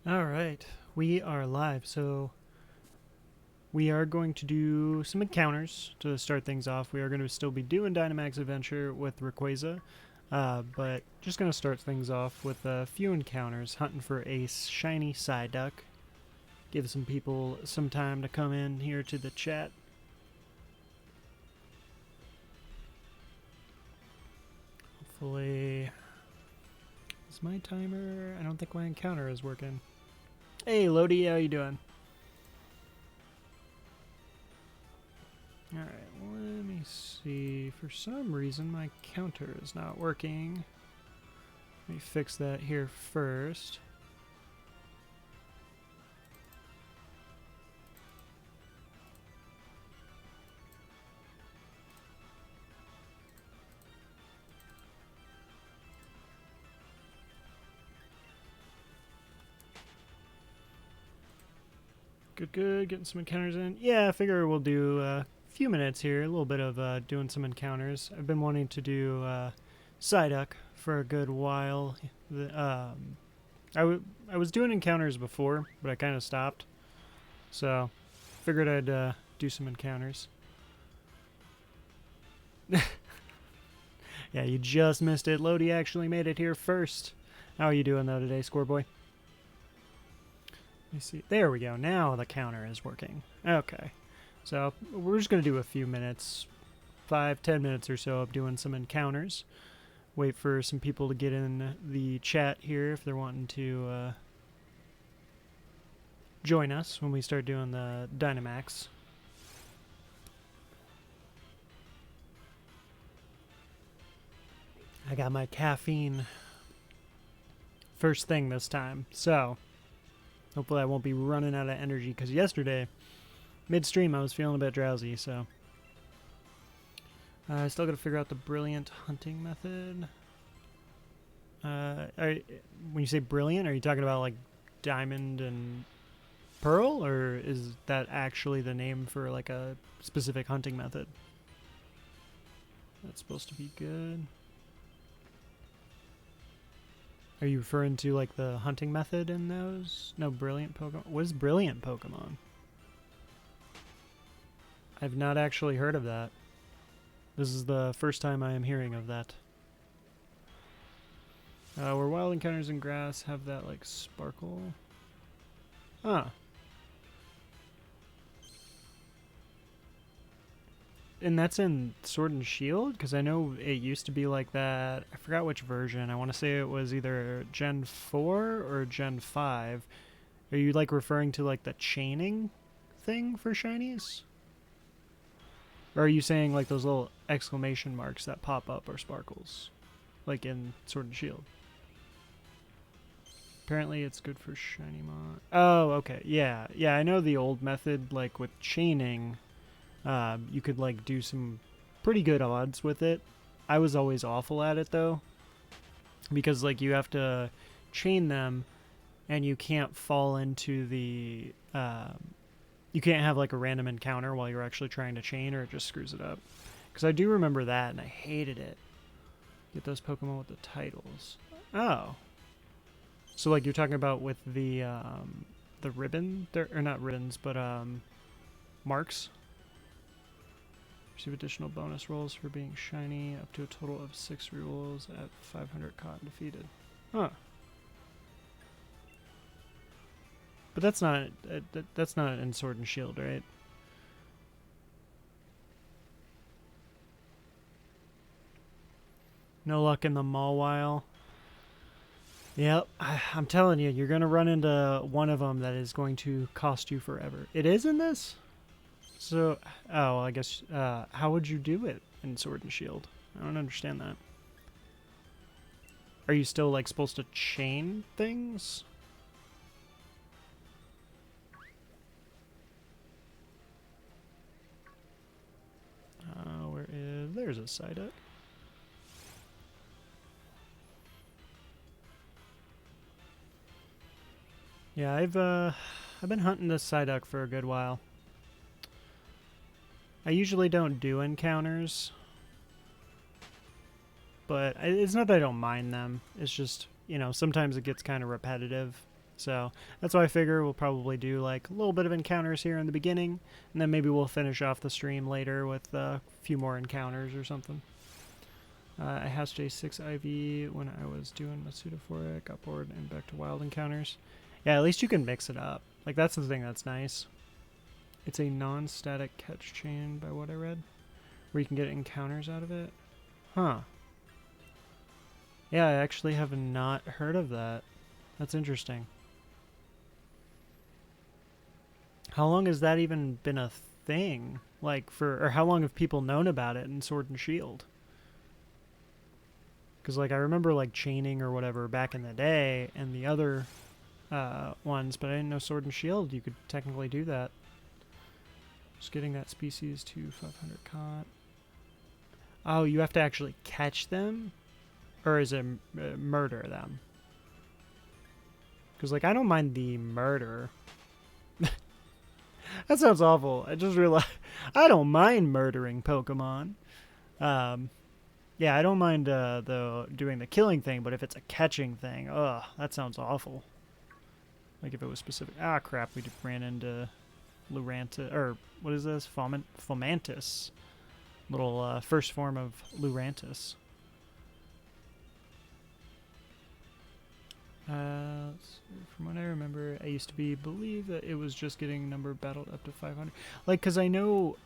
All right, we are live. So we are going to do some encounters to start things off. We are going to still be doing Dynamax Adventure with Rayquaza, but just going to start things off with a few encounters, hunting for a shiny Psyduck. Give some people some time to come in here to the chat. Hopefully, is my timer? I don't think my encounter is working. Hey, Lodi, how you doing? Alright, let me see. For some reason, my counter is not working. Let me fix that here first. Good. Getting some encounters in. Yeah, I figure we'll do a few minutes here. A little bit of doing some encounters. I've been wanting to do Psyduck for a good while. I was doing encounters before, but I kind of stopped. So, figured I'd do some encounters. Yeah, you just missed it. Lodi actually made it here first. How are you doing, though, today, Scoreboy? Let me see. There we go. Now the counter is working. Okay. So we're just going to do a few minutes, 5-10 minutes or so of doing some encounters. Wait for some people to get in the chat here if they're wanting to join us when we start doing the Dynamax. I got my caffeine first thing this time, so hopefully I won't be running out of energy, because yesterday, midstream, I was feeling a bit drowsy, so. I still gotta figure out the brilliant hunting method. When you say brilliant, are you talking about like diamond and pearl, or is that actually the name for like a specific hunting method? That's supposed to be good. Are you referring to like the hunting method in those? No, brilliant Pokemon. What is brilliant Pokemon? I've not actually heard of that. This is the first time I am hearing of that. Where wild encounters in grass have that like sparkle. Huh. And that's in Sword and Shield? Because I know it used to be like that. I forgot which version. I want to say it was either Gen 4 or Gen 5. Are you like referring to like the chaining thing for shinies? Or are you saying like those little exclamation marks that pop up are sparkles? Like in Sword and Shield. Apparently it's good for shiny mon. Oh, okay. Yeah. Yeah, I know the old method, like with chaining, you could like do some pretty good odds with it. I was always awful at it though, because like you have to chain them, and you can't fall into the you can't have like a random encounter while you're actually trying to chain, or it just screws it up. Because I do remember that, and I hated it. Get those Pokemon with the titles. Oh, so like you're talking about with the ribbon, or not ribbons, but marks. Receive additional bonus rolls for being shiny, up to a total of 6 rerolls at 500 caught defeated. Huh. But that's not in Sword and Shield, right? No luck in the Mawile. Yep, I'm telling you, you're gonna run into one of them that is going to cost you forever. It is in this? So, oh, I guess, how would you do it in Sword and Shield? I don't understand that. Are you still, like, supposed to chain things? Where is... There's a Psyduck. Yeah, I've been hunting this Psyduck for a good while. I usually don't do encounters, but it's not that I don't mind them. It's just, you know, sometimes it gets kind of repetitive. So that's why I figure we'll probably do like a little bit of encounters here in the beginning, and then maybe we'll finish off the stream later with a few more encounters or something. I hatched a 6 IV when I was doing Masudaphoric, got bored, and back to wild encounters. Yeah, at least you can mix it up. Like, that's the thing that's nice. It's a non-static catch chain, by what I read, where you can get encounters out of it. Huh. Yeah, I actually have not heard of that. That's interesting. How long has that even been a thing? Like, or how long have people known about it in Sword and Shield? Because, like, I remember, like, chaining or whatever back in the day and the other ones, but I didn't know Sword and Shield you could technically do that. Just getting that species to 500 caught. Oh, you have to actually catch them? Or is it murder them? Because, like, I don't mind the murder. That sounds awful. I just realized I don't mind murdering Pokemon. Yeah, I don't mind doing the killing thing, but if it's a catching thing, ugh, that sounds awful. Like if it was specific. Ah, crap, we just ran into Lurantis, or what is this? Fomantis. Little first form of Lurantis. From what I remember, I used to believe that it was just getting number battled up to 500. Like, because I know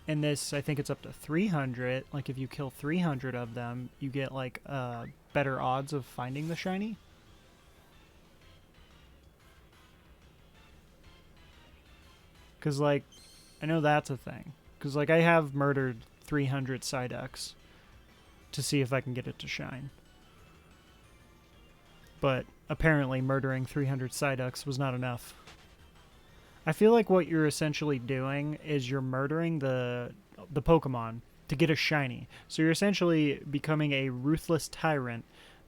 in this, I think it's up to 300. Like, if you kill 300 of them, you get, like, better odds of finding the shiny. Because, like, I know that's a thing. Because, like, I have murdered 300 Psyducks to see if I can get it to shine. But apparently murdering 300 Psyducks was not enough. I feel like what you're essentially doing is you're murdering the Pokemon to get a shiny. So you're essentially becoming a ruthless tyrant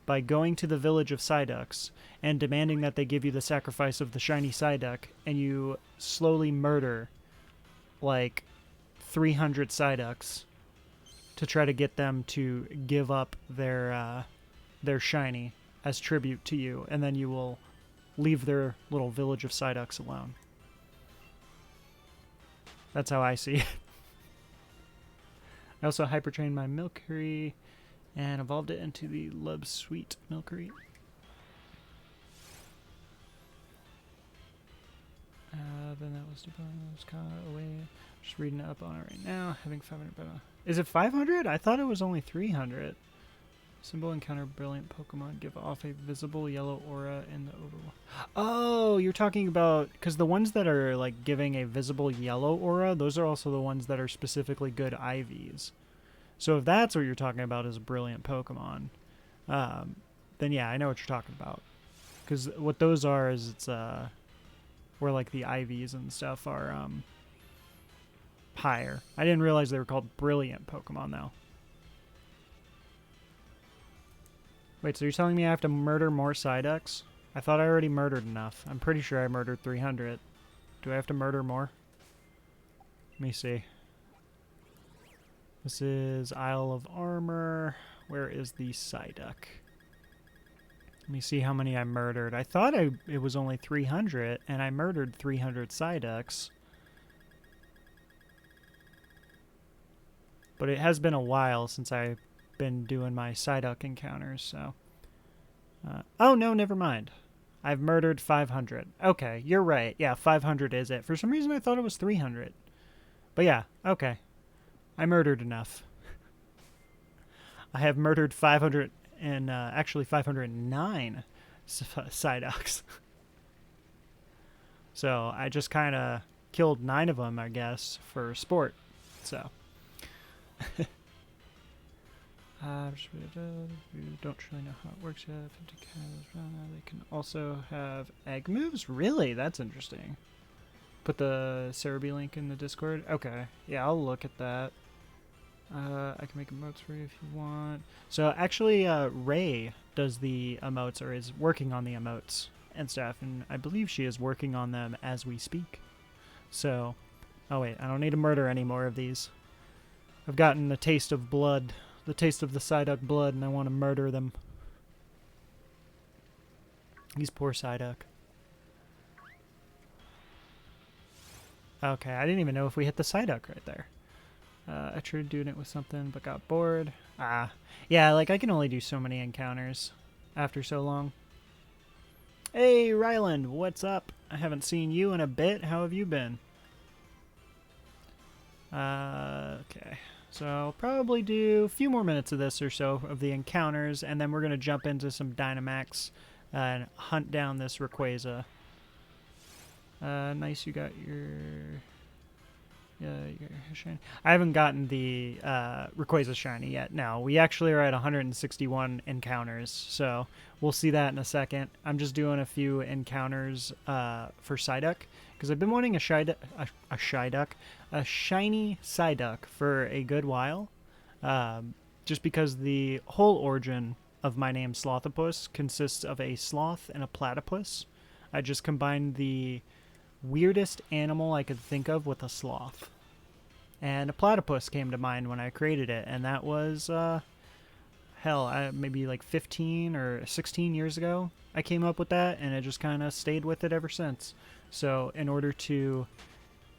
by going to the village of Psyducks and demanding that they give you the sacrifice of the shiny Psyduck, and you slowly murder like 300 Psyducks to try to get them to give up their shiny as tribute to you, and then you will leave their little village of Psyducks alone. That's how I see it. I also hyper-trained my Milcery and evolved it into the Lub Sweet Milcery. Then that was caught away. Just reading up on it right now. Having 500 better. Is it 500? I thought it was only 300. Symbol encounter brilliant Pokemon give off a visible yellow aura in the overworld. Oh, you're talking about... Because the ones that are like giving a visible yellow aura, those are also the ones that are specifically good IVs. So if that's what you're talking about as a brilliant Pokemon, then yeah, I know what you're talking about. Because what those are is it's where like the IVs and stuff are higher. I didn't realize they were called brilliant Pokemon though. Wait, so you're telling me I have to murder more Psyducks? I thought I already murdered enough. I'm pretty sure I murdered 300. Do I have to murder more? Let me see. This is Isle of Armor. Where is the Psyduck? Let me see how many I murdered. I thought it was only 300, and I murdered 300 Psyducks. But it has been a while since I've been doing my Psyduck encounters, so... oh, no, never mind. I've murdered 500. Okay, you're right. Yeah, 500 is it. For some reason, I thought it was 300. But yeah, okay. I murdered enough. I have murdered 500 and actually 509 Psyducks. So I just kind of killed 9 of them, I guess, for sport. So... we don't really know how it works yet. 50 cows, they can also have egg moves? Really? That's interesting. Put the Cerebi link in the Discord? Okay. Yeah, I'll look at that. I can make emotes for you if you want. So actually, Ray does the emotes, or is working on the emotes and stuff, and I believe she is working on them as we speak. So, oh wait, I don't need to murder any more of these. I've gotten the taste of blood. The taste of the Psyduck blood, and I want to murder them. He's poor Psyduck. Okay, I didn't even know if we hit the Psyduck right there. I tried doing it with something, but got bored. Ah, yeah, like I can only do so many encounters after so long. Hey, Ryland, what's up? I haven't seen you in a bit. How have you been? Okay. So I'll probably do a few more minutes of this or so of the encounters, and then we're going to jump into some Dynamax and hunt down this Rayquaza. Nice, you got your... your shiny. I haven't gotten the Rayquaza shiny yet. No, we actually are at 161 encounters, so we'll see that in a second. I'm just doing a few encounters for Psyduck, because I've been wanting a shiny Psyduck for a good while, just because the whole origin of my name Slothopus consists of a sloth and a platypus. I just combined the weirdest animal I could think of with a sloth. And a platypus came to mind when I created it, and that was, maybe like 15 or 16 years ago I came up with that, and I just kind of stayed with it ever since. So in order to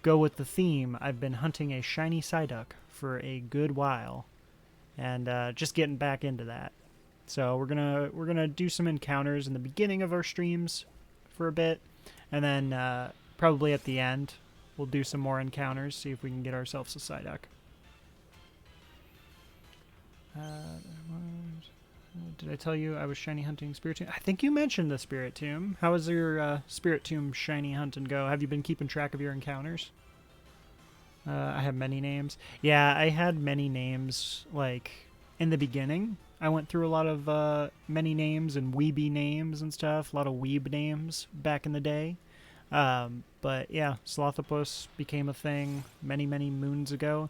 go with the theme, I've been hunting a shiny Psyduck for a good while, and just getting back into that. So we're gonna do some encounters in the beginning of our streams for a bit, and then probably at the end, we'll do some more encounters, see if we can get ourselves a Psyduck. Did I tell you I was shiny hunting Spiritomb? I think you mentioned the Spiritomb. How is your Spiritomb shiny hunt and go? Have you been keeping track of your encounters? I have many names. Yeah, I had many names, like, in the beginning. I went through a lot of many names and weeby names and stuff, a lot of weeb names back in the day. But yeah, Slothopus became a thing many, many moons ago.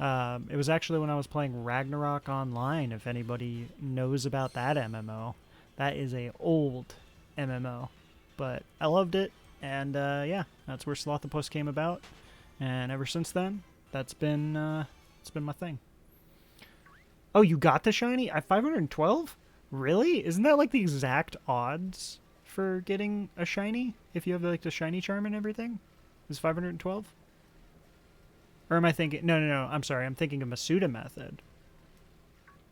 It was actually when I was playing Ragnarok Online, if anybody knows about that MMO. That is a old MMO, but I loved it, and yeah, that's where Slothopus came about, and ever since then, it's been my thing. Oh, you got the shiny at 512? Really? Isn't that like the exact odds for getting a shiny if you have like the shiny charm and everything? Is 512? Or am I thinking... No. I'm sorry. I'm thinking of Masuda method.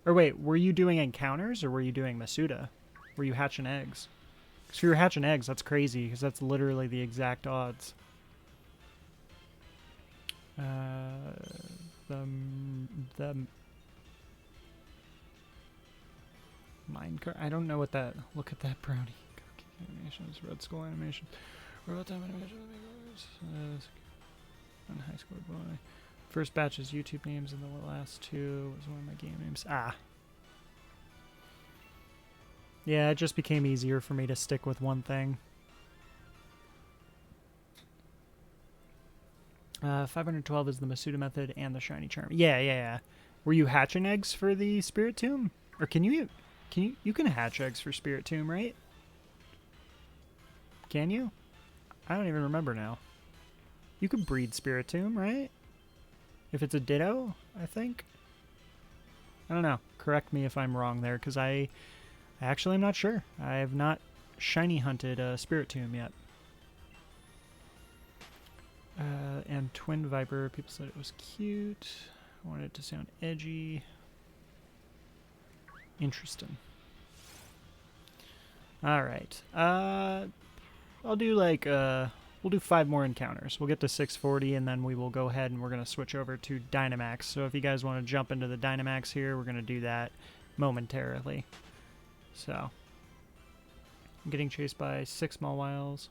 Or wait, were you doing encounters or were you doing Masuda? Were you hatching eggs? Because if you were hatching eggs, that's crazy because that's literally the exact odds. The minecart. I don't know what that... Look at that brownie. Animations, red skull animation. Real time animation. High score boy. First batch is YouTube names, and the last two was one of my game names. Ah. Yeah, it just became easier for me to stick with one thing. 512 is the Masuda method and the shiny charm. Yeah. Were you hatching eggs for the Spiritomb? Or can you hatch eggs for Spiritomb, right? Can you? I don't even remember now. You could breed Spiritomb, right? If it's a Ditto, I think. I don't know. Correct me if I'm wrong there, because I actually am not sure. I have not shiny hunted a Spiritomb yet. And Twin Viper, people said it was cute. I wanted it to sound edgy. Interesting. Alright. I'll do like, we'll do 5 more encounters. We'll get to 640, and then we will go ahead and we're going to switch over to Dynamax. So if you guys want to jump into the Dynamax here, we're going to do that momentarily. So, I'm getting chased by 6 Mawwiles.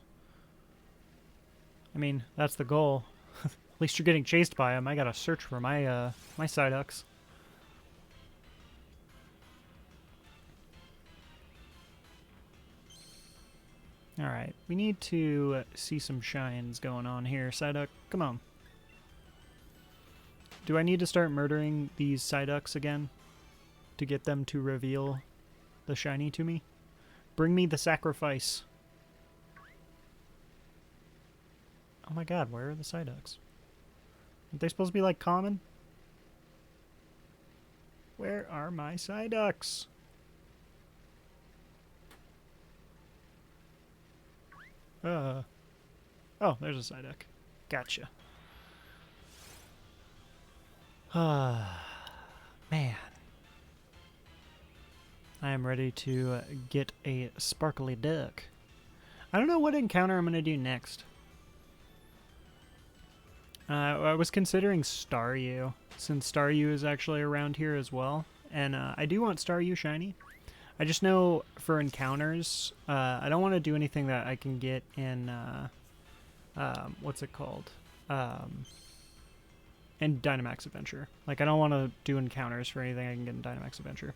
I mean, that's the goal. At least you're getting chased by them. I gotta search for my my Psyducks. Alright, we need to see some shines going on here. Psyduck, come on. Do I need to start murdering these Psyducks again to get them to reveal the shiny to me? Bring me the sacrifice. Oh my god, where are the Psyducks? Aren't they supposed to be like common? Where are my Psyducks? Oh, there's a Psyduck. Gotcha. Man. I am ready to get a sparkly duck. I don't know what encounter I'm going to do next. I was considering Staryu, since Staryu is actually around here as well. And I do want Staryu shiny. I just know for encounters, I don't want to do anything that I can get in, what's it called? In Dynamax Adventure. Like, I don't want to do encounters for anything I can get in Dynamax Adventure.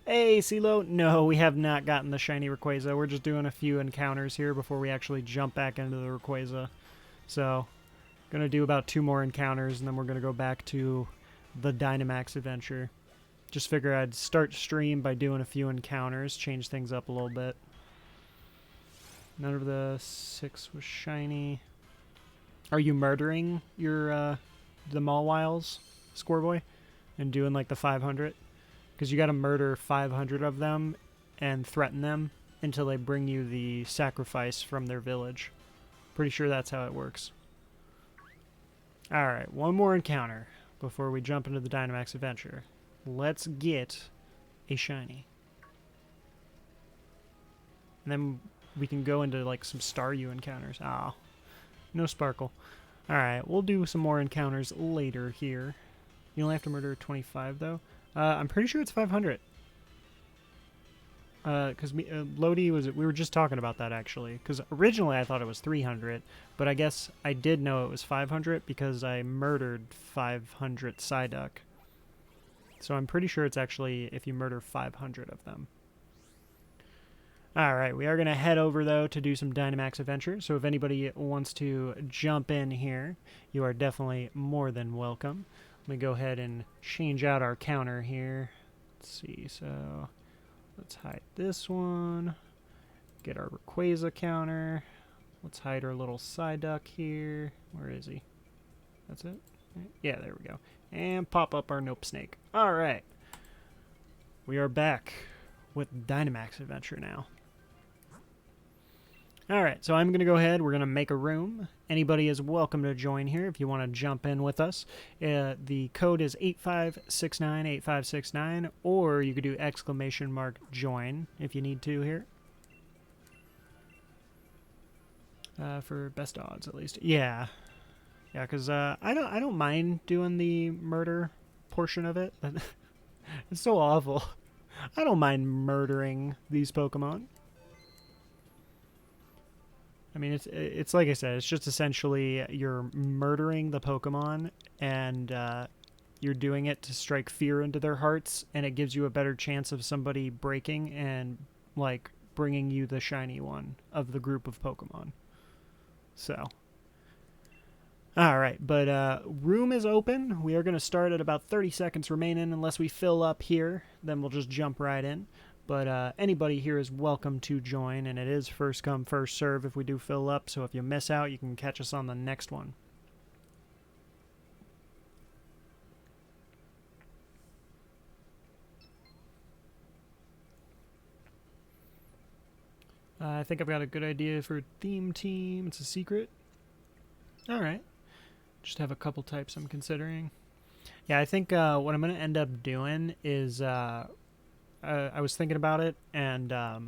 Hey, CeeLo! No, we have not gotten the shiny Rayquaza. We're just doing a few encounters here before we actually jump back into the Rayquaza. So, gonna do about 2 more encounters, and then we're gonna go back to the Dynamax Adventure. Just figure I'd start stream by doing a few encounters, change things up a little bit. None of the 6 was shiny. Are you murdering your, the Mawwiles, Scoreboy? And doing, like, the 500? Because you gotta murder 500 of them and threaten them until they bring you the sacrifice from their village. Pretty sure that's how it works. Alright, 1 more encounter before we jump into the Dynamax Adventure. Let's get a shiny. And then we can go into like some Staryu encounters. Ah, no sparkle. Alright, we'll do some more encounters later here. You only have to murder 25 though. I'm pretty sure it's 500. Because Lodi was, we were just talking about that actually. Because originally I thought it was 300, but I guess I did know it was 500 because I murdered 500 Psyduck. So I'm pretty sure it's actually if you murder 500 of them. Alright, we are going to head over though to do some Dynamax Adventure. So if anybody wants to jump in here, you are definitely more than welcome. Let me go ahead and change out our counter here. Let's see, so let's hide this one. Get our Rayquaza counter. Let's hide our little Psyduck here. Where is he? That's it? Yeah, there we go. And pop up our Nope Snake. Alright. We are back with Dynamax Adventure now. Alright, so I'm going to go ahead. We're going to make a room. Anybody is welcome to join here if you want to jump in with us. The code is 85698569, or you could do !join if you need to here. For best odds, at least. Yeah. Yeah, because I don't mind doing the murder portion of it. It's so awful. I don't mind murdering these Pokemon. I mean, it's like I said, it's just essentially you're murdering the Pokemon, and you're doing it to strike fear into their hearts, and it gives you a better chance of somebody breaking and, like, bringing you the shiny one of the group of Pokemon. So. Alright, but room is open. We are going to start at about 30 seconds remaining unless we fill up here. Then we'll just jump right in. But anybody here is welcome to join, and it is first come, first serve if we do fill up. So if you miss out, you can catch us on the next one. I think I've got a good idea for a theme team. It's a secret. Alright. Just have a couple types I'm considering. Yeah, I think what I'm going to end up doing is... I was thinking about it, and I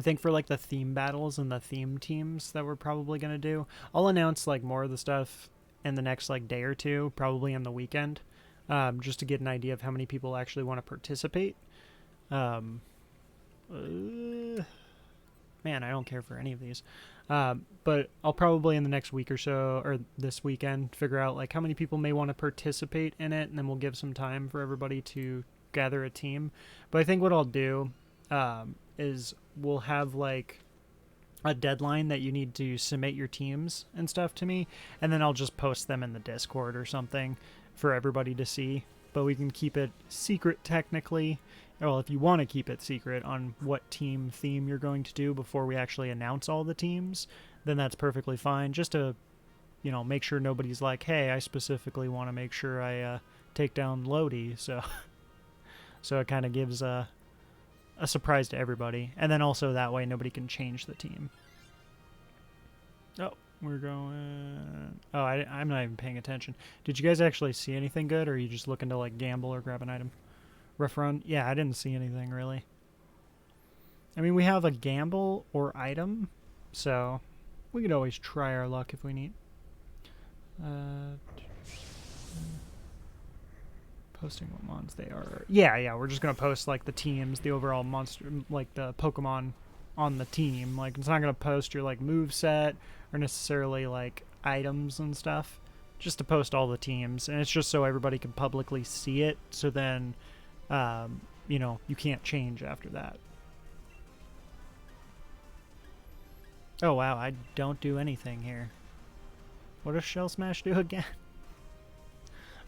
think for like the theme battles and the theme teams that we're probably going to do, I'll announce like more of the stuff in the next like day or two, probably on the weekend, just to get an idea of how many people actually want to participate. Man, I don't care for any of these. But I'll probably in the next week or so, or this weekend, figure out like how many people may want to participate in it, and then we'll give some time for everybody to gather a team. But I think what I'll do is we'll have like a deadline that you need to submit your teams and stuff to me, and then I'll just post them in the Discord or something for everybody to see. But we can keep it secret technically. Well, if you want to keep it secret on what team theme you're going to do before we actually announce all the teams, then that's perfectly fine. Just to, you know, make sure nobody's like, hey, I specifically want to make sure I take down Lodi, so it kind of gives a surprise to everybody. And then also that way nobody can change the team. Oh, we're going... Oh, I'm not even paying attention. Did you guys actually see anything good, or are you just looking to, like, gamble or grab an item? Rough run? Yeah, I didn't see anything, really. I mean, we have a gamble or item, so we could always try our luck if we need. Posting what mons they are. Yeah, we're just going to post, like, the teams, the overall monster, like, the Pokemon on the team. Like, it's not going to post your, like, move set or necessarily, like, items and stuff. Just to post all the teams. And it's just so everybody can publicly see it, so then, you know, you can't change after that. Oh, wow, I don't do anything here. What does Shell Smash do again?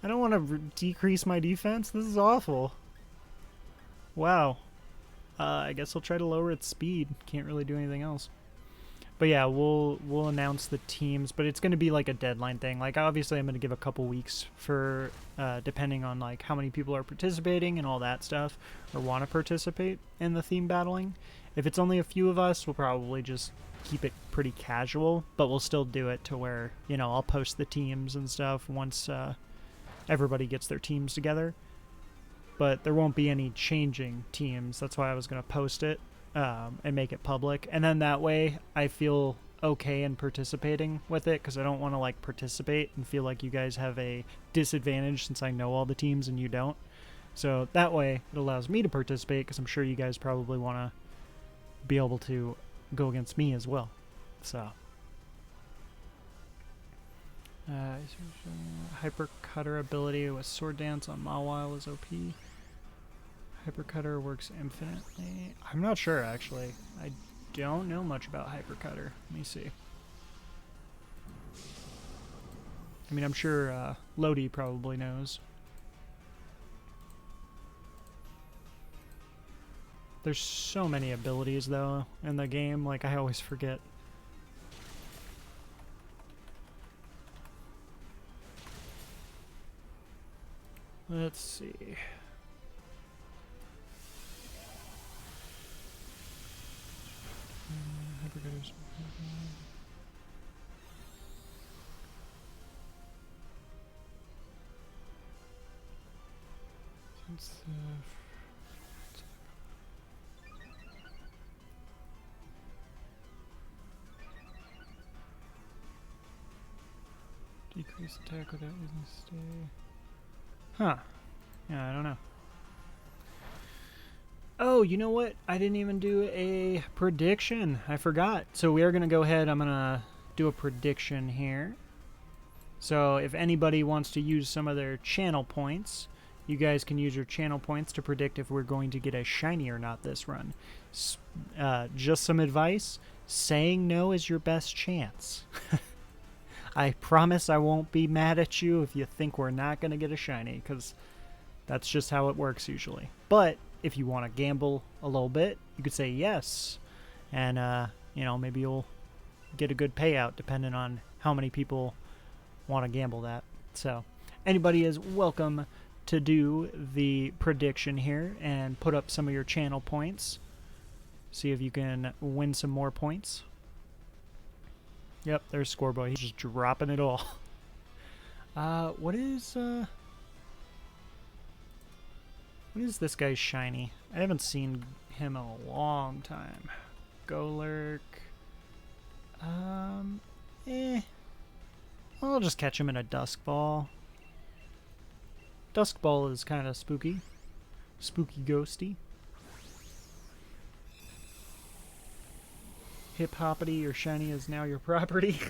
I don't want to decrease my defense. This is awful. Wow. I guess I'll try to lower its speed. Can't really do anything else. But yeah, we'll announce the teams, but it's going to be like a deadline thing. Like, obviously I'm going to give a couple weeks for, depending on like how many people are participating and all that stuff, or want to participate in the theme battling. If it's only a few of us, we'll probably just keep it pretty casual, but we'll still do it to where, you know, I'll post the teams and stuff once everybody gets their teams together. But there won't be any changing teams. That's why I was going to post it and make it public. And then that way I feel okay in participating with it, because I don't want to like participate and feel like you guys have a disadvantage since I know all the teams and you don't. So that way it allows me to participate, because I'm sure you guys probably want to be able to go against me as well. So Hyper Cutter ability with Sword Dance on Mawile is OP. Hyper Cutter works infinitely. I'm not sure, actually. I don't know much about Hyper Cutter. Let me see. I mean, I'm sure Lodi probably knows. There's so many abilities, though, in the game. Like, I always forget. Let's see. Decrease attack without losing stay. Huh. Yeah, I don't know. Oh, you know what? I didn't even do a prediction. I forgot. So we are going to go ahead. I'm going to do a prediction here. So if anybody wants to use some of their channel points, you guys can use your channel points to predict if we're going to get a shiny or not this run. Just some advice. Saying no is your best chance. I promise I won't be mad at you if you think we're not going to get a shiny, because that's just how it works usually. But if you want to gamble a little bit, you could say yes. And, you know, maybe you'll get a good payout depending on how many people want to gamble that. So anybody is welcome to do the prediction here and put up some of your channel points. See if you can win some more points. Yep, there's Scoreboy. He's just dropping it all. What is this guy's shiny? I haven't seen him in a long time. Golurk. I'll just catch him in a Dusk Ball. Dusk Ball is kind of spooky. Spooky ghosty. Hip hoppity, your shiny is now your property.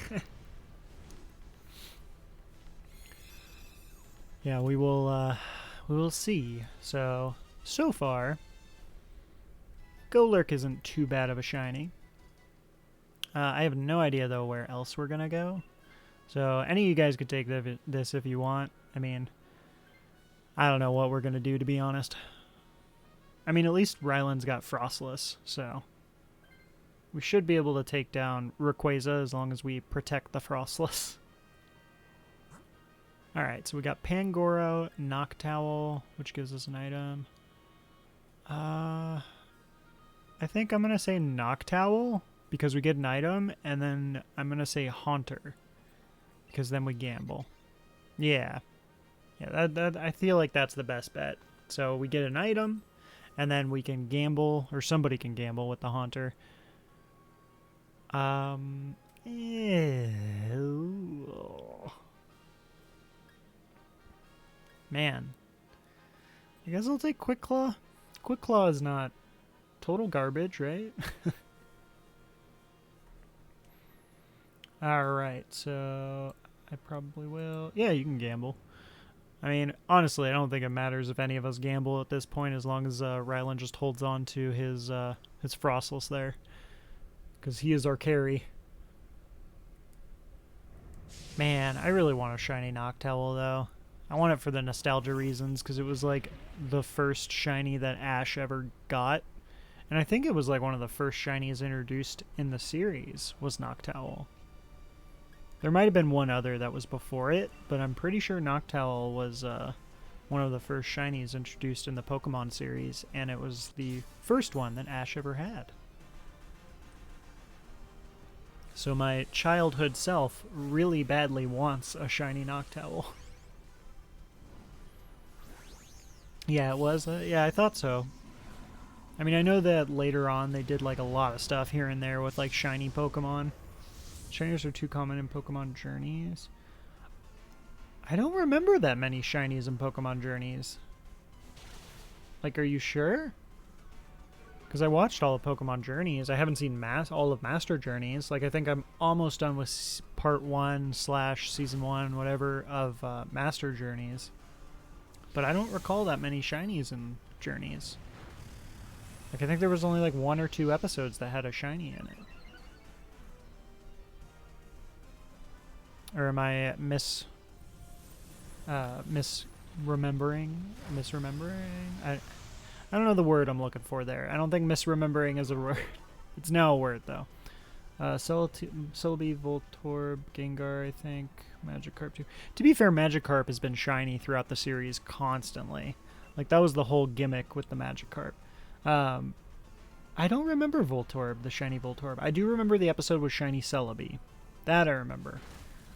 Yeah, we will see. So far, Golurk isn't too bad of a shiny. I have no idea though where else we're gonna go. So any of you guys could take this if you want. I mean, I don't know what we're gonna do, to be honest. I mean, at least Ryland's got Frostless, so we should be able to take down Rayquaza as long as we protect the Frostless. Alright, so we got Pangoro, Noctowl, which gives us an item. I think I'm going to say Noctowl. because we get an item, and then I'm going to say Haunter because then we gamble. Yeah. Yeah, that I feel like that's the best bet. So we get an item, and then we can gamble, or somebody can gamble with the Haunter. Ew. Man. I guess I'll take Quick Claw. Quick Claw is not total garbage, right? Alright, so I probably will. Yeah, you can gamble. I mean, honestly, I don't think it matters if any of us gamble at this point, as long as Rylan just holds on to his Frostless there. Because he is our carry. Man, I really want a shiny Noctowl, though. I want it for the nostalgia reasons, because it was like the first shiny that Ash ever got. And I think it was like one of the first shinies introduced in the series was Noctowl. There might have been one other that was before it, but I'm pretty sure Noctowl was one of the first shinies introduced in the Pokemon series, and it was the first one that Ash ever had. So my childhood self really badly wants a shiny Noctowl. Yeah, it was. Yeah, I thought so. I mean, I know that later on they did like a lot of stuff here and there with like shiny Pokemon. Shinies are too common in Pokemon Journeys. I don't remember that many shinies in Pokemon Journeys. Like, are you sure? Because I watched all of Pokemon Journeys. I haven't seen all of Master Journeys. Like, I think I'm almost done with part 1 / season 1, whatever, of Master Journeys. But I don't recall that many shinies in Journeys. Like, I think there was only like 1 or 2 episodes that had a shiny in it. Or am I misremembering? I don't know the word I'm looking for there. I don't think misremembering is a word. It's now a word, though. Celebi, Voltorb, Gengar, I think. Magikarp, too. To be fair, Magikarp has been shiny throughout the series constantly. Like, that was the whole gimmick with the Magikarp. I don't remember Voltorb, the shiny Voltorb. I do remember the episode with shiny Celebi. That I remember.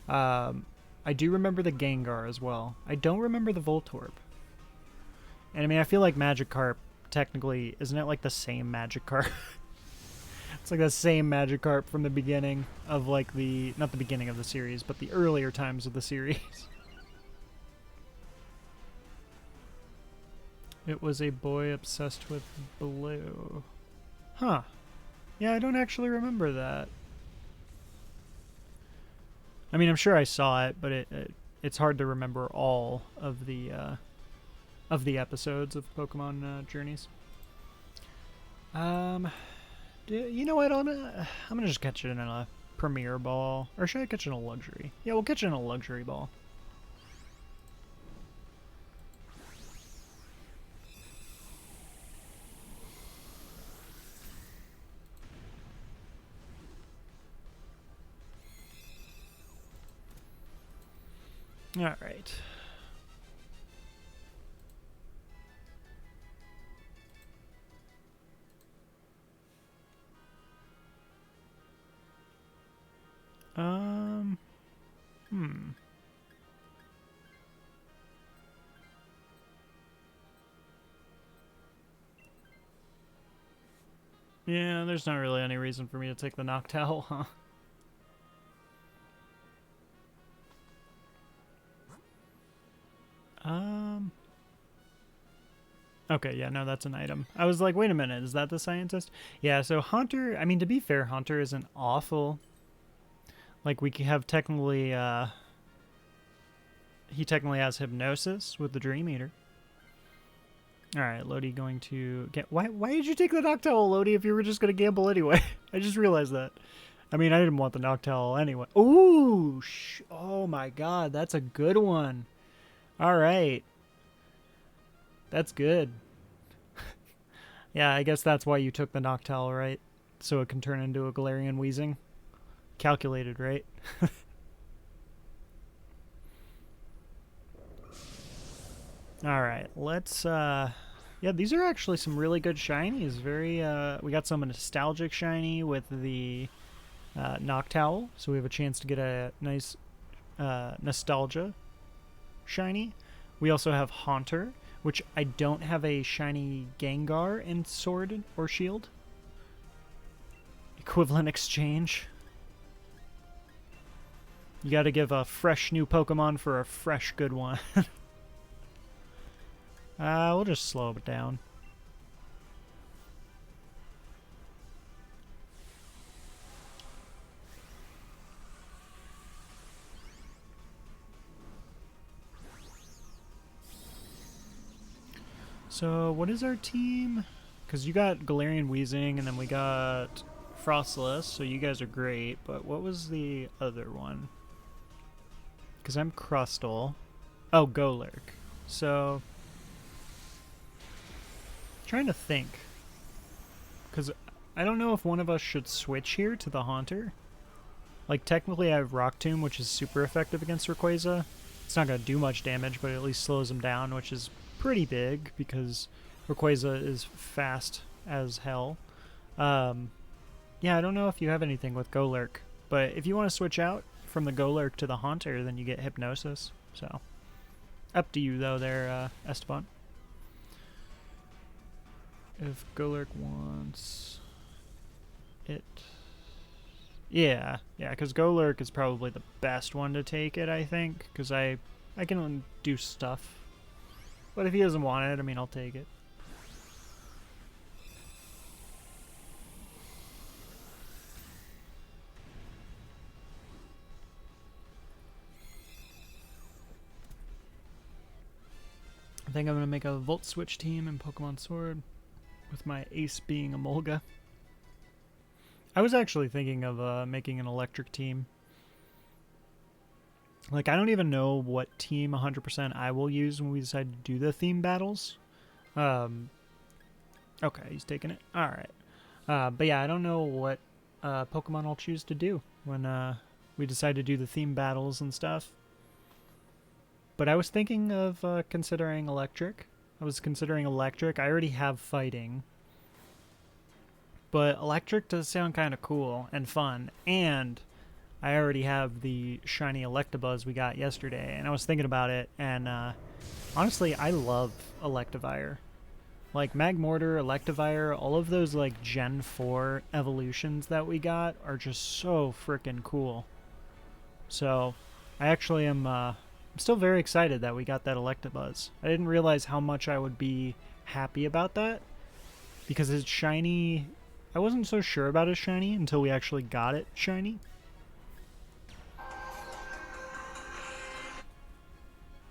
I do remember the Gengar as well. I don't remember the Voltorb. And I mean, I feel like Magikarp, technically, isn't it like the same Magikarp? It's like the same Magikarp from the beginning of like not the beginning of the series, but the earlier times of the series. It was a boy obsessed with blue. Huh. Yeah, I don't actually remember that. I mean, I'm sure I saw it, but it's hard to remember all of the episodes of Pokemon Journeys. You know what? I'm gonna just catch it in a Premier Ball, or should I catch it in a Luxury? Yeah, we'll catch it in a Luxury Ball. All right. Yeah, there's not really any reason for me to take the Noctowl, huh? Okay, yeah, no, that's an item. I was like, wait a minute, is that the scientist? Yeah, so Haunter, I mean, to be fair, Haunter isn't awful. Like, we have technically, he technically has Hypnosis with the Dream Eater. Alright, Lodi going to get... Why did you take the Noctowl, Lodi, if you were just going to gamble anyway? I just realized that. I mean, I didn't want the Noctowl anyway. Ooh! Oh my god, that's a good one. Alright. That's good. Yeah, I guess that's why you took the Noctowl, right? So it can turn into a Galarian Weezing. Calculated, right? Alright, let's Yeah, these are actually some really good shinies. Very, we got some nostalgic shiny with the Noctowl, so we have a chance to get a nice nostalgia shiny. We also have Haunter, which I don't have a shiny Gengar in Sword or Shield. Equivalent exchange. You gotta give a fresh new Pokemon for a fresh good one. We'll just slow it down. So, what is our team? Because you got Galarian Weezing, and then we got Frostless, so you guys are great, but what was the other one? Because I'm Crustle. Oh, Golurk. So, trying to think. Because I don't know if one of us should switch here to the Haunter. Like, technically I have Rock Tomb, which is super effective against Rayquaza. It's not going to do much damage, but it at least slows him down, which is pretty big because Rayquaza is fast as hell. Yeah, I don't know if you have anything with Golurk, but if you want to switch out from the Golurk to the Haunter, then you get Hypnosis. So, up to you though there, Esteban. If Golurk wants it... Yeah, because Golurk is probably the best one to take it, I think, because I can do stuff. But if he doesn't want it, I mean, I'll take it. I think I'm going to make a Volt Switch team in Pokemon Sword, with my ace being Emolga. I was actually thinking of making an electric team. Like, I don't even know what team 100% I will use when we decide to do the theme battles. Okay, he's taking it. Alright. But yeah, I don't know what Pokemon I'll choose to do when we decide to do the theme battles and stuff. But I was thinking of considering electric. I already have fighting. But electric does sound kind of cool and fun. And I already have the shiny Electabuzz we got yesterday. And I was thinking about it. And honestly, I love Electivire. Like Magmortar, Electivire, all of those like Gen 4 evolutions that we got are just so freaking cool. So I actually am I'm still very excited that we got that Electabuzz. I didn't realize how much I would be happy about that because it's shiny. I wasn't so sure about his shiny until we actually got it shiny.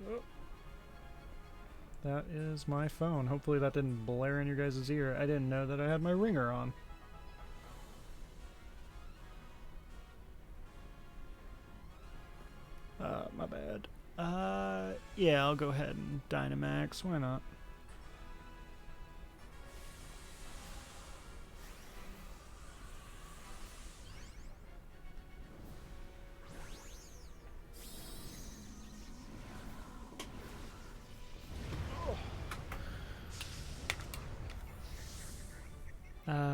Oh. That is my phone. Hopefully that didn't blare in your guys' ear. I didn't know that I had my ringer on. My bad. Yeah, I'll go ahead and Dynamax. Why not?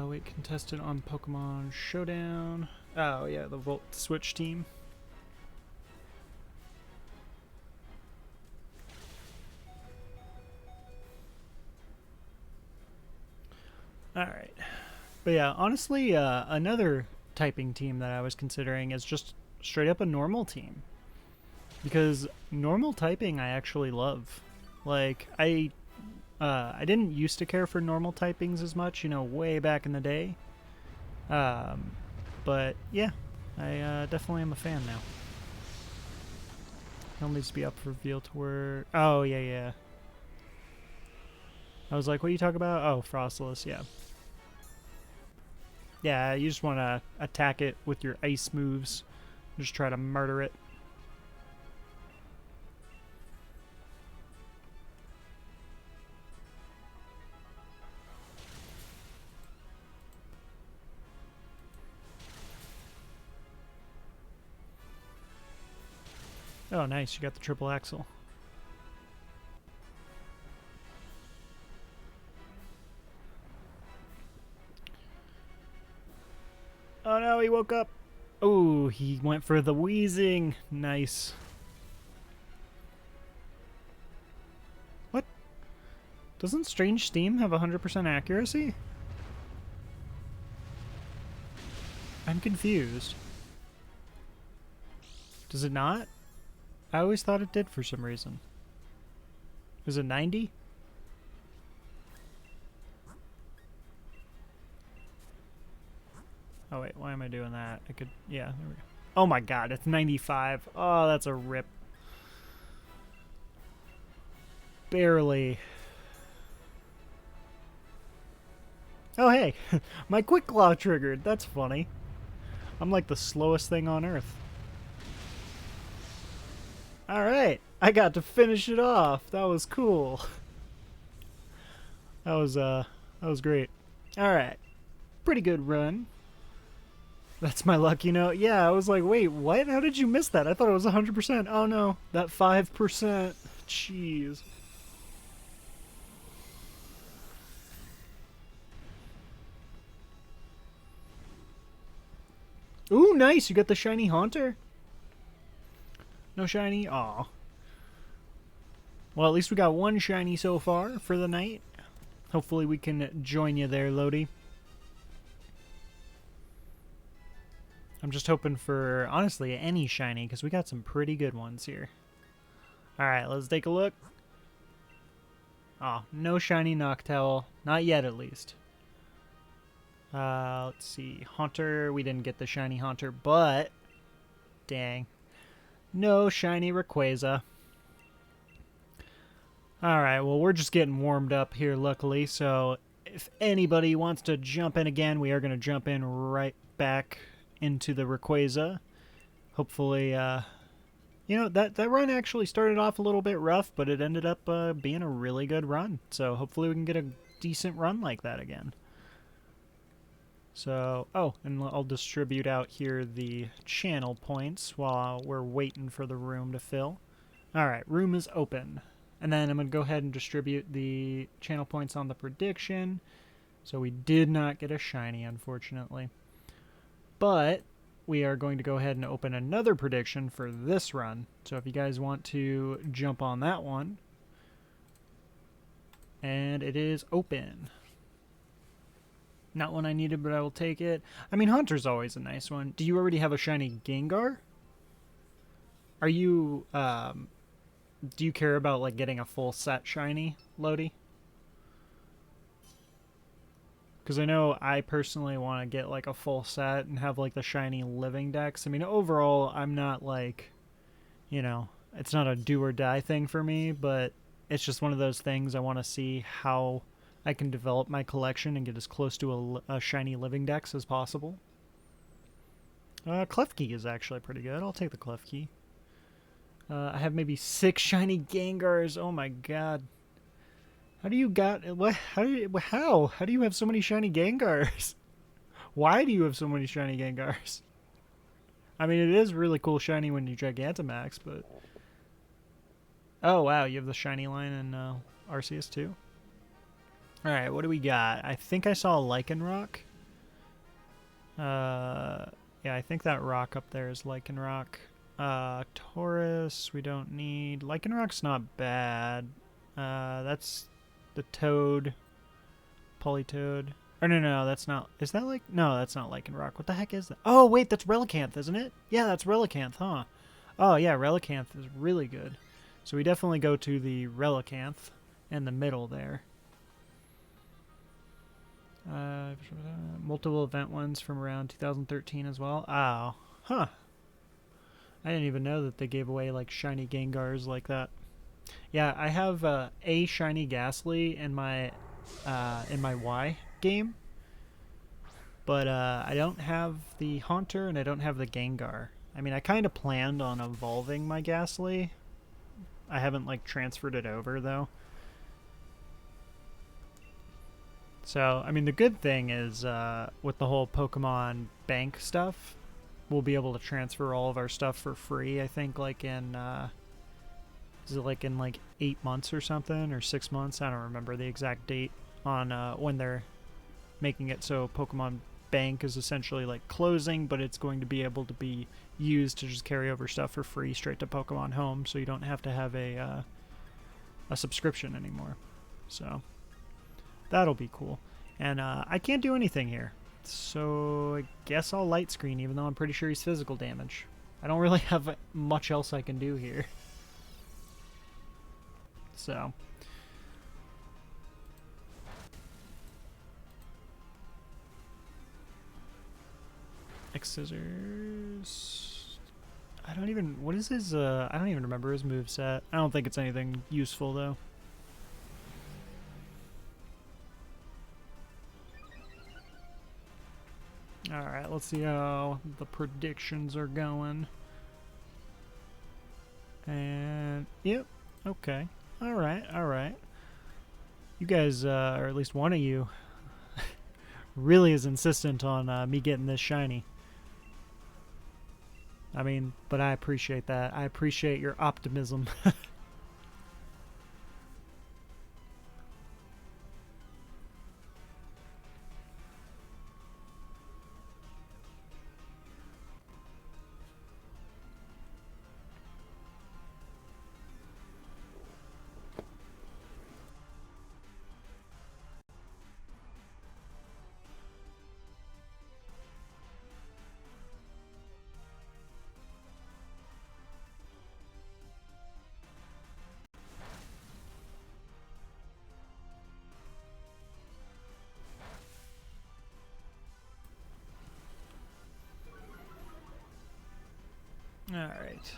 Wait, contested on Pokemon Showdown. Oh, yeah, the Volt Switch team. Alright. But yeah, honestly, another typing team that I was considering is just straight up a normal team. Because normal typing I actually love. Like, I didn't used to care for normal typings as much, you know, way back in the day. But yeah, I definitely am a fan now. He'll needs to be up for reveal tour. Oh, yeah. I was like, what are you talking about? Oh, Frostless, yeah. Yeah, you just want to attack it with your ice moves. Just try to murder it. Oh, nice. You got the triple axle. Oh no, he woke up. Oh, he went for the wheezing. Nice. What? Doesn't Strange Steam have 100% accuracy? I'm confused. Does it not? I always thought it did for some reason. Is it 90? Oh wait, why am I doing that? I could, yeah, there we go. Oh my god, it's 95. Oh, that's a rip. Barely. Oh hey, my Quick Claw triggered. That's funny. I'm like the slowest thing on Earth. Alright, I got to finish it off. That was cool. That was great. Alright, pretty good run. That's my lucky note. Yeah, I was like, wait, what? How did you miss that? I thought it was 100%. Oh no, that 5%. Jeez. Ooh, nice. You got the shiny Haunter? No shiny? Aw. Well, at least we got one shiny so far for the night. Hopefully we can join you there, Lodi. I'm just hoping for, honestly, any shiny, because we got some pretty good ones here. Alright, let's take a look. Oh, no shiny Noctowl. Not yet, at least. Let's see. Haunter, we didn't get the shiny Haunter, but... Dang. No shiny Rayquaza. Alright, well, we're just getting warmed up here, luckily, so if anybody wants to jump in again, we are going to jump in right back into the Rayquaza. Hopefully, you know, that run actually started off a little bit rough, but it ended up being a really good run. So hopefully we can get a decent run like that again. So, oh, and I'll distribute out here the channel points while we're waiting for the room to fill. Alright, room is open. And then I'm going to go ahead and distribute the channel points on the prediction. So we did not get a shiny, unfortunately. But we are going to go ahead and open another prediction for this run. So if you guys want to jump on that one. And it is open. Not one I needed, but I will take it. I mean, Haunter's always a nice one. Do you already have a shiny Gengar? Are you, do you care about, like, getting a full set shiny, Lodi? Because I know I personally want to get, like, a full set and have, like, the shiny living dex. I mean, overall, I'm not, like, you know, it's not a do or die thing for me, but it's just one of those things I want to see how I can develop my collection and get as close to a shiny living dex as possible. Klefki is actually pretty good. I'll take the Klefki. I have maybe 6 shiny Gengars. Oh my god. How do you got what? How do you have so many shiny Gengars? Why do you have so many shiny Gengars? I mean, it is really cool shiny when you Gigantamax, but oh wow, you have the shiny line in Arceus too. All right, what do we got? I think I saw a Lycanroc. Yeah, I think that rock up there is Lycanroc. Taurus, we don't need. Lycanroc's not bad. That's the Toad. Politoad. Or no, that's not. Is that like? No, that's not Lycanroc. What the heck is that? Oh, wait, that's Relicanth, isn't it? Yeah, that's Relicanth, huh? Oh, yeah, Relicanth is really good. So we definitely go to the Relicanth in the middle there. Multiple event ones from around 2013 as well. Oh, huh. I didn't even know that they gave away like shiny Gengars like that. Yeah, I have a shiny Ghastly in my Y game, but I don't have the Haunter and I don't have the Gengar. I mean, I kind of planned on evolving my Ghastly. I haven't like transferred it over though. So, I mean, the good thing is with the whole Pokemon Bank stuff, we'll be able to transfer all of our stuff for free, I think, like in, is it like in like 8 months or something, or 6 months? I don't remember the exact date on when they're making it so Pokemon bank is essentially like closing, but it's going to be able to be used to just carry over stuff for free straight to Pokemon Home, so you don't have to have a subscription anymore. So that'll be cool. And I can't do anything here, so I guess I'll light screen, even though I'm pretty sure he's physical damage. I don't really have much else I can do here. So X scissors. I don't even, what is his I don't even remember his moveset. I don't think it's anything useful though. Alright, let's see how the predictions are going. And, yep, okay. Alright, alright. You guys, or at least one of you, really is insistent on me getting this shiny. I mean, but I appreciate that. I appreciate your optimism. Alright.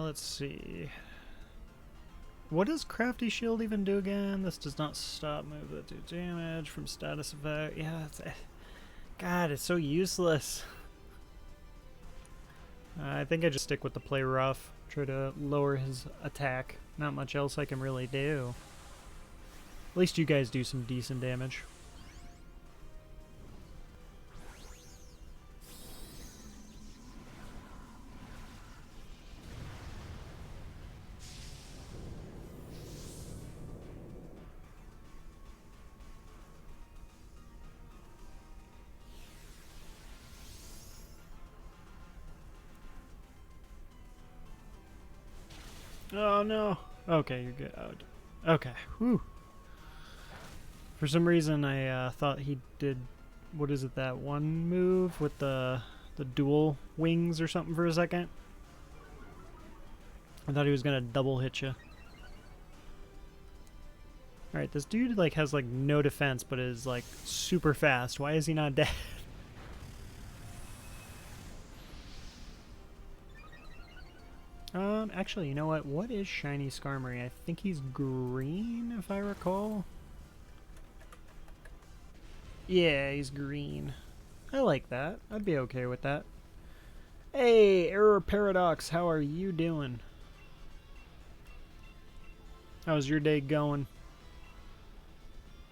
Let's see. What does Crafty Shield even do again? This does not stop move that do damage from status effect. Yeah, it's, God, it's so useless. I think I just stick with the play rough. Try to lower his attack. Not much else I can really do. At least you guys do some decent damage. Oh no. Okay, you're good. Oh, okay. Whew. For some reason, I thought he did. What is it? That one move with the dual wings or something for a second. I thought he was gonna double hit you. All right, this dude like has like no defense, but is like super fast. Why is he not dead? Actually, you know what? What is Shiny Skarmory? I think he's green, if I recall. Yeah, he's green. I like that. I'd be okay with that. Hey, Error Paradox, how are you doing? How's your day going?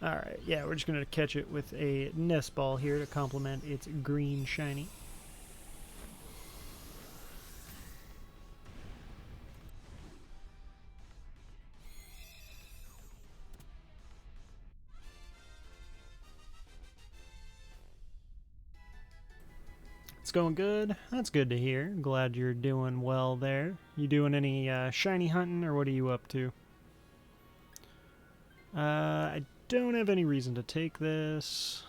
Alright, yeah, we're just going to catch it with a Nest Ball here to complement its green shiny. It's going good. That's good to hear. Glad you're doing well there. You doing any shiny hunting, or what are you up to? I don't have any reason to take this.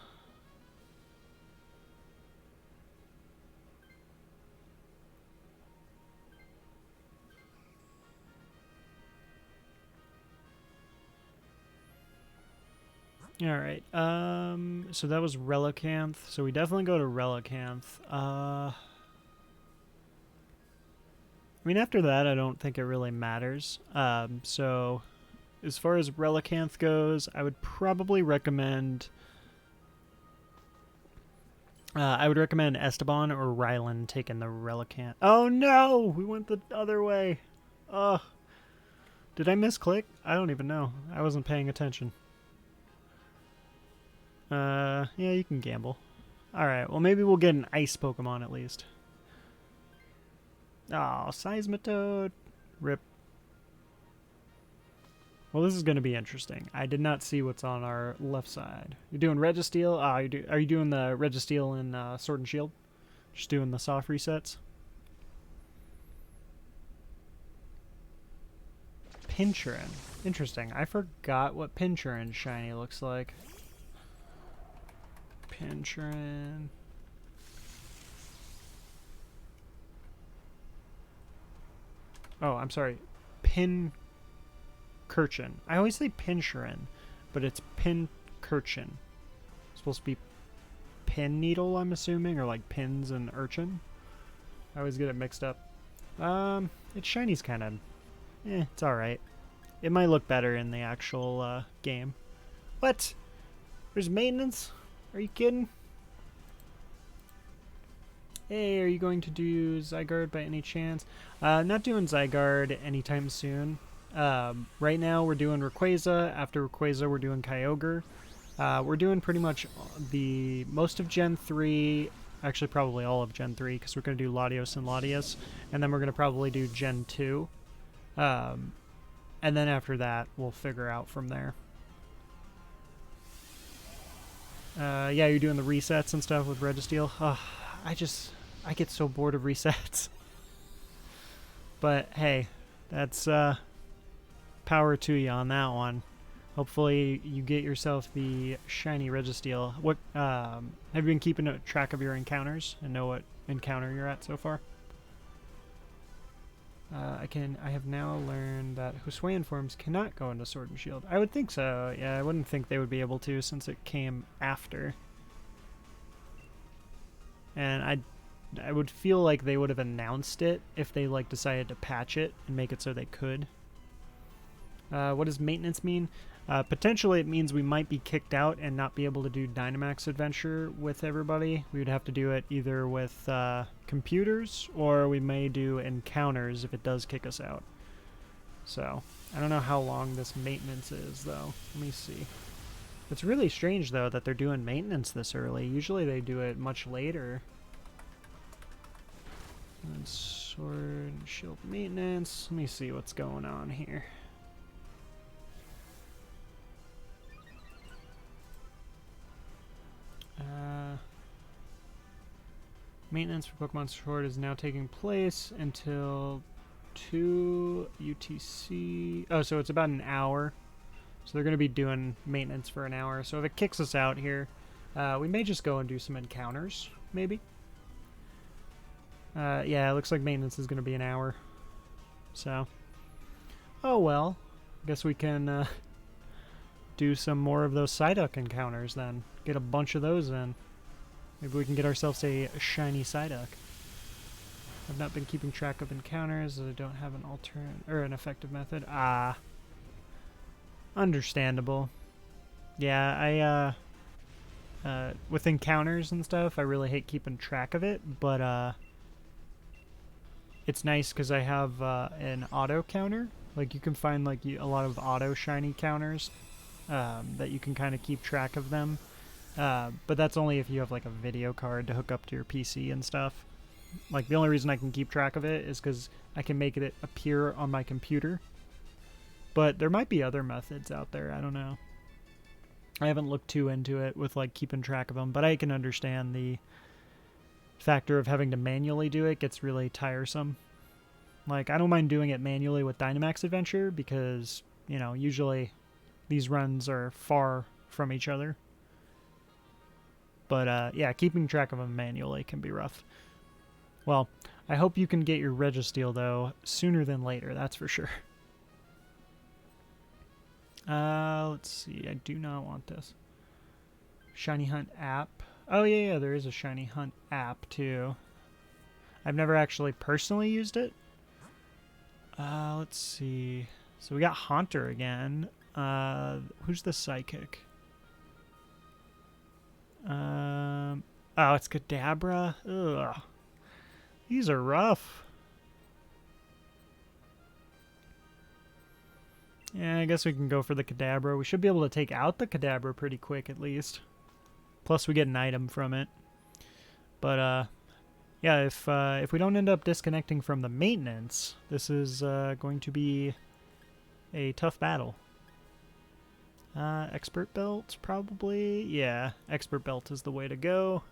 Alright, so that was Relicanth, so we definitely go to Relicanth. I mean, after that, I don't think it really matters. So, as far as Relicanth goes, I would probably recommend... I would recommend Esteban or Rylan taking the Relicanth. Oh no! We went the other way! Ugh. Did I misclick? I don't even know. I wasn't paying attention. Yeah, you can gamble. Alright, well maybe we'll get an ice Pokemon at least. Oh, Seismitoad. Rip. Well, this is going to be interesting. I did not see what's on our left side. You're doing Registeel? Are you doing the Registeel in Sword and Shield? Just doing the soft resets? Pinchurin. Interesting. I forgot what Pinchurin shiny looks like. Pinchurin. Oh, I'm sorry. Pincurchin. I always say Pinchurin, but it's Pincurchin. It's supposed to be pin needle, I'm assuming, or like pins and urchin. I always get it mixed up. Its shiny's kind of... it's alright. It might look better in the actual game. What? There's maintenance? Are you kidding? Hey, are you going to do Zygarde by any chance? Not doing Zygarde anytime soon. Right now we're doing Rayquaza. After Rayquaza we're doing Kyogre. We're doing pretty much the most of Gen 3, actually probably all of Gen 3, because we're going to do Latios and Latias, and then we're going to probably do Gen 2. And then after that, we'll figure out from there. Yeah, you're doing the resets and stuff with Registeel. I get so bored of resets. But hey, that's power to you on that one. Hopefully you get yourself the shiny Registeel. What have you been keeping track of your encounters and know what encounter you're at so far? I have now learned that Hisuian forms cannot go into Sword and Shield. I would think so. Yeah, I wouldn't think they would be able to since it came after. And I would feel like they would have announced it if they like decided to patch it and make it so they could. What does maintenance mean? Potentially it means we might be kicked out and not be able to do Dynamax Adventure with everybody. We would have to do it either with computers, or we may do encounters if it does kick us out. So, I don't know how long this maintenance is, though. Let me see. It's really strange, though, that they're doing maintenance this early. Usually they do it much later. And Sword and Shield maintenance. Let me see what's going on here. Maintenance for Pokemon Sword is now taking place until 2 UTC. Oh, so it's about an hour. So they're going to be doing maintenance for an hour. So if it kicks us out here, we may just go and do some encounters, maybe. Yeah, it looks like maintenance is going to be an hour. So, oh well. Guess we can do some more of those Psyduck encounters then. Get a bunch of those in. Maybe we can get ourselves a shiny Psyduck. I've not been keeping track of encounters as I don't have an alternate or an effective method. Ah. Understandable. Yeah, with encounters and stuff, I really hate keeping track of it, but it's nice because I have an auto counter. Like, you can find like a lot of auto shiny counters that you can kind of keep track of them. But that's only if you have like a video card to hook up to your PC and stuff. Like, the only reason I can keep track of it is because I can make it appear on my computer. But there might be other methods out there, I don't know. I haven't looked too into it with like keeping track of them, but I can understand the factor of having to manually do it gets really tiresome. Like, I don't mind doing it manually with Dynamax Adventure because, you know, usually these runs are far from each other. But, yeah, keeping track of them manually can be rough. Well, I hope you can get your Registeel, though, sooner than later, that's for sure. Let's see. I do not want this. Shiny Hunt app. Oh, yeah, there is a Shiny Hunt app, too. I've never actually personally used it. Let's see. So we got Haunter again. Who's the Psychic? Oh, it's Kadabra. Ugh. These are rough. Yeah, I guess we can go for the Kadabra. We should be able to take out the Kadabra pretty quick at least. Plus we get an item from it. But yeah, if we don't end up disconnecting from the maintenance, this is going to be a tough battle. Expert belt, probably. Yeah, expert belt is the way to go.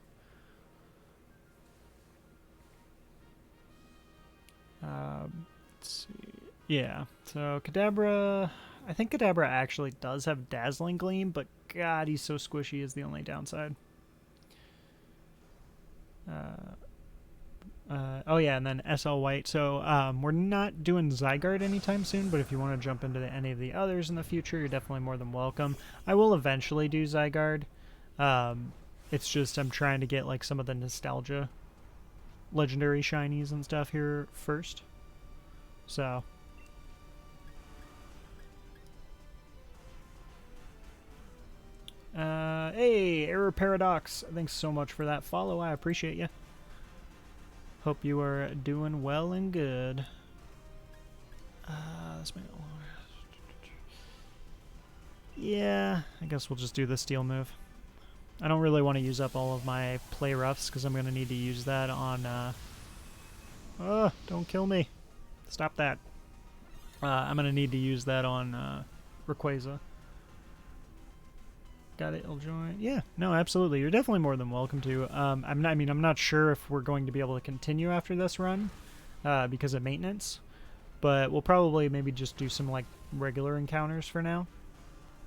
Let's see. Yeah, so Kadabra, I think Kadabra actually does have Dazzling Gleam, but God, he's so squishy is the only downside. Oh yeah, and then SL White. So we're not doing Zygarde anytime soon, but if you want to jump into any of the others in the future, you're definitely more than welcome. I will eventually do Zygarde. It's just I'm trying to get like some of the nostalgia legendary shinies and stuff here first. So hey, Error Paradox, thanks so much for that follow. I appreciate you. Hope you are doing well and good. This may yeah, I guess we'll just do the steel move. I don't really want to use up all of my play roughs because I'm going to need to use that on... don't kill me. Stop that. I'm going to need to use that on Rayquaza. Got it, I'll join. Yeah, no, absolutely. You're definitely more than welcome to. I'm not sure if we're going to be able to continue after this run because of maintenance, but we'll probably maybe just do some like regular encounters for now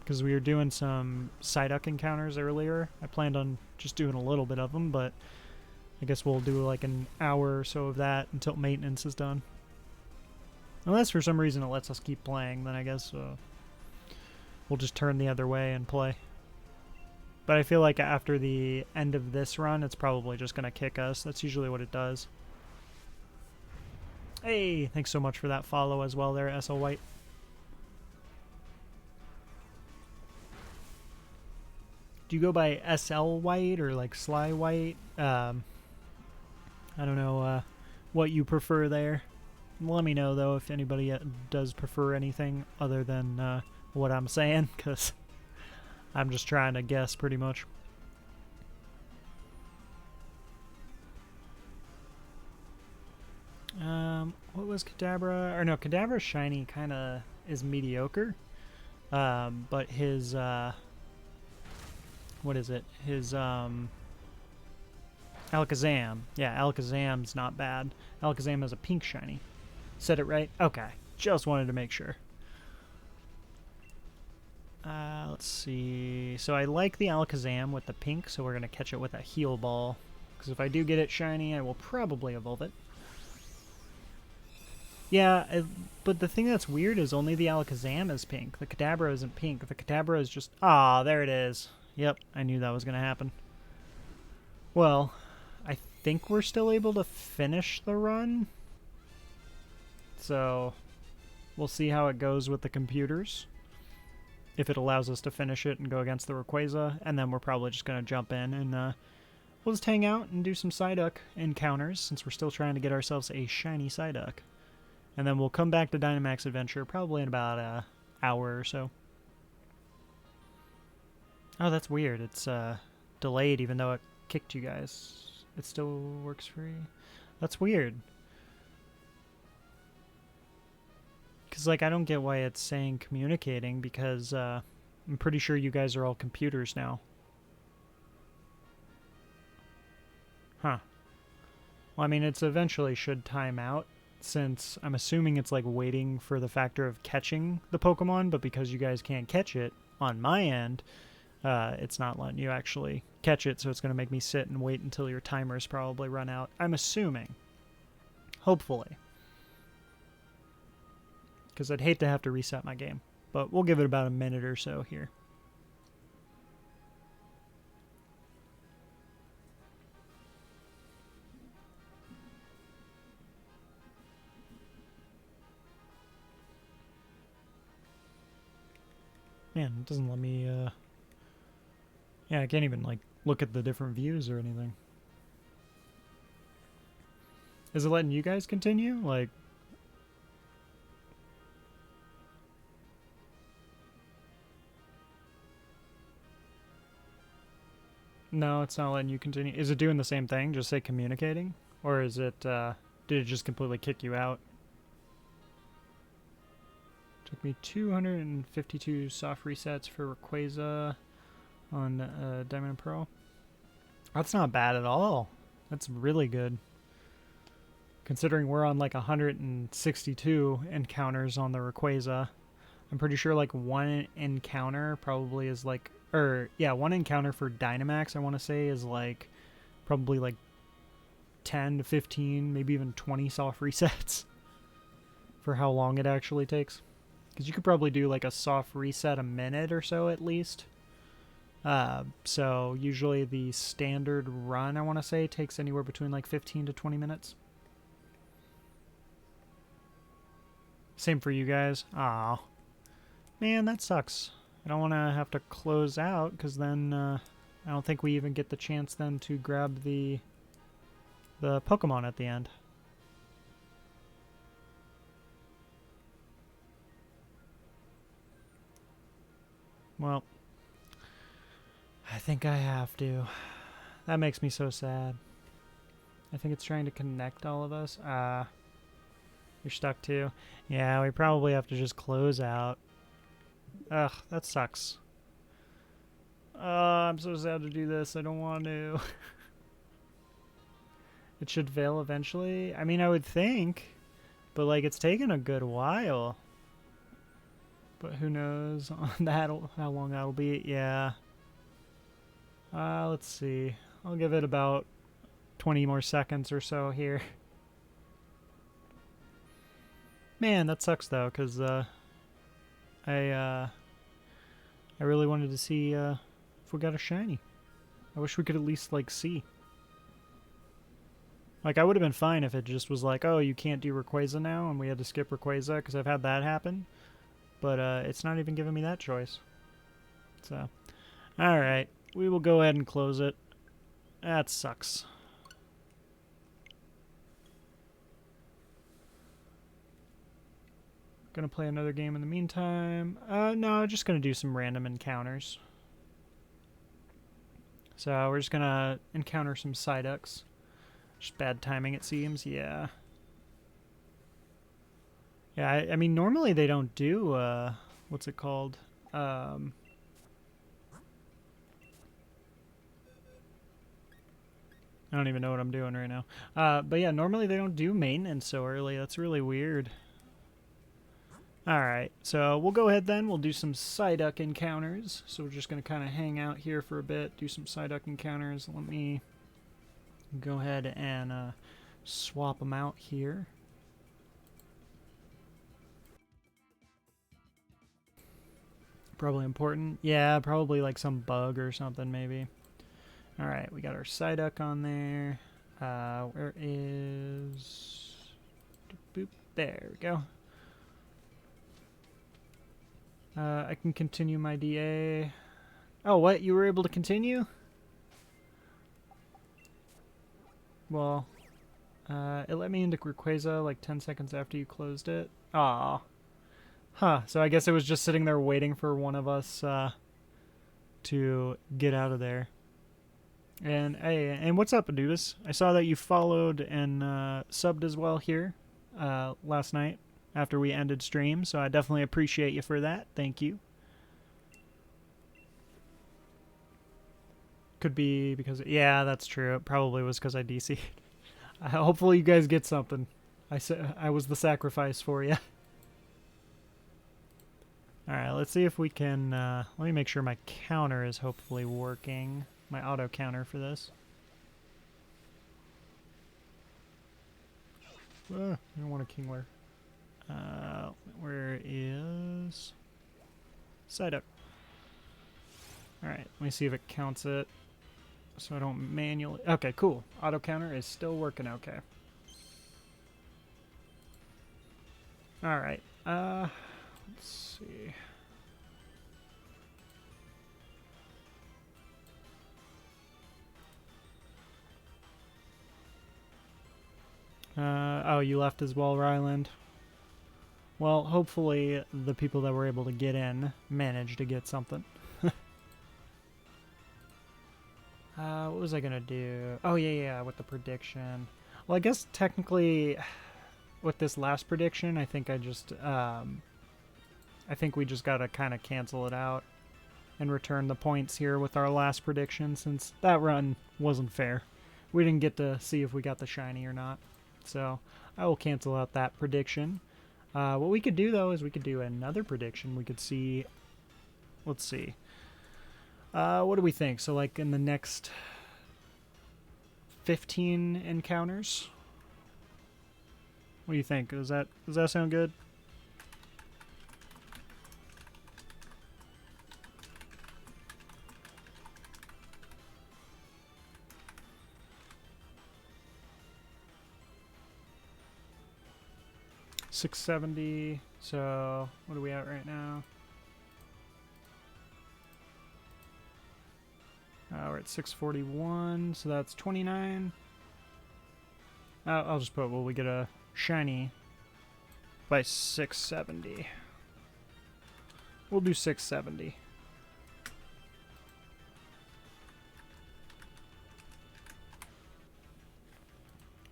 because we were doing some Psyduck encounters earlier. I planned on just doing a little bit of them, but I guess we'll do like an hour or so of that until maintenance is done. Unless for some reason it lets us keep playing, then I guess we'll just turn the other way and play. But I feel like after the end of this run, it's probably just going to kick us. That's usually what it does. Hey, thanks so much for that follow as well there, SL White. Do you go by SL White or like Sly White? I don't know what you prefer there. Let me know, though, if anybody does prefer anything other than what I'm saying, because... I'm just trying to guess, pretty much. What was Kadabra? Or no, Kadabra's shiny kind of is mediocre. But his, what is it? His, Alakazam. Yeah, Alakazam's not bad. Alakazam has a pink shiny. Said it right? Okay. Just wanted to make sure. Let's see. So I like the Alakazam with the pink, so we're going to catch it with a Heal Ball. Because if I do get it shiny, I will probably evolve it. Yeah, but the thing that's weird is only the Alakazam is pink. The Kadabra isn't pink. The Kadabra is just... Ah, there it is. Yep, I knew that was going to happen. Well, I think we're still able to finish the run. So, we'll see how it goes with the computers. If it allows us to finish it and go against the Rayquaza, and then we're probably just going to jump in and we'll just hang out and do some Psyduck encounters since we're still trying to get ourselves a shiny Psyduck. And then we'll come back to Dynamax Adventure probably in about an hour or so. Oh, that's weird. It's delayed even though it kicked you guys. It still works free. That's weird. Because, like, I don't get why it's saying communicating, because I'm pretty sure you guys are all computers now. Huh. Well, I mean, it's eventually should time out, since I'm assuming it's, like, waiting for the factor of catching the Pokemon, but because you guys can't catch it on my end, it's not letting you actually catch it, so it's going to make me sit and wait until your timer's probably run out. I'm assuming. Hopefully. Because I'd hate to have to reset my game. But we'll give it about a minute or so here. Man, it doesn't let me, yeah, I can't even, like, look at the different views or anything. Is it letting you guys continue? Like... No, it's not letting you continue. Is it doing the same thing? Just say communicating? Or is it, did it just completely kick you out? Took me 252 soft resets for Rayquaza on Diamond and Pearl. That's not bad at all. That's really good. Considering we're on like 162 encounters on the Rayquaza. I'm pretty sure like one encounter probably is like, one encounter for Dynamax I want to say is like probably like 10 to 15, maybe even 20 soft resets for how long it actually takes. Because you could probably do like a soft reset a minute or so at least. So usually the standard run I want to say takes anywhere between like 15 to 20 minutes. Same for you guys. Aw. Man, that sucks. I don't want to have to close out because then I don't think we even get the chance then to grab the Pokemon at the end. Well, I think I have to. That makes me so sad. I think it's trying to connect all of us. You're stuck too. Yeah, we probably have to just close out. Ugh, that sucks. I'm so sad to do this. I don't want to. It should fail eventually. I mean, I would think. But, like, it's taken a good while. But who knows on that, how long that'll be. Yeah. Let's see. I'll give it about 20 more seconds or so here. Man, that sucks, though, because I really wanted to see if we got a shiny. I wish we could at least, like, see. Like, I would have been fine if it just was like, oh, you can't do Rayquaza now, and we had to skip Rayquaza, because I've had that happen. But it's not even giving me that choice. So, alright. We will go ahead and close it. That sucks. Gonna play another game in the meantime. No, just gonna do some random encounters. So we're just gonna encounter some Psyducks. Just bad timing, it seems. Yeah. Yeah, I mean, normally they don't do, what's it called? I don't even know what I'm doing right now. But yeah, normally they don't do maintenance so early. That's really weird. Alright, so we'll go ahead then. We'll do some Psyduck encounters. So we're just going to kind of hang out here for a bit, do some Psyduck encounters. Let me go ahead and swap them out here. Probably important. Yeah, probably like some bug or something maybe. Alright, we got our Psyduck on there. Where is... Boop. There we go. I can continue my DA. Oh, what? You were able to continue? Well, it let me into Rayquaza like 10 seconds after you closed it. Aw. Huh, so I guess it was just sitting there waiting for one of us to get out of there. And hey, and what's up, Anubis? I saw that you followed and subbed as well here last night after we ended stream, so I definitely appreciate you for that. Thank you. Could be because... Yeah, that's true. It probably was because I DC'd. Hopefully you guys get something. I was the sacrifice for you. Alright, let's see if we can... let me make sure my counter is hopefully working. My auto counter for this. I don't want a Kingler. Where is Psyduck? Alright, let me see if it counts it so I don't manually... Okay, cool. Auto counter is still working okay. Alright, let's see. Oh, you left as well, Ryland. Well, hopefully the people that were able to get in managed to get something. What was I gonna do? Oh yeah, with the prediction. Well, I guess technically, with this last prediction, I think I think we just gotta kind of cancel it out and return the points here with our last prediction, since that run wasn't fair. We didn't get to see if we got the shiny or not. So I will cancel out that prediction. What we could do, though, is we could do another prediction. We could see... Let's see. What do we think? So, like, in the next 15 encounters? What do you think? Does that sound good? $670. So what are we at right now? We're at 641. So that's 29. I'll just put, will we get a shiny by 670? We'll do 670.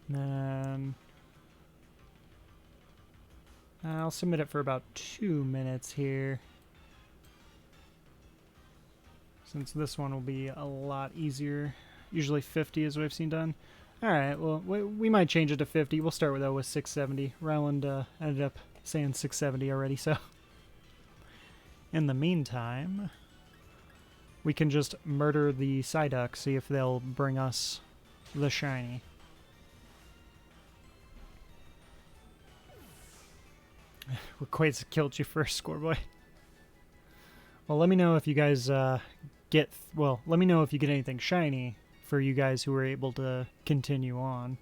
And then I'll submit it for about 2 minutes here, since this one will be a lot easier. Usually 50 is what I've seen done. Alright, well, we might change it to 50. We'll start with, though, with 670. Ryland ended up saying 670 already, so... In the meantime, we can just murder the Psyduck, see if they'll bring us the shiny. Rayquaza killed you first, Scoreboy. Well, let me know if you guys let me know if you get anything shiny for you guys who were able to continue on.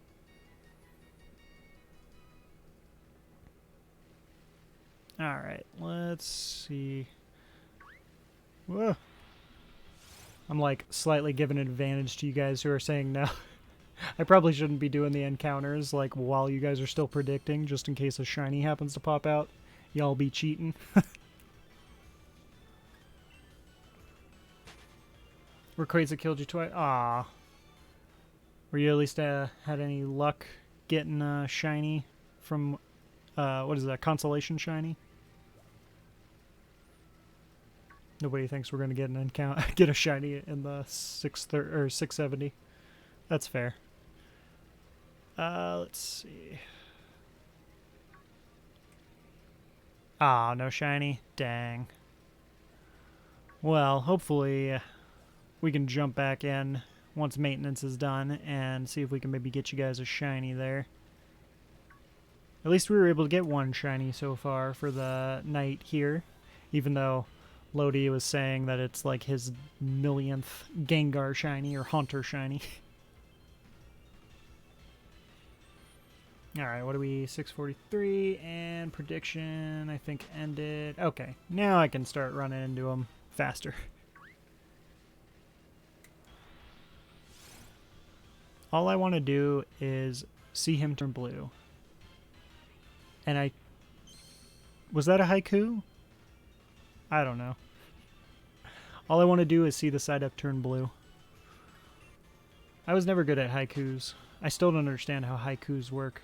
Alright, let's see. Whoa. I'm like slightly giving an advantage to you guys who are saying no. I probably shouldn't be doing the encounters like while you guys are still predicting, just in case a shiny happens to pop out. Y'all be cheating. Rayquaza killed you twice. Ah. Were you at least had any luck getting a shiny from what is that, consolation shiny? Nobody thinks we're gonna get an get a shiny in the 670. That's fair. Let's see. Ah, no shiny. Dang. Well, hopefully we can jump back in once maintenance is done and see if we can maybe get you guys a shiny there. At least we were able to get one shiny so far for the night here, even though Lodi was saying that it's like his millionth Gengar shiny or Haunter shiny. Alright, what are we? 643, and prediction, I think, ended. Okay, now I can start running into them faster. All I want to do is see him turn blue. And was that a haiku? I don't know. All I want to do is see the Psyduck turn blue. I was never good at haikus. I still don't understand how haikus work.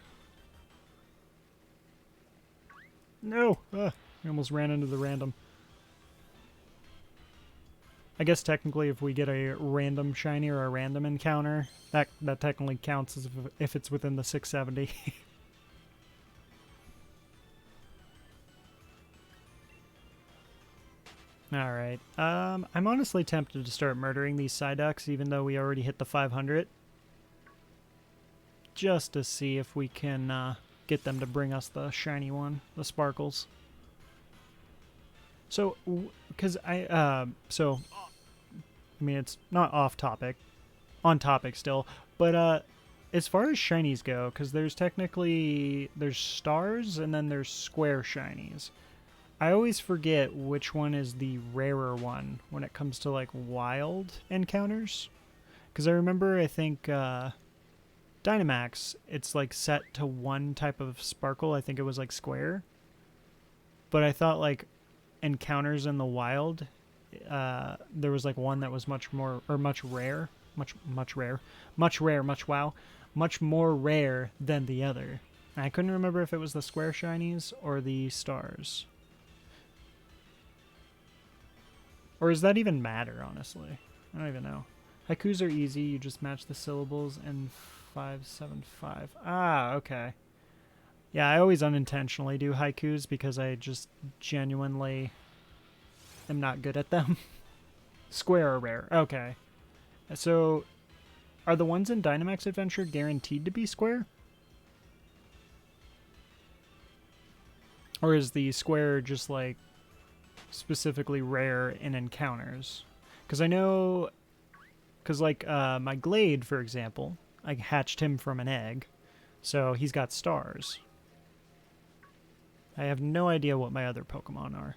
No! I almost ran into the random. I guess technically if we get a random shiny or a random encounter, that technically counts as if it's within the 670. Alright, I'm honestly tempted to start murdering these Psyducks even though we already hit the 500. Just to see if we can get them to bring us the shiny one, the Sparkles. So, because I mean, it's not off topic, on topic still, but as far as shinies go, because there's stars and then there's square shinies. I always forget which one is the rarer one when it comes to like wild encounters. Because I remember, I think Dynamax, it's like set to one type of sparkle. I think it was like square. But I thought like encounters in the wild, there was like one that was much rare much more rare than the other. I couldn't remember if it was the square shinies or the stars. Or does that even matter, honestly? I don't even know. Haikus are easy. You just match the syllables in 575. Ah, okay. Yeah, I always unintentionally do haikus because I just genuinely am not good at them. Square or rare. Okay. So, are the ones in Dynamax Adventure guaranteed to be square? Or is the square just, like, specifically rare in encounters? Because I know... Because, like, my Glade, for example, I hatched him from an egg, so he's got stars. I have no idea what my other Pokemon are.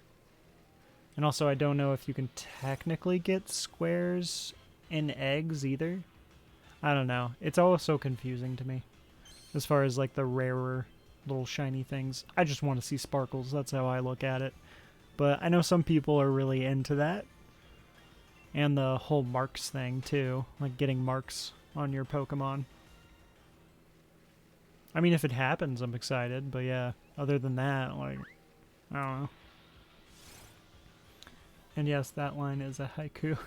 And also, I don't know if you can technically get squares in eggs either. I don't know. It's all so confusing to me. As far as, like, the rarer little shiny things. I just want to see sparkles. That's how I look at it. But I know some people are really into that. And the whole marks thing, too. Like, getting marks on your Pokemon. I mean, if it happens, I'm excited. But yeah, other than that, like, I don't know. And yes, that line is a haiku.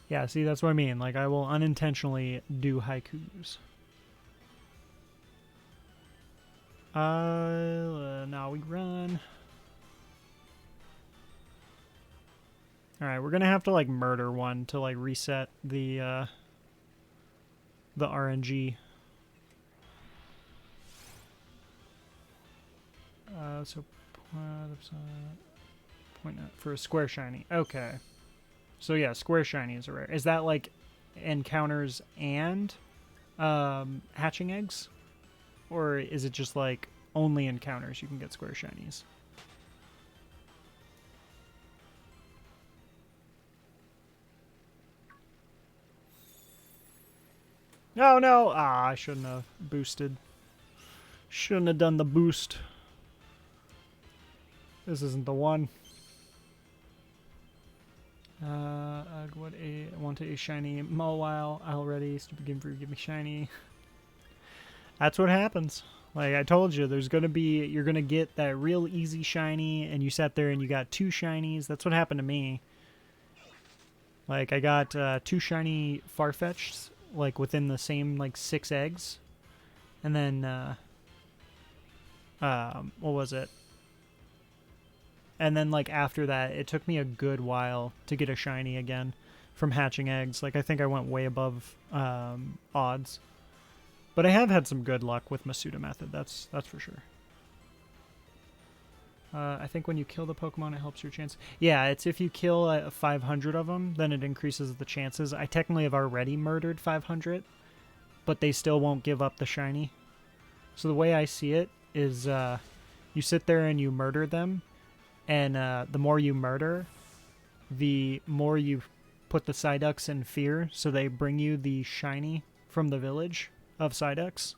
Yeah, see, that's what I mean. Like, I will unintentionally do haikus. Now we run. Alright, we're gonna have to, like, murder one to, like, reset the RNG. So, point out for a square shiny. Okay. So, yeah, square shinies are rare. Is that, like, encounters and hatching eggs? Or is it just, like, only encounters you can get square shinies? Oh, no! Ah, I shouldn't have boosted. Shouldn't have done the boost. This isn't the one. I want a shiny Mawile already. Stupid game for you, give me shiny. That's what happens. Like I told you, there's gonna be, you're gonna get that real easy shiny, and you sat there and you got 2 shinies. That's what happened to me. Like I got 2 shiny Farfetch'd, like within the same like 6 eggs, and then what was it? And then, like, after that, it took me a good while to get a shiny again from hatching eggs. Like, I think I went way above odds. But I have had some good luck with Masuda method, that's for sure. I think when you kill the Pokemon, it helps your chance. Yeah, it's if you kill 500 of them, then it increases the chances. I technically have already murdered 500, but they still won't give up the shiny. So the way I see it is you sit there and you murder them, and the more you murder, the more you put the Psyducks in fear, so they bring you the shiny from the village of Psyducks.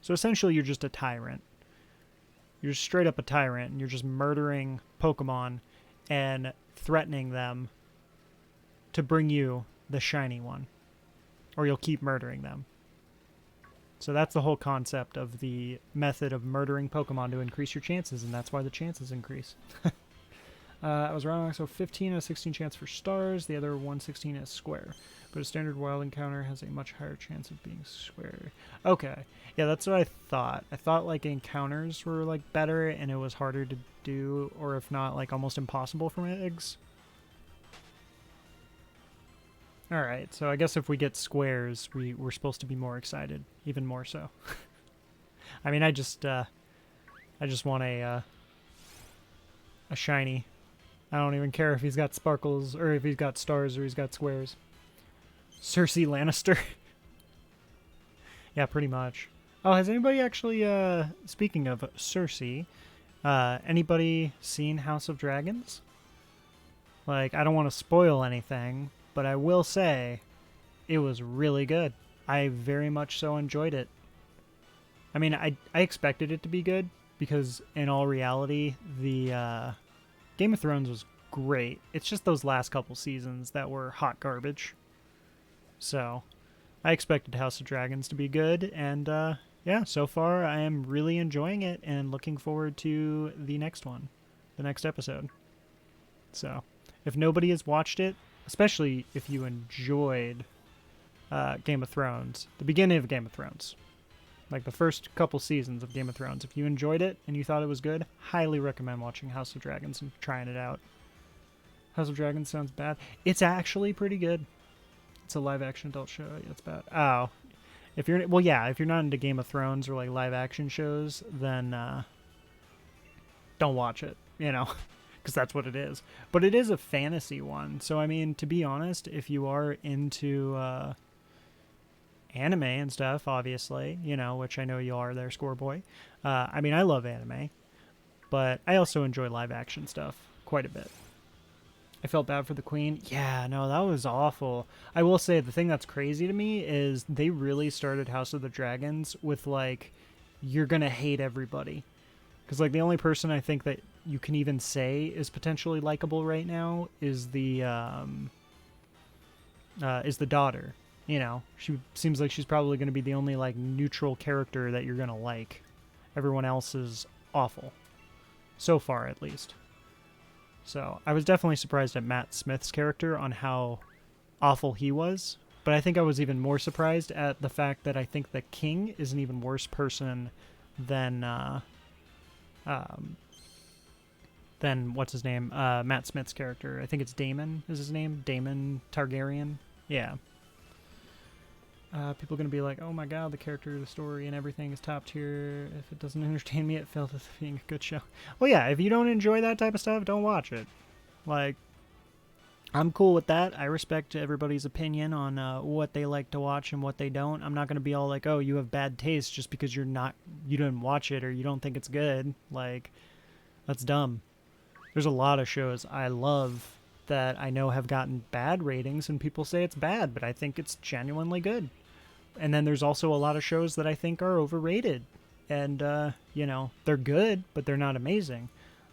So essentially you're just a tyrant. You're just straight up a tyrant, and you're just murdering Pokemon and threatening them to bring you the shiny one. Or you'll keep murdering them. So that's the whole concept of the method of murdering Pokemon to increase your chances, and that's why the chances increase. I was wrong, so 15 out of 16 chance for stars, the other 116 is square. But a standard wild encounter has a much higher chance of being square. Okay, yeah, that's what I thought. I thought, like, encounters were, like, better, and it was harder to do, or if not, like, almost impossible from eggs. Alright, so I guess if we get squares, we're supposed to be more excited. Even more so. I mean, I just want a shiny. I don't even care if he's got sparkles, or if he's got stars, or he's got squares. Cersei Lannister. Yeah, pretty much. Oh, has anybody actually, speaking of Cersei, anybody seen House of Dragons? Like, I don't want to spoil anything, but I will say it was really good. I very much so enjoyed it. I mean, I expected it to be good, because in all reality, the Game of Thrones was great. It's just those last couple seasons that were hot garbage. So I expected House of Dragons to be good, and yeah, so far I am really enjoying it and looking forward to the next one, the next episode. So if nobody has watched it, especially if you enjoyed Game of Thrones, the beginning of Game of Thrones, like the first couple seasons of Game of Thrones, if you enjoyed it and you thought it was good, highly recommend watching House of Dragons and trying it out. House of Dragons sounds bad. It's actually pretty good. It's a live-action adult show. Yeah, it's bad. Oh, if you're if you're not into Game of Thrones or like live-action shows, then don't watch it. Because that's what it is. But it is a fantasy one, so I mean, to be honest, if you are into anime and stuff, obviously, which I know you are there, Scoreboy. I mean, I love anime, but I also enjoy live-action stuff quite a bit. I felt bad for the queen. Yeah, no, that was awful. I will say, the thing that's crazy to me is they really started House of the Dragons with, like, you're gonna hate everybody. Because, like, the only person I think that you can even say is potentially likable right now is the daughter. She seems like she's probably going to be the only, like, neutral character that you're going to like. Everyone else is awful. So far, at least. So, I was definitely surprised at Matt Smith's character on how awful he was. But I think I was even more surprised at the fact that I think the king is an even worse person than what's his name? Matt Smith's character. I think it's Daemon is his name. Daemon Targaryen. Yeah. People are going to be like, oh my god, the character, the story, and everything is top tier. If it doesn't entertain me, it fails as being a good show. Well, yeah, if you don't enjoy that type of stuff, don't watch it. Like, I'm cool with that. I respect everybody's opinion on what they like to watch and what they don't. I'm not going to be all like, oh, you have bad taste just because you didn't watch it or you don't think it's good. Like, that's dumb. There's a lot of shows I love that I know have gotten bad ratings and people say it's bad, but I think it's genuinely good. And then there's also a lot of shows that I think are overrated. And, they're good, but they're not amazing.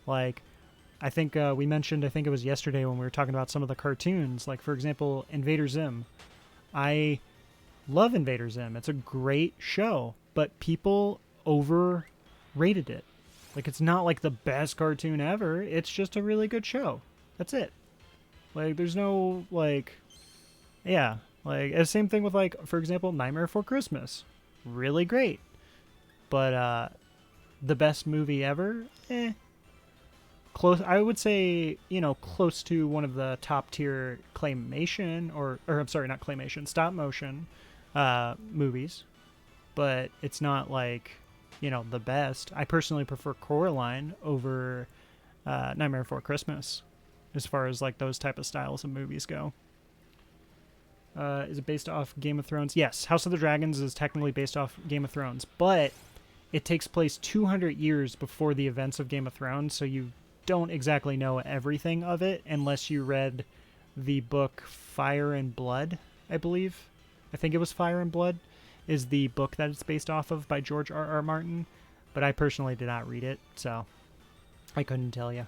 Like, I think we mentioned, I think it was yesterday when we were talking about some of the cartoons. Like, for example, Invader Zim. I love Invader Zim. It's a great show, but people overrated it. Like, it's not like the best cartoon ever. It's just a really good show. That's it. Like, there's no, like, yeah. Like, same thing with, like, for example, Nightmare Before Christmas. Really great. But, the best movie ever? Close, I would say, close to one of the top tier claymation, or I'm sorry, not claymation, stop motion movies. But it's not, like, the best. I personally prefer Coraline over Nightmare Before Christmas, as far as, like, those type of styles of movies go. Is it based off Game of Thrones? Yes, House of the Dragons is technically based off Game of Thrones, but it takes place 200 years before the events of Game of Thrones, so you don't exactly know everything of it unless you read the book Fire and Blood, I believe. I think it was Fire and Blood is the book that it's based off of by George R.R. Martin, but I personally did not read it, so I couldn't tell you.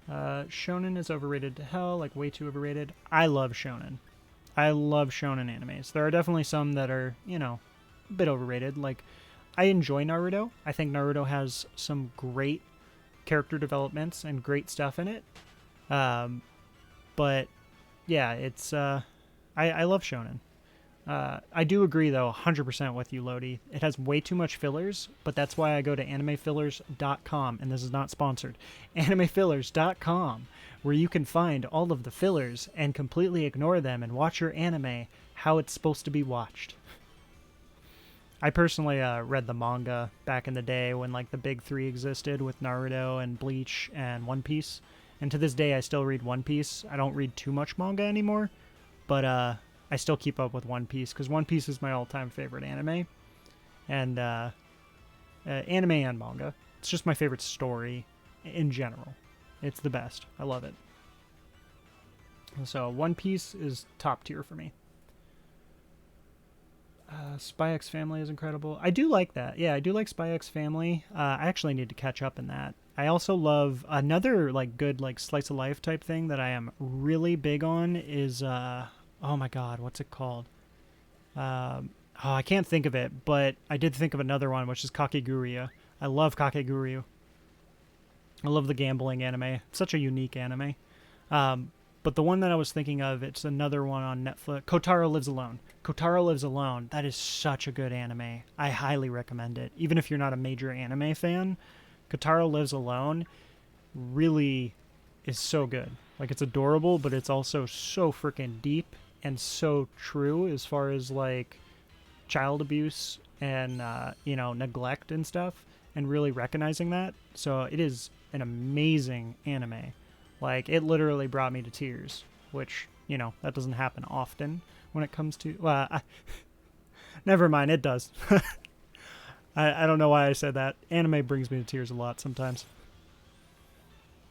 Shonen is overrated to hell, like way too overrated. I love shonen. I love shonen animes. There are definitely some that are, a bit overrated. Like, I enjoy Naruto. I think Naruto has some great character developments and great stuff in it. But, yeah, it's, I love shonen. I do agree, though, 100% with you, Lodi. It has way too much fillers, but that's why I go to animefillers.com, and this is not sponsored. Animefillers.com, where you can find all of the fillers and completely ignore them and watch your anime how it's supposed to be watched. I personally read the manga back in the day when, like, the big three existed with Naruto and Bleach and One Piece. And to this day, I still read One Piece. I don't read too much manga anymore, but I still keep up with One Piece because One Piece is my all-time favorite anime. And anime and manga. It's just my favorite story in general. It's the best. I love it. So One Piece is top tier for me. Spy X Family is incredible. I do like that. Yeah, I do like Spy X Family. I actually need to catch up in that. I also love another like good like slice of life type thing that I am really big on is oh my god, what's it called? Oh, I can't think of it, but I did think of another one, which is Kakegurui. I love Kakegurui. I love the gambling anime. It's such a unique anime. But the one that I was thinking of, it's another one on Netflix. Kotaro Lives Alone. Kotaro Lives Alone. That is such a good anime. I highly recommend it. Even if you're not a major anime fan, Kotaro Lives Alone really is so good. Like, it's adorable, but it's also so freaking deep and so true as far as, like, child abuse and, neglect and stuff, and really recognizing that. So it is an amazing anime. Like, it literally brought me to tears, which, that doesn't happen often when it comes to... Well, never mind, it does. I don't know why I said that. Anime brings me to tears a lot sometimes.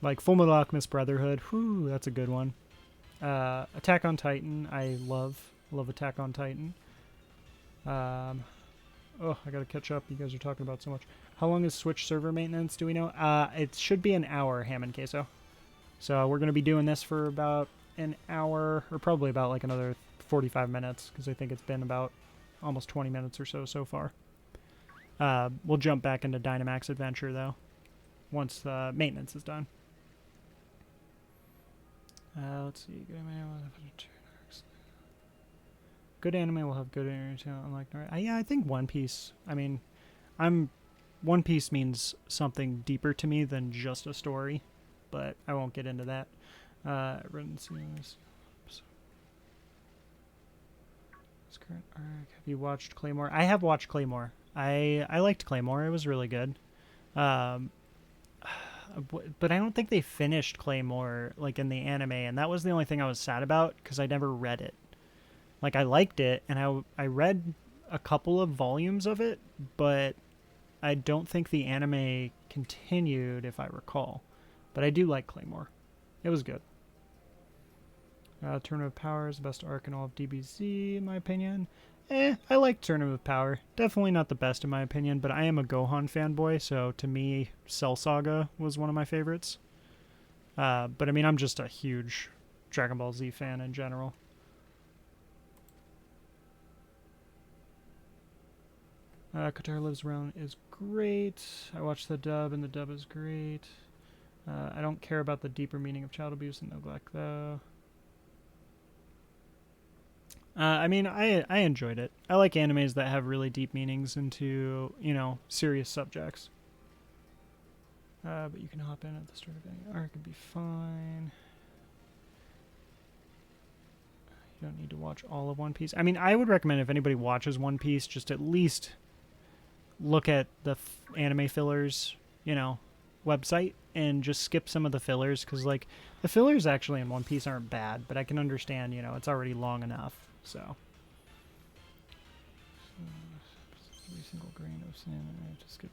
Like, Fullmetal Alchemist Brotherhood. Whew, that's a good one. Attack on Titan, I love. Love Attack on Titan. I gotta catch up. You guys are talking about so much. How long is Switch server maintenance, do we know? It should be an hour, Ham and Queso. So we're going to be doing this for about an hour, or probably about like another 45 minutes, because I think it's been about almost 20 minutes or so far. We'll jump back into Dynamax Adventure, though, once the maintenance is done. Let's see. Good anime will have good entertainment, unlike... yeah, I think One Piece. I mean, One Piece means something deeper to me than just a story. But I won't get into that. Written series. Current arc. Have you watched Claymore? I have watched Claymore. I liked Claymore. It was really good. But I don't think they finished Claymore like in the anime, and that was the only thing I was sad about because I never read it. Like, I liked it, and I read a couple of volumes of it, but I don't think the anime continued, if I recall. But I do like Claymore. It was good. Tournament of Power is the best arc in all of DBZ, in my opinion. I like Tournament of Power. Definitely not the best, in my opinion, but I am a Gohan fanboy, so to me, Cell Saga was one of my favorites. But I mean, I'm just a huge Dragon Ball Z fan in general. Kotaro Lives Around is great. I watched the dub, and the dub is great. I don't care about the deeper meaning of child abuse and neglect, though. I mean, I enjoyed it. I like animes that have really deep meanings into, serious subjects. But you can hop in at the start of any arc and be fine. You don't need to watch all of One Piece. I mean, I would recommend if anybody watches One Piece, just at least look at the anime fillers, website, and just skip some of the fillers, because like the fillers actually in One Piece aren't bad, but I can understand, it's already long enough. So every single grain of sand, I have to skip.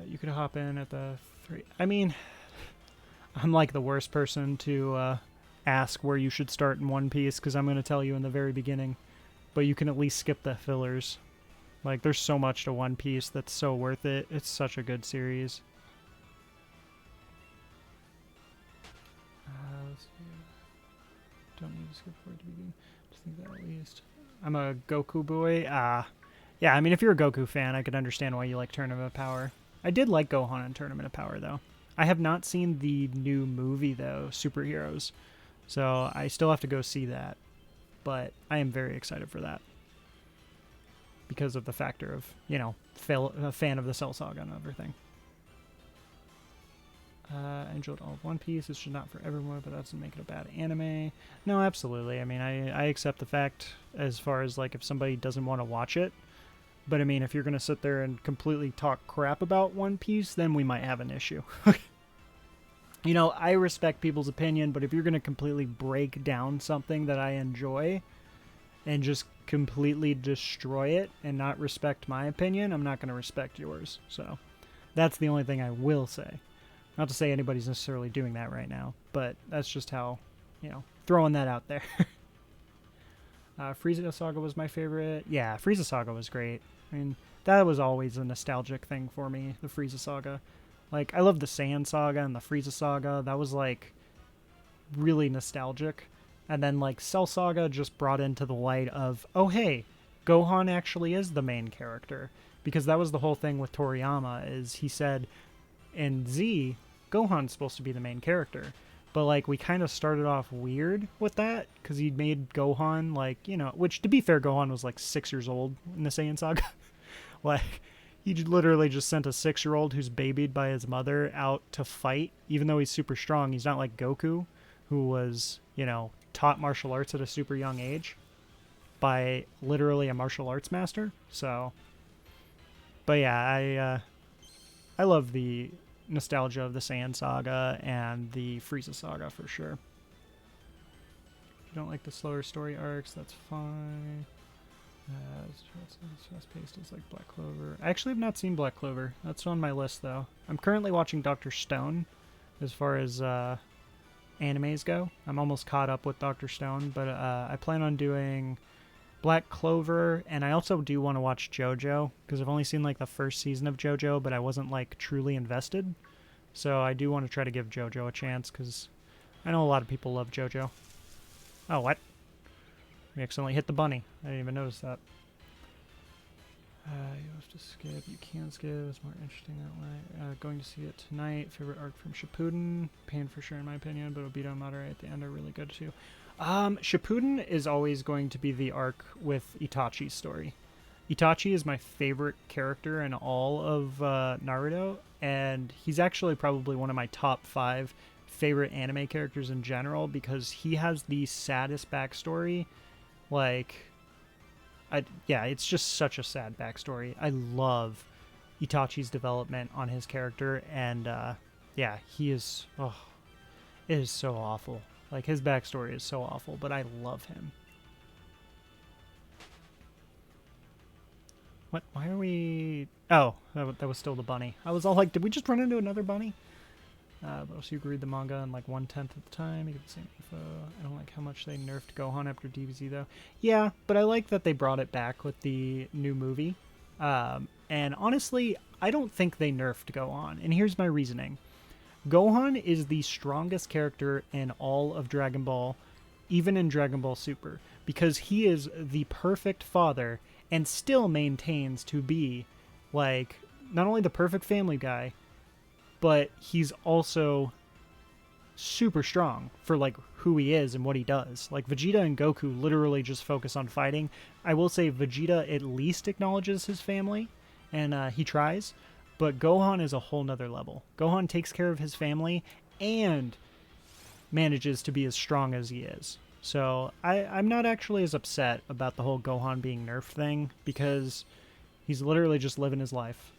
You could hop in at the 3. I mean, I'm like the worst person to ask where you should start in One Piece, because I'm going to tell you in the very beginning, but you can at least skip the fillers. Like, there's so much to One Piece that's so worth it. It's such a good series. Let's see. Don't need to skip for it to begin. Just think that at least. I'm a Goku boy. Yeah, I mean, if you're a Goku fan, I could understand why you like Tournament of Power. I did like Gohan in Tournament of Power, though. I have not seen the new movie, though, Superheroes. So I still have to go see that. But I am very excited for that. Because of the factor of, a fan of the Cell Saga and everything. I enjoyed all of One Piece. It's just not for everyone, but that doesn't make it a bad anime. No, absolutely. I mean, I accept the fact as far as, like, if somebody doesn't want to watch it. But, I mean, if you're going to sit there and completely talk crap about One Piece, then we might have an issue. I respect people's opinion, but if you're going to completely break down something that I enjoy and just completely destroy it and not respect my opinion, I'm not going to respect yours. So that's the only thing I will say. Not to say anybody's necessarily doing that right now, but that's just how, throwing that out there. Frieza Saga was my favorite. Yeah, Frieza Saga was great. I mean, that was always a nostalgic thing for me, the Frieza Saga. Like, I love the Saiyan Saga and the Frieza Saga. That was, like, really nostalgic. And then, like, Cell Saga just brought into the light of, oh, hey, Gohan actually is the main character. Because that was the whole thing with Toriyama, is he said, in Z, Gohan's supposed to be the main character. But, like, we kind of started off weird with that, because he made Gohan, like, you know, which, to be fair, Gohan was, like, 6 years old in the Saiyan Saga. Like, he literally just sent a 6-year-old who's babied by his mother out to fight, even though he's super strong. He's not like Goku, who was, you know, taught martial arts at a super young age by literally a martial arts master. So, but yeah, I love the nostalgia of the Saiyan Saga and the Frieza Saga for sure. If you don't like the slower story arcs, that's fine. Fast-paced is like Black Clover. I actually have not seen Black Clover. That's on my list, though. I'm currently watching Dr. Stone as far as animes go. I'm almost caught up with Dr. Stone, but I plan on doing Black Clover, and I also do want to watch JoJo, because I've only seen like the first season of JoJo, but I wasn't like truly invested. So I do want to try to give JoJo a chance, because I know a lot of people love JoJo. Oh, what? We accidentally hit the bunny. I didn't even notice that. You have to skip. You can skip. It's more interesting that way. Going to see it tonight. Favorite arc from Shippuden. Pain for sure in my opinion, but Obito and Madara at the end are really good too. Shippuden is always going to be the arc with Itachi's story. Itachi is my favorite character in all of Naruto, and he's actually probably one of my top 5 favorite anime characters in general, because he has the saddest backstory. Like, yeah, it's just such a sad backstory. I love Itachi's development on his character, and yeah, he is, oh, it is so awful. Like, his backstory is so awful, but I love him. What? Why are we... Oh, that was still the bunny. I was all like, did we just run into another bunny? But also you can read the manga in like 1/10 of the time. You get the same info. I don't like how much they nerfed Gohan after DBZ though. Yeah, but I like that they brought it back with the new movie. And honestly, I don't think they nerfed Gohan. And here's my reasoning. Gohan is the strongest character in all of Dragon Ball, even in Dragon Ball Super, because he is the perfect father and still maintains to be, like, not only the perfect family guy, but he's also super strong for, like, who he is and what he does. Like, Vegeta and Goku literally just focus on fighting. I will say Vegeta at least acknowledges his family, and he tries, but Gohan is a whole nother level. Gohan takes care of his family and manages to be as strong as he is. So I'm not actually as upset about the whole Gohan being nerfed thing, because he's literally just living his life.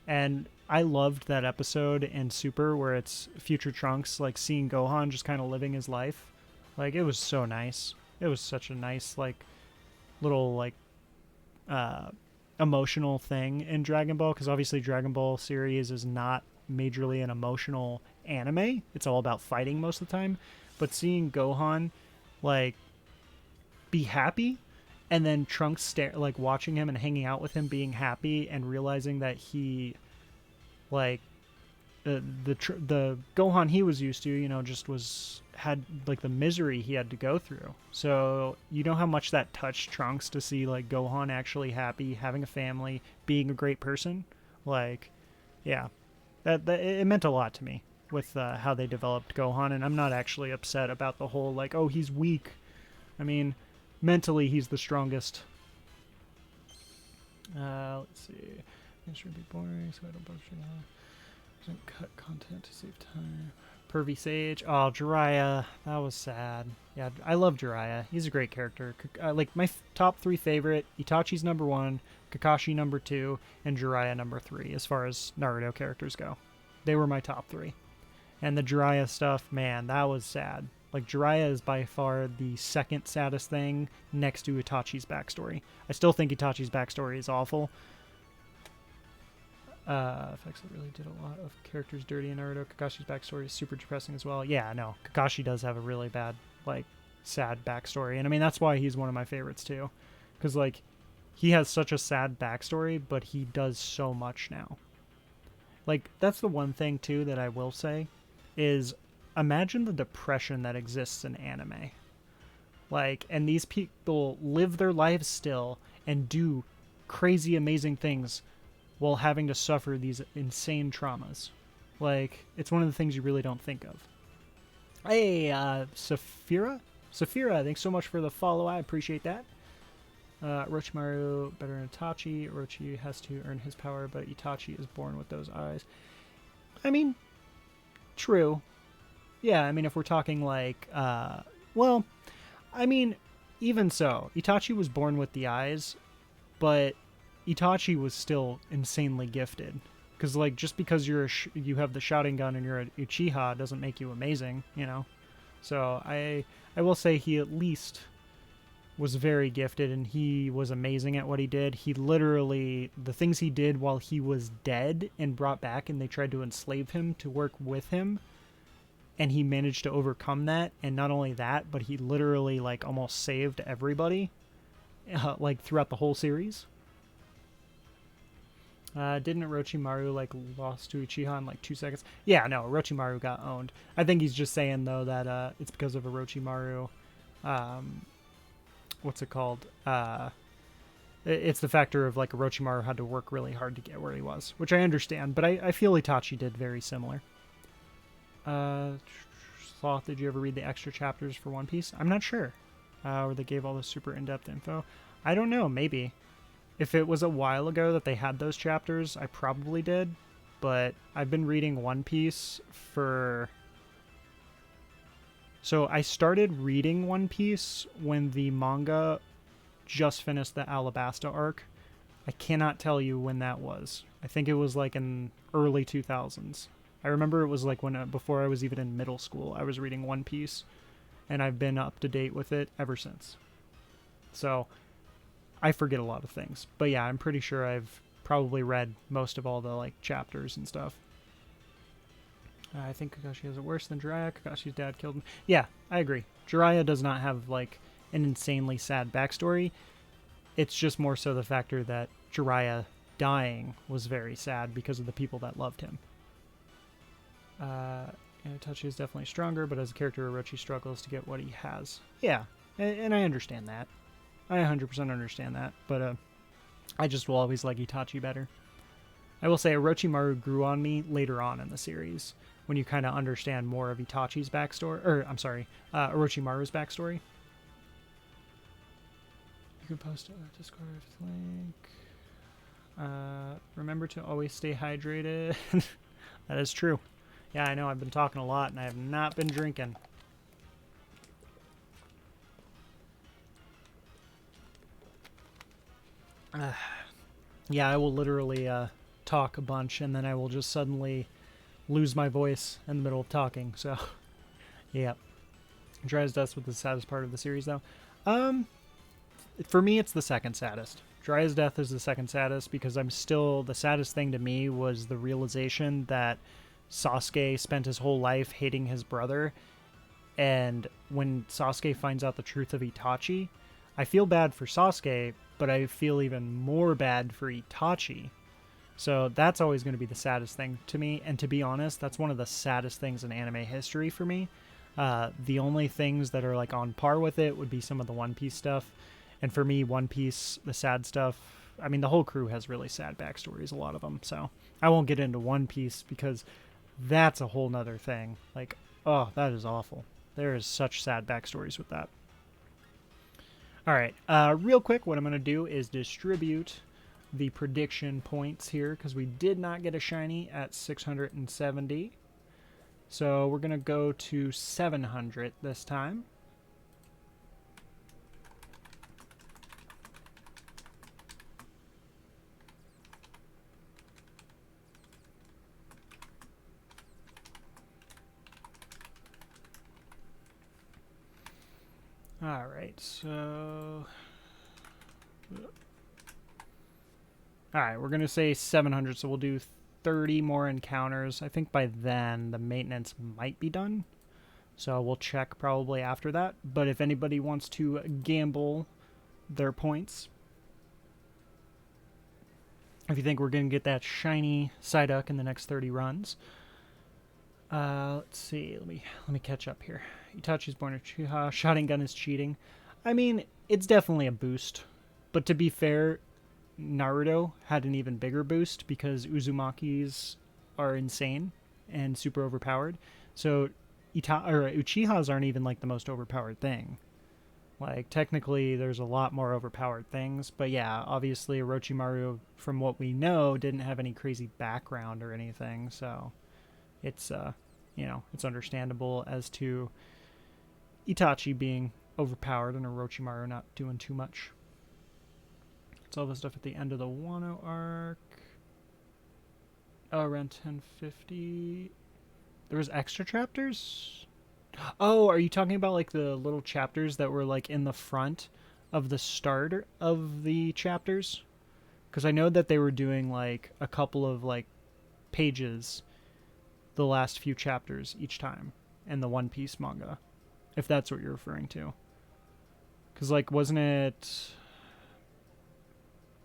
And I loved that episode in Super where it's future Trunks, like, seeing Gohan just kind of living his life. Like, it was so nice. It was such a nice, like, little, like, emotional thing in Dragon Ball, because obviously Dragon Ball series is not majorly an emotional anime. It's all about fighting most of the time. But seeing Gohan, like, be happy, and then Trunks like watching him and hanging out with him being happy, and realizing that he, like, the Gohan he was used to, you know, just had like the misery he had to go through. So you know how much that touched Trunks to see, like, Gohan actually happy, having a family, being a great person. Like, yeah, that it meant a lot to me with how they developed Gohan, and I'm not actually upset about the whole, like, oh, he's weak. I mean, mentally he's the strongest. Let's see. This should be boring, so I don't publish it now. Doesn't cut content to save time. Pervy Sage. Oh, Jiraiya. That was sad. Yeah, I love Jiraiya. He's a great character. Like, my top 3 favorite: Itachi's number 1, Kakashi number 2, and Jiraiya number 3, as far as Naruto characters go. They were my top 3. And the Jiraiya stuff, man, that was sad. Like, Jiraiya is by far the second saddest thing next to Itachi's backstory. I still think Itachi's backstory is awful. Effects that really did a lot of characters dirty in Naruto. Kakashi's backstory is super depressing as well. Yeah, no, Kakashi does have a really bad, like, sad backstory. And I mean, that's why he's one of my favorites too. Because, like, he has such a sad backstory, but he does so much now. Like, that's the one thing too that I will say is imagine the depression that exists in anime. Like, and these people live their lives still and do crazy, amazing things while having to suffer these insane traumas. Like, it's one of the things you really don't think of. Hey, Saphira? Saphira, thanks so much for the follow. I appreciate that. Orochimaru better than Itachi. Orochi has to earn his power, but Itachi is born with those eyes. I mean, true. Yeah, I mean, if we're talking like, well, I mean, even so, Itachi was born with the eyes, but Itachi was still insanely gifted. Because, like, just because you have the shouting gun and you're a Uchiha doesn't make you amazing, you know? So, I will say he at least was very gifted and he was amazing at what he did. He literally, the things he did while he was dead and brought back and they tried to enslave him to work with him, and he managed to overcome that. And not only that, but he literally, like, almost saved everybody, like, throughout the whole series. Didn't Orochimaru, like, lost to Uchiha in, like, 2 seconds? Yeah, no, Orochimaru got owned. I think he's just saying, though, that it's because of Orochimaru, what's it called? It's the factor of, like, Orochimaru had to work really hard to get where he was, which I understand, but I feel Itachi did very similar. Sloth, did you ever read the extra chapters for One Piece? I'm not sure. Where they gave all the super in-depth info. I don't know, maybe. If it was a while ago that they had those chapters, I probably did, but I've been reading One Piece for... So I started reading One Piece when the manga just finished the Alabasta arc. I cannot tell you when that was. I think it was like in early 2000s. I remember it was like when before I was even in middle school, I was reading One Piece, and I've been up to date with it ever since. So I forget a lot of things. But yeah, I'm pretty sure I've probably read most of all the, like, chapters and stuff. I think Kakashi has it worse than Jiraiya. Kakashi's dad killed him. Yeah, I agree. Jiraiya does not have, like, an insanely sad backstory. It's just more so the factor that Jiraiya dying was very sad because of the people that loved him. Itachi is definitely stronger, but as a character, Orochi struggles to get what he has. Yeah, and I understand that. I 100% understand that, but I just will always like Itachi better. I will say Orochimaru grew on me later on in the series, when you kind of understand more of Itachi's backstory, or I'm sorry, Orochimaru's backstory. You can post a Discord link. Remember to always stay hydrated. That is true. Yeah, I know, I've been talking a lot and I have not been drinking. Yeah, I will literally talk a bunch and then I will just suddenly lose my voice in the middle of talking, so yeah. Jiraiya's death was the saddest part of the series, though. For me, it's the second saddest. Jiraiya's death is the second saddest because the saddest thing to me was the realization that Sasuke spent his whole life hating his brother, and when Sasuke finds out the truth of Itachi, I feel bad for Sasuke, but I feel even more bad for Itachi. So that's always going to be the saddest thing to me, and to be honest, that's one of the saddest things in anime history for me. The only things that are, like, on par with it would be some of the One Piece stuff, and for me, One Piece, the sad stuff, I mean, the whole crew has really sad backstories, a lot of them, so I won't get into One Piece because that's a whole nother thing. Like, oh, that is awful. There is such sad backstories with that. Alright, real quick, what I'm going to do is distribute the prediction points here, because we did not get a shiny at 670. So we're going to go to 700 this time. Alright, so... Alright, we're going to say 700, so we'll do 30 more encounters. I think by then the maintenance might be done. So we'll check probably after that. But if anybody wants to gamble their points, if you think we're going to get that shiny Psyduck in the next 30 runs, let's see. Let me catch up here. Itachi's born a Uchiha. Shotting gun is cheating. I mean, it's definitely a boost. But to be fair, Naruto had an even bigger boost because Uzumaki's are insane and super overpowered. So Uchihas aren't even like the most overpowered thing. Like, technically, there's a lot more overpowered things. But yeah, obviously, Orochimaru, from what we know, didn't have any crazy background or anything. So it's, it's understandable as to Itachi being overpowered and Orochimaru not doing too much. It's all the stuff at the end of the Wano arc. Oh, around 1050. There was extra chapters? Oh, are you talking about like the little chapters that were like in the front of the start of the chapters? Because I know that they were doing like a couple of like pages the last few chapters each time in the One Piece manga, if that's what you're referring to. Because like, wasn't it...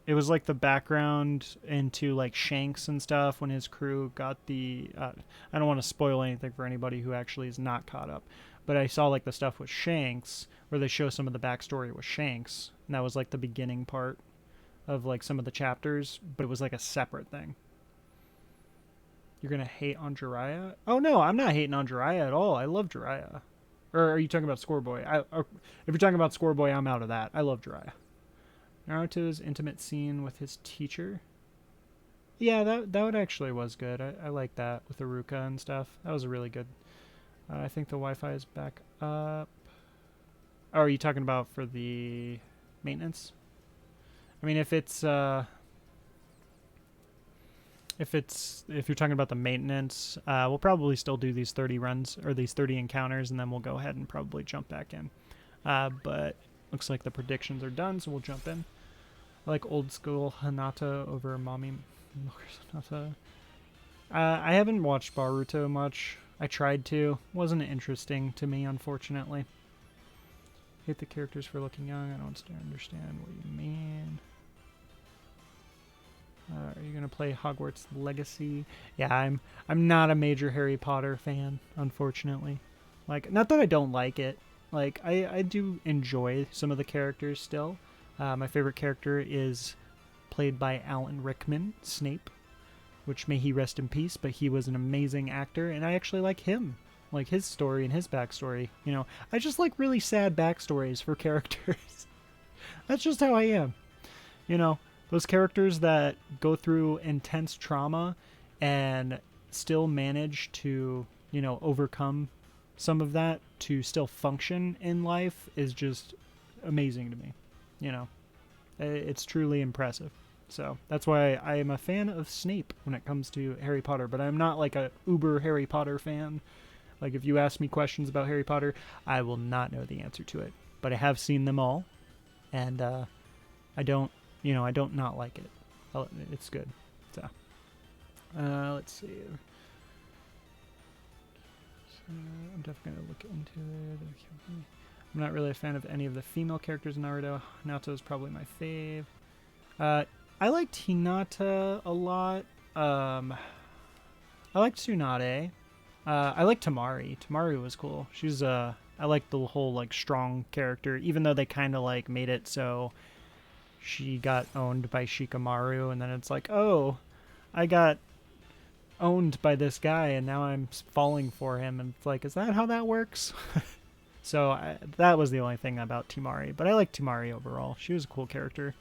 It was like the background into like Shanks and stuff when his crew got the... I don't want to spoil anything for anybody who actually is not caught up. But I saw like the stuff with Shanks where they show some of the backstory with Shanks. And that was like the beginning part of like some of the chapters. But it was like a separate thing. You're going to hate on Jiraiya? Oh no, I'm not hating on Jiraiya at all. I love Jiraiya. Or are you talking about Scoreboy? If you're talking about Scoreboy, I'm out of that. I love Jiraiya. Naruto's intimate scene with his teacher. Yeah, that actually was good. I like that with Iruka and stuff. That was really good. I think the Wi-Fi is back up. Oh, are you talking about for the maintenance? I mean, if you're talking about the maintenance, we'll probably still do these 30 runs or these 30 encounters, and then we'll go ahead and probably jump back in. But looks like the predictions are done, so we'll jump in. I like old school Hinata over Mommy Hinata. I haven't watched Boruto much. I tried to. Wasn't interesting to me, unfortunately. Hate the characters for looking young. I don't understand what you mean. Are you gonna play Hogwarts Legacy? Yeah, I'm not a major Harry Potter fan, unfortunately. Like, not that I don't like it. Like, I do enjoy some of the characters still. My favorite character is played by Alan Rickman, Snape, which may he rest in peace, but he was an amazing actor, and I actually like him. Like, his story and his backstory. You know, I just like really sad backstories for characters. That's just how I am. You know, those characters that go through intense trauma and still manage to, you know, overcome some of that to still function in life is just amazing to me. You know, it's truly impressive. So that's why I am a fan of Snape when it comes to Harry Potter, but I'm not like a uber Harry Potter fan. Like, if you ask me questions about Harry Potter, I will not know the answer to it. But I have seen them all, and I don't not like it. It's good. So, let's see. I'm definitely going to look into it. I'm not really a fan of any of the female characters in Naruto. Naruto is probably my fave. I liked Hinata a lot. I liked Tsunade. I liked Tamari. Tamari was cool. She's I liked the whole like strong character, even though they kind of like made it so she got owned by Shikamaru, and then it's like, oh, I got owned by this guy, and now I'm falling for him, and it's like, is that how that works? So that was the only thing about Tamari, but I like Tamari overall. She was a cool character.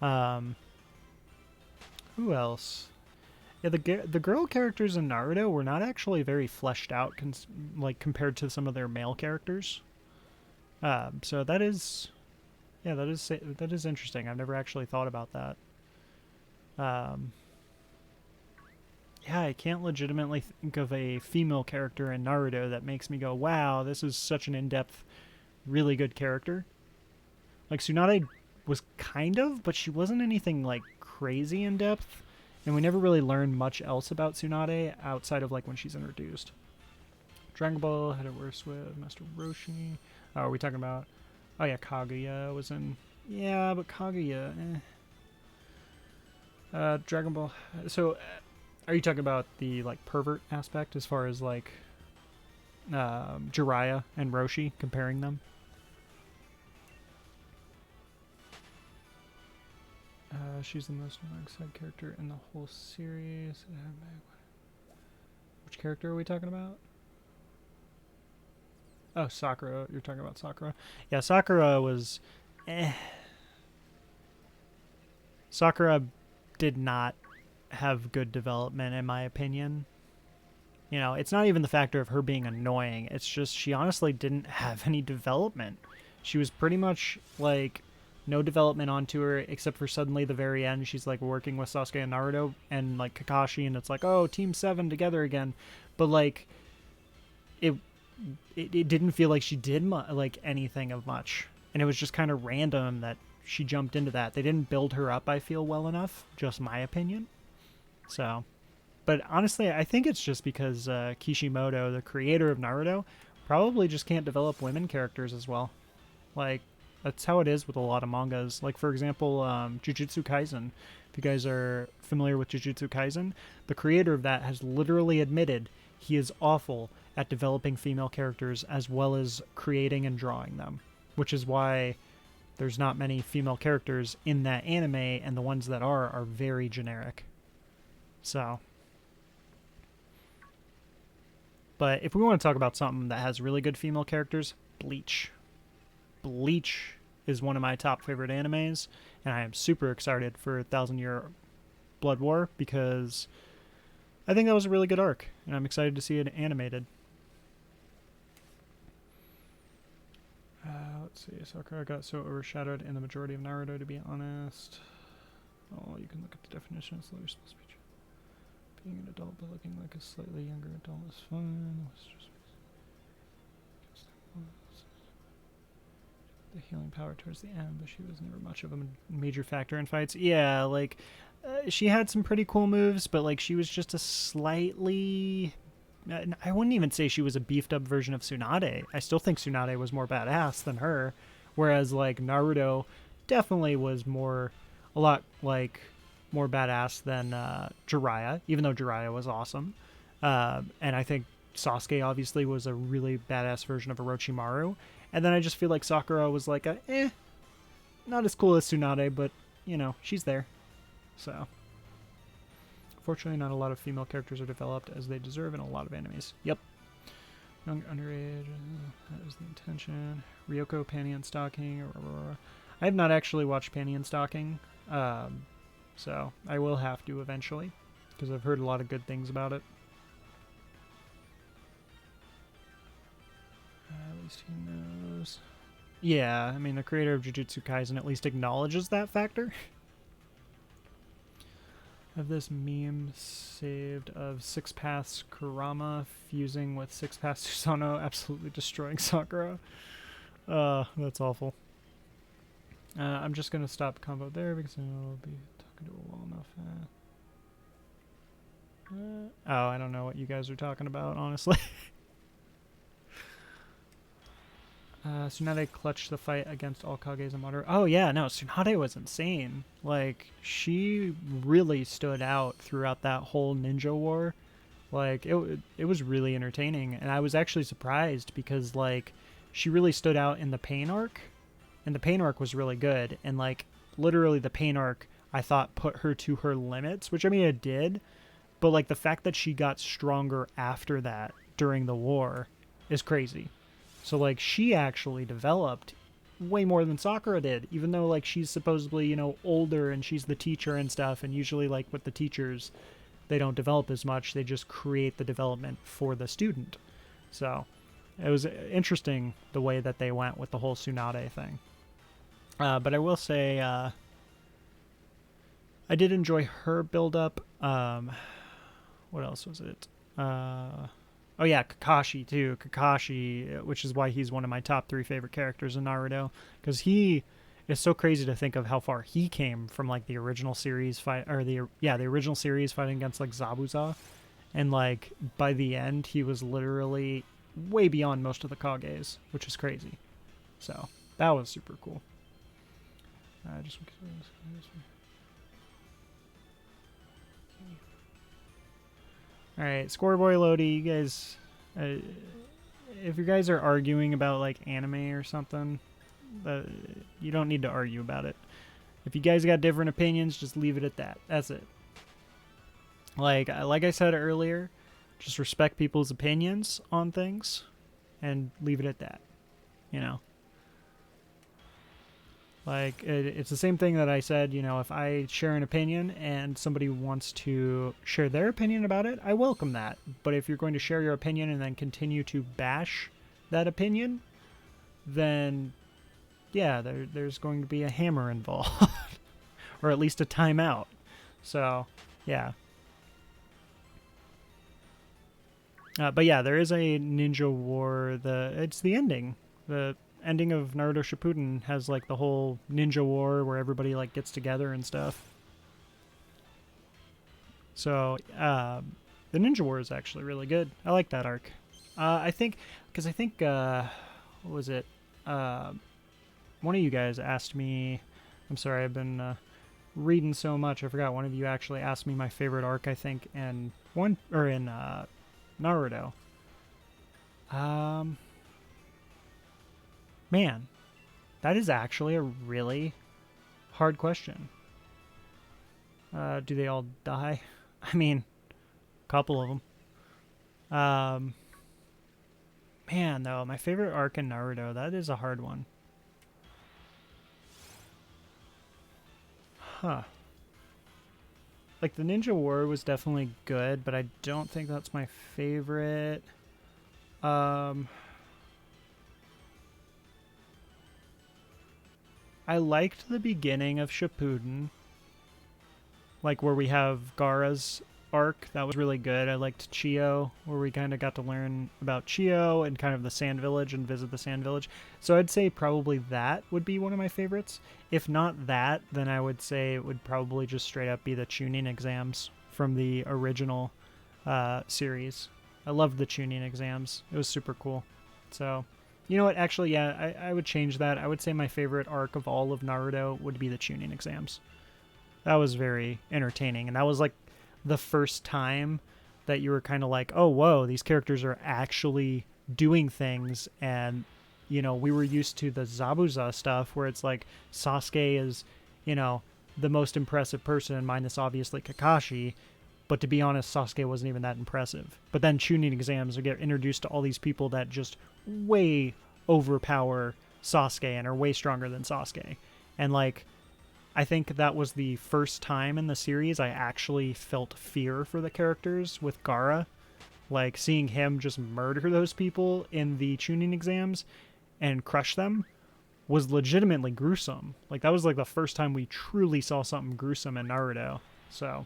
Who else? Yeah, the girl characters in Naruto were not actually very fleshed out, like compared to some of their male characters. So that is interesting. I've never actually thought about that. Yeah, I can't legitimately think of a female character in Naruto that makes me go, wow, this is such an in-depth, really good character. Like, Tsunade was kind of, but she wasn't anything, like, crazy in-depth. And we never really learned much else about Tsunade outside of, like, when she's introduced. Dragon Ball had it worse with Master Roshi. Oh, are we talking about? Oh yeah, Kaguya was in. Yeah, but Kaguya. Dragon Ball. So, are you talking about the like pervert aspect as far as like Jiraiya and Roshi, comparing them? She's the most annoying side character in the whole series. Which character are we talking about? Oh, Sakura. You're talking about Sakura. Yeah, Sakura was... Sakura did not have good development, in my opinion. You know, it's not even the factor of her being annoying. It's just she honestly didn't have any development. She was pretty much, like, no development onto her, except for suddenly the very end, she's, like, working with Sasuke and Naruto and, like, Kakashi, and it's like, oh, Team 7 together again. But, like, it didn't feel like she did, like, anything of much. And it was just kind of random that she jumped into that. They didn't build her up, I feel, well enough. Just my opinion. So... But honestly, I think it's just because Kishimoto, the creator of Naruto, probably just can't develop women characters as well. Like, that's how it is with a lot of mangas. Like, for example, Jujutsu Kaisen. If you guys are familiar with Jujutsu Kaisen, the creator of that has literally admitted he is awful at developing female characters as well as creating and drawing them. Which is why there's not many female characters in that anime, and the ones that are very generic. So... But if we want to talk about something that has really good female characters, Bleach. Bleach is one of my top favorite animes, and I am super excited for 1,000 Year Blood War because I think that was a really good arc, and I'm excited to see it animated. Let's see, Sakura got so overshadowed in the majority of Naruto, to be honest. Oh, you can look at the definition of slur speech. Being an adult but looking like a slightly younger adult is fun. The healing power towards the end, but she was never much of a major factor in fights. Yeah, like, she had some pretty cool moves, but, like, she was just a slightly... I wouldn't even say she was a beefed-up version of Tsunade. I still think Tsunade was more badass than her, whereas, like, Naruto definitely was more... a lot, like... more badass than Jiraiya, even though Jiraiya was awesome. And I think Sasuke obviously was a really badass version of Orochimaru. And then I just feel like Sakura was like not as cool as Tsunade, but, you know, she's there. So, fortunately, not a lot of female characters are developed as they deserve in a lot of animes. Yep. Young underage, that is the intention. Ryoko, Panty and Stocking, Aurora. I have not actually watched Panty and Stocking. So, I will have to eventually, because I've heard a lot of good things about it. At least he knows. Yeah, I mean, the creator of Jujutsu Kaisen at least acknowledges that factor. I have this meme saved of Six Paths Kurama fusing with Six Paths Susanoo, absolutely destroying Sakura. That's awful. I'm just going to stop combo there because I'll be... do it well enough. Oh, I don't know what you guys are talking about, honestly. Tsunade clutched the fight against all Kages and Madara. Oh, yeah, no, Tsunade was insane. Like, she really stood out throughout that whole ninja war. Like, it was really entertaining, and I was actually surprised because, like, she really stood out in the Pain arc, and the Pain arc was really good, and, like, literally the Pain arc I thought put her to her limits, which I mean it did, but like the fact that she got stronger after that during the war is crazy. So like she actually developed way more than Sakura did, even though like she's supposedly, you know, older and she's the teacher and stuff, and usually like with the teachers they don't develop as much, they just create the development for the student. So it was interesting the way that they went with the whole Tsunade thing. But I will say I did enjoy her build-up. What else was it? Oh yeah, Kakashi too. Kakashi, which is why he's one of my top 3 favorite characters in Naruto, because he is so crazy to think of how far he came from like the original series fight, or the original series fighting against like Zabuza, and like by the end he was literally way beyond most of the Kages, which is crazy. So that was super cool. Just all right, Scoreboy Lodi, you guys. If you guys are arguing about like anime or something, you don't need to argue about it. If you guys got different opinions, just leave it at that. That's it. Like I said earlier, just respect people's opinions on things and leave it at that. You know? Like, it's the same thing that I said, you know, if I share an opinion and somebody wants to share their opinion about it, I welcome that. But if you're going to share your opinion and then continue to bash that opinion, then, yeah, there's going to be a hammer involved. Or at least a timeout. So, yeah. But yeah, there is a Ninja War. It's the ending. The ending of Naruto Shippuden has like the whole ninja war where everybody like gets together and stuff. So the ninja war is actually really good. I like that arc. I think what was it? One of you guys asked me. I'm sorry, I've been reading so much. I forgot one of you actually asked me my favorite arc. I think in Naruto. Man, that is actually a really hard question. Do they all die? I mean, a couple of them. Man, though, my favorite arc in Naruto, that is a hard one. Huh. Like, the Ninja War was definitely good, but I don't think that's my favorite. I liked the beginning of Shippuden, like where we have Gaara's arc. That was really good. I liked Chio, where we kind of got to learn about Chio and kind of the Sand Village and visit the Sand Village. So I'd say probably that would be one of my favorites. If not that, then I would say it would probably just straight up be the Chunin exams from the original series. I loved the Chunin exams. It was super cool. So... You know what? Actually, yeah, I would change that. I would say my favorite arc of all of Naruto would be the Chunin exams. That was very entertaining, and that was like the first time that you were kind of like, oh, whoa, these characters are actually doing things, and, you know, we were used to the Zabuza stuff where it's like Sasuke is, you know, the most impressive person, minus obviously Kakashi, but to be honest, Sasuke wasn't even that impressive. But then Chunin exams, we get introduced to all these people that just way overpower Sasuke and are way stronger than Sasuke. And, like, I think that was the first time in the series I actually felt fear for the characters with Gaara. Like, seeing him just murder those people in the Chunin exams and crush them was legitimately gruesome. Like, that was, like, the first time we truly saw something gruesome in Naruto. So...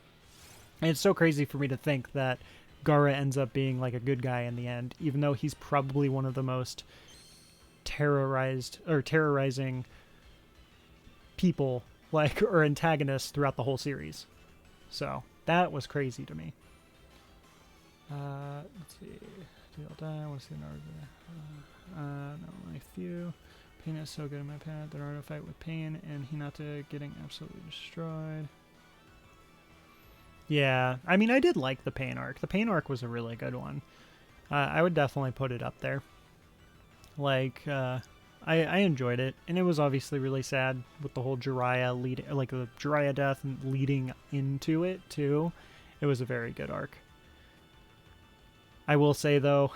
And it's so crazy for me to think that Gaara ends up being like a good guy in the end, even though he's probably one of the most terrorizing people, like, or antagonists throughout the whole series. So that was crazy to me. Let's see. Do you die? I want to see Naruto. No, only a few. Pain is so good in my path. The Naruto fight with Pain and Hinata getting absolutely destroyed. Yeah, I mean, I did like the Pain arc. The Pain arc was a really good one. I would definitely put it up there. Like, I enjoyed it, and it was obviously really sad with the whole Jiraiya like the Jiraiya death and leading into it too. It was a very good arc. I will say though,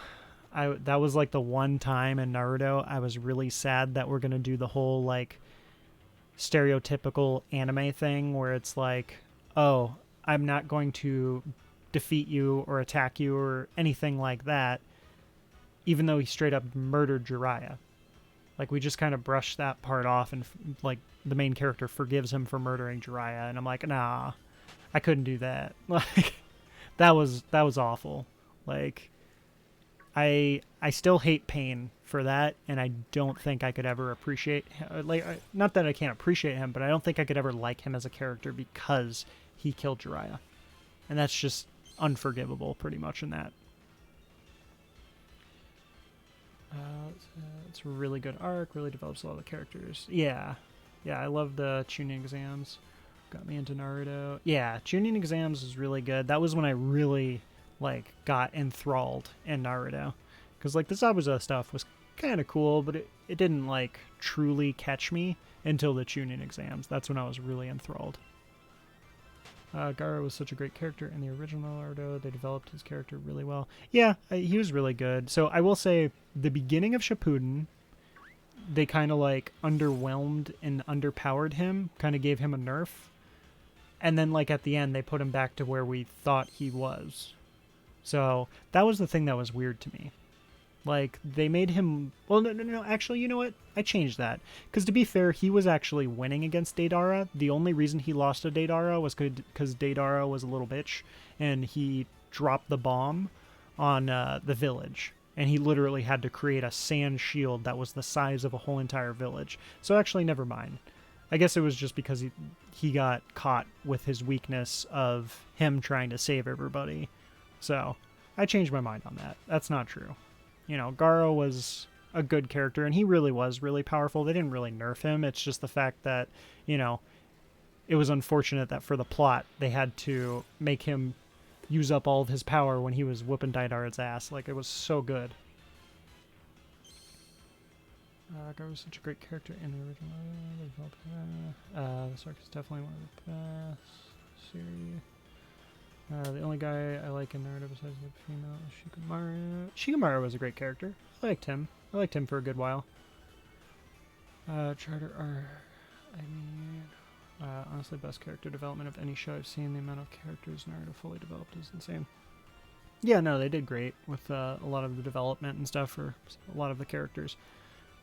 that was like the one time in Naruto I was really sad that we're gonna do the whole like stereotypical anime thing where it's like, oh, I'm not going to defeat you or attack you or anything like that, even though he straight up murdered Jiraiya. Like, we just kind of brushed that part off, and like the main character forgives him for murdering Jiraiya, and I'm like, nah, I couldn't do that. Like, that was awful. Like, I still hate Pain for that, and I don't think I could ever appreciate like, not that I can't appreciate him, but I don't think I could ever like him as a character because he killed Jiraiya. And that's just unforgivable, pretty much, in that. It's a really good arc, really develops a lot of the characters. Yeah. Yeah, I love the tuning exams. Got me into Naruto. Yeah, tuning exams was really good. That was when I really, like, got enthralled in Naruto. Because, like, the Zabuza stuff was kind of cool, but it didn't, like, truly catch me until the tuning exams. That's when I was really enthralled. Gaara was such a great character in the original Naruto. They developed his character really well. Yeah, he was really good. So I will say, the beginning of Shippuden, they kind of like underwhelmed and underpowered him, kind of gave him a nerf. And then like at the end, they put him back to where we thought he was. So that was the thing that was weird to me. Like, they made him... Well, no, actually, you know what? I changed that. Because to be fair, he was actually winning against Deidara. The only reason he lost to Deidara was because Deidara was a little bitch, and he dropped the bomb on the village. And he literally had to create a sand shield that was the size of a whole entire village. So actually, never mind. I guess it was just because he got caught with his weakness of him trying to save everybody. So, I changed my mind on that. That's not true. You know, Gaara was a good character, and he really was really powerful. They didn't really nerf him. It's just the fact that, you know, it was unfortunate that for the plot, they had to make him use up all of his power when he was whooping Deidara's ass. Like, it was so good. Gaara was such a great character in the original. This arc is definitely one of the best series. The only guy I like in Naruto besides the female is Shikamaru. Shikamaru was a great character. I liked him. I liked him for a good while. Charter R. Honestly, best character development of any show I've seen. The amount of characters Naruto fully developed is insane. Yeah, no, they did great with a lot of the development and stuff for a lot of the characters.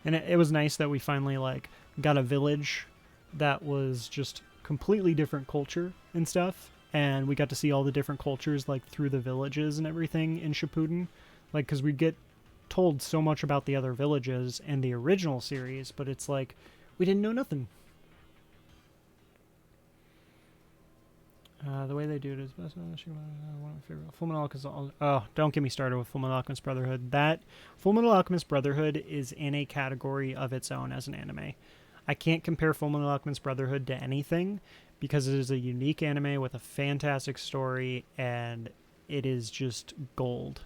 And it was nice that we finally, like, got a village that was just completely different culture and stuff. And we got to see all the different cultures, like, through the villages and everything in Shippuden. Like, because we'd get told so much about the other villages in the original series, but it's like, we didn't know nothing. The way they do it is best. One of my favorite. Fullmetal Alchemist. Oh, don't get me started with Fullmetal Alchemist Brotherhood. That Fullmetal Alchemist Brotherhood is in a category of its own as an anime. I can't compare Fullmetal Alchemist Brotherhood to anything because it is a unique anime with a fantastic story, and it is just gold.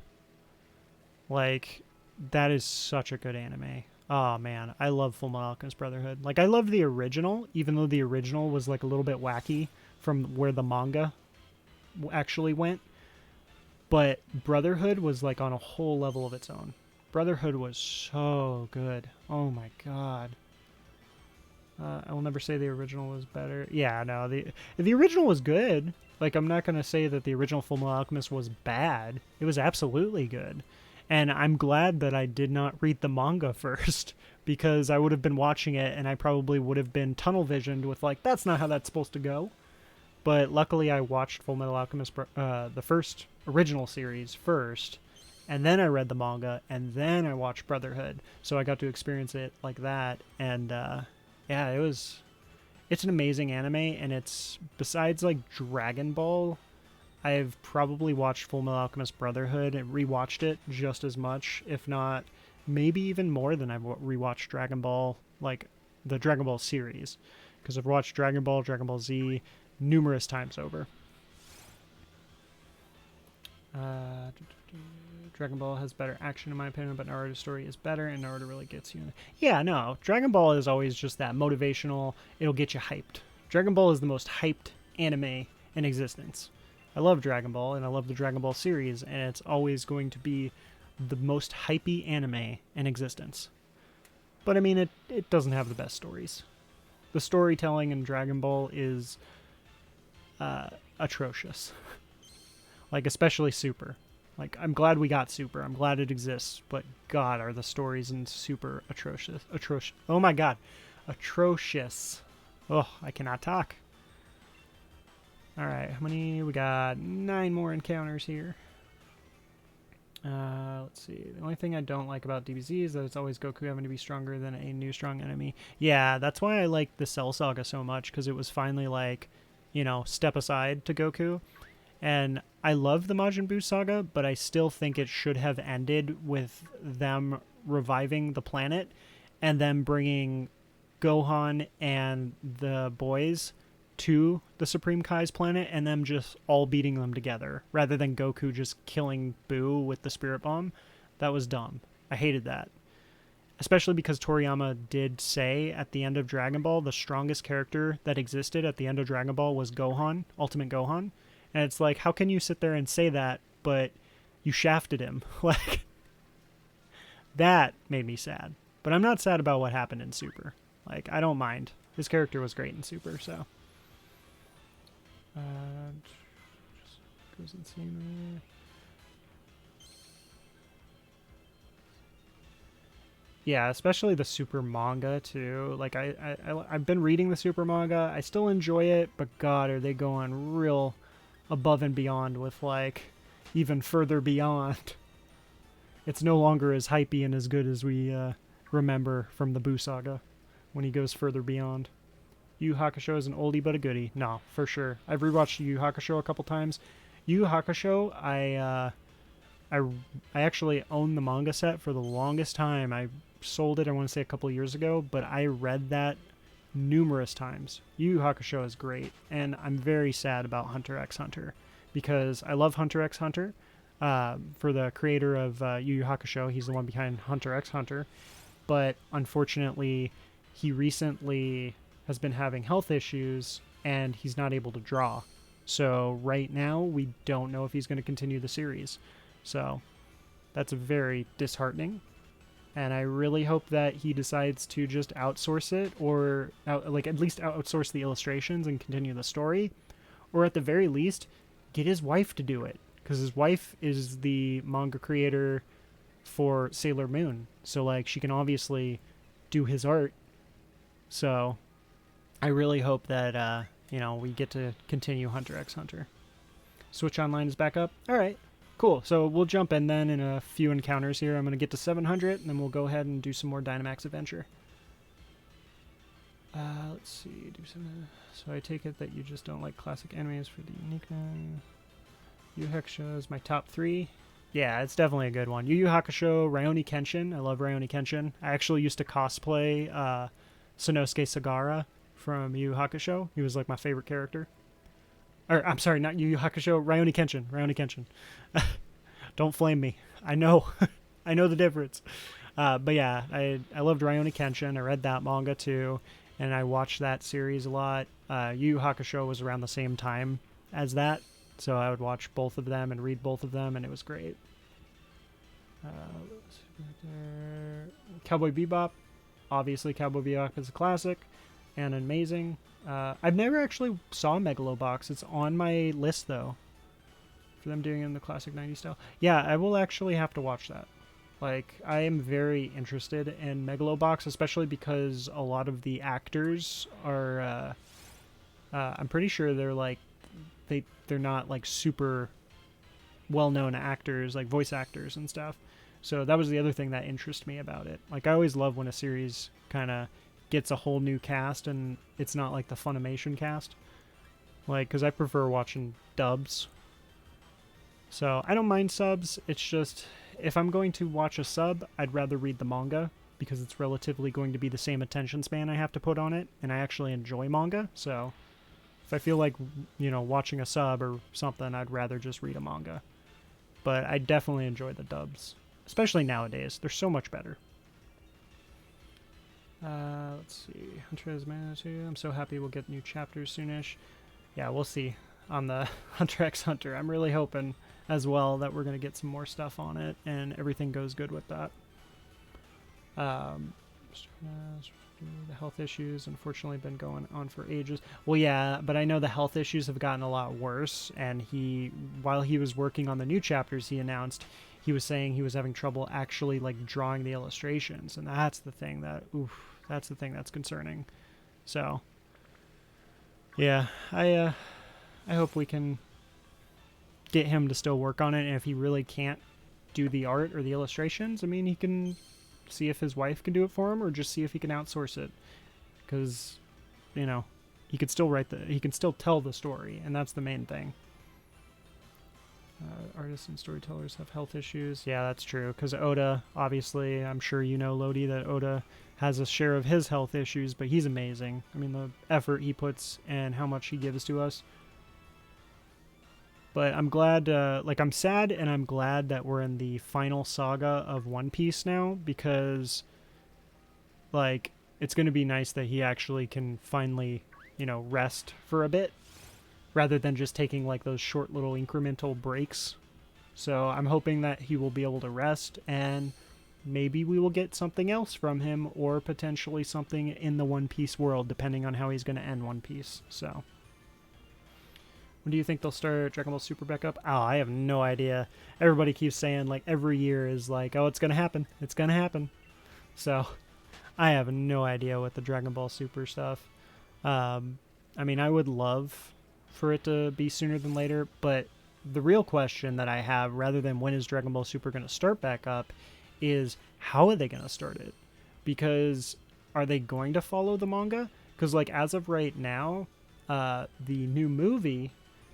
Like, that is such a good anime. Oh man, I love Fullmetal Alchemist Brotherhood. Like, I love the original, even though the original was like a little bit wacky from where the manga actually went. But Brotherhood was like on a whole level of its own. Brotherhood was so good. Oh my god. I will never say the original was better. Yeah, no, the original was good. Like, I'm not going to say that the original Fullmetal Alchemist was bad. It was absolutely good. And I'm glad that I did not read the manga first, because I would have been watching it and I probably would have been tunnel visioned with, like, that's not how that's supposed to go. But luckily I watched Fullmetal Alchemist, the first original series first, and then I read the manga, and then I watched Brotherhood. So I got to experience it like that, and yeah, it's an amazing anime, and it's, besides like Dragon Ball, I've probably watched Fullmetal Alchemist Brotherhood and rewatched it just as much, if not maybe even more than I've rewatched Dragon Ball, like the Dragon Ball series, because I've watched Dragon Ball Z numerous times over. Dragon Ball has better action in my opinion, but Naruto's story is better, and Naruto really gets you. Yeah, no, Dragon Ball is always just that motivational, it'll get you hyped. Dragon Ball is the most hyped anime in existence. I love Dragon Ball, and I love the Dragon Ball series, and it's always going to be the most hypey anime in existence. But I mean, it doesn't have the best stories. The storytelling in Dragon Ball is atrocious. Like, especially Super. Like, I'm glad we got Super. I'm glad it exists. But God, are the stories in Super atrocious. Oh my God. Atrocious. Oh, I cannot talk. Alright, how many? We got 9 more encounters here. Let's see. The only thing I don't like about DBZ is that it's always Goku having to be stronger than a new strong enemy. Yeah, that's why I like the Cell Saga so much, because it was finally like, you know, step aside to Goku. And I love the Majin Buu saga, but I still think it should have ended with them reviving the planet and then bringing Gohan and the boys to the Supreme Kai's planet and them just all beating them together rather than Goku just killing Buu with the Spirit Bomb. That was dumb. I hated that. Especially because Toriyama did say at the end of Dragon Ball, the strongest character that existed at the end of Dragon Ball was Gohan, Ultimate Gohan. And it's like, how can you sit there and say that, but you shafted him? Like, that made me sad. But I'm not sad about what happened in Super. Like, I don't mind. His character was great in Super, so. Just goes insane. Yeah, especially the Super manga too. Like I've been reading the Super manga. I still enjoy it, but God, are they going real above and beyond with like even further beyond. It's no longer as hypey and as good as we remember from the Buu saga when he goes further beyond. Yu Yu Hakusho is an oldie but a goodie. No, for sure. I've rewatched Yu Yu Hakusho a couple times. Yu Yu Hakusho, I actually own the manga set for the longest time. I sold it, I want to say a couple years ago, but I read that numerous times. Yu Yu Hakusho is great, and I'm very sad about Hunter x Hunter because I love Hunter x Hunter. For the creator of Yu Yu Hakusho, he's the one behind Hunter x Hunter, but unfortunately, he recently has been having health issues, and he's not able to draw. So right now, we don't know if he's going to continue the series. So that's very disheartening. And I really hope that he decides to just outsource it or like at least outsource the illustrations and continue the story. Or at the very least, get his wife to do it. Because his wife is the manga creator for Sailor Moon. So like she can obviously do his art. So I really hope that, we get to continue Hunter x Hunter. Switch Online is back up. All right. Cool. So we'll jump in then in a few encounters here. I'm going to get to 700, and then we'll go ahead and do some more Dynamax Adventure. Let's see. So I take it that you just don't like classic animes for the uniqueness. Yu Yu Hakusho is my top 3. Yeah, it's definitely a good one. Yu Yu Hakusho, Rurouni Kenshin. I love Rurouni Kenshin. I actually used to cosplay Sanosuke Sagara from Yu Yu Hakusho. He was like my favorite character. Or, I'm sorry, not Yu Yu Hakusho, Rurouni Kenshin. Rurouni Kenshin. Don't flame me. I know. I know the difference. But yeah, I loved Rurouni Kenshin. I read that manga too, and I watched that series a lot. Yu Yu Hakusho was around the same time as that, so I would watch both of them and read both of them, and it was great. Cowboy Bebop. Obviously, Cowboy Bebop is a classic and amazing. I've never actually saw Megalobox. It's on my list, though, for them doing it in the classic 90s style. Yeah, I will actually have to watch that. Like, I am very interested in Megalobox, especially because a lot of the actors are, I'm pretty sure they're, like, they're not, like, super well-known actors, like voice actors and stuff. So that was the other thing that interested me about it. Like, I always love when a series kind of gets a whole new cast and it's not like the Funimation cast. Like, because I prefer watching dubs. So I don't mind subs. It's just, if I'm going to watch a sub, I'd rather read the manga because it's relatively going to be the same attention span I have to put on it. And I actually enjoy manga. So if I feel like, watching a sub or something, I'd rather just read a manga. But I definitely enjoy the dubs, especially nowadays. They're so much better. Let's see. Hunter x Hunter. I'm so happy we'll get new chapters soonish. Yeah, we'll see on the Hunter x Hunter. I'm really hoping as well that we're going to get some more stuff on it and everything goes good with that. The health issues, unfortunately, been going on for ages. Well, yeah, but I know the health issues have gotten a lot worse, and while he was working on the new chapters, he announced he was saying he was having trouble actually, like, drawing the illustrations, and that's the thing that's concerning. So, yeah, I hope we can get him to still work on it, and if he really can't do the art or the illustrations, I mean, he can see if his wife can do it for him, or just see if he can outsource it, because, he could still he can still tell the story, and that's the main thing. Artists and storytellers have health issues. Yeah, that's true. Because Oda, obviously, I'm sure you know, Lodi, that Oda has a share of his health issues, but he's amazing. I mean, the effort he puts and how much he gives to us. But I'm glad, I'm sad and I'm glad that we're in the final saga of One Piece now, because, like, it's going to be nice that he actually can finally, rest for a bit rather than just taking, like, those short little incremental breaks. So I'm hoping that he will be able to rest, and maybe we will get something else from him, or potentially something in the One Piece world, depending on how he's going to end One Piece. So when do you think they'll start Dragon Ball Super back up? Oh, I have no idea. Everybody keeps saying, like, every year is like, oh, it's going to happen. It's going to happen. So I have no idea with the Dragon Ball Super stuff. I mean, I would love for it to be sooner than later, but the real question that I have, rather than when is Dragon Ball Super going to start back up, is how are they going to start it? Because are they going to follow the manga? Because, like, as of right now, the new movie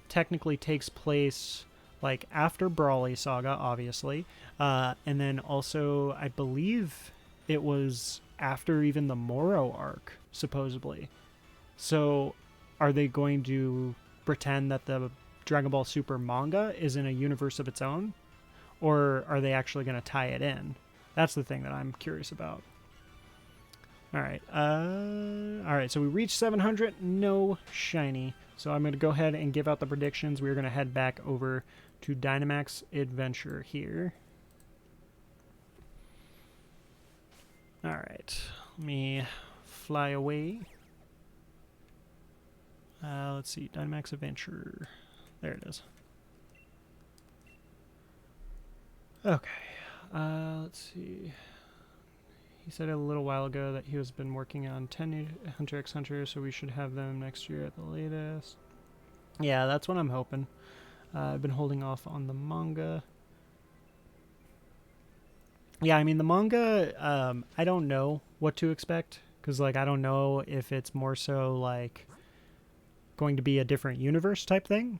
technically takes place, like, after Brawly Saga, obviously, and then also, I believe it was after even the Moro arc, supposedly. So are they going to pretend that the Dragon Ball Super manga is in a universe of its own? Or are they actually going to tie it in? That's the thing that I'm curious about. Alright, so we reached 700, no shiny. So I'm going to go ahead and give out the predictions. We're going to head back over to Dynamax Adventure here. Alright, let me fly away. Let's see, Dynamax Adventure. There it is. Okay, let's see. He said a little while ago that he has been working on 10 new Hunter x Hunter, so we should have them next year at the latest. Yeah, that's what I'm hoping. I've been holding off on the manga. Yeah, I mean, the manga, I don't know what to expect, because, like, I don't know if it's more so, like, going to be a different universe type thing.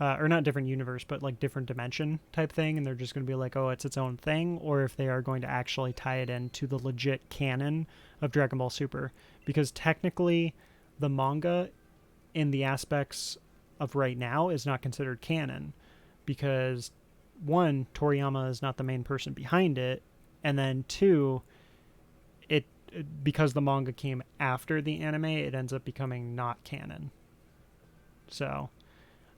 Or not different universe, but, like, different dimension type thing, and they're just going to be like, oh, it's its own thing, or if they are going to actually tie it into the legit canon of Dragon Ball Super. Because technically, the manga, in the aspects of right now, is not considered canon. Because, one, Toriyama is not the main person behind it, and then two, because the manga came after the anime, it ends up becoming not canon. So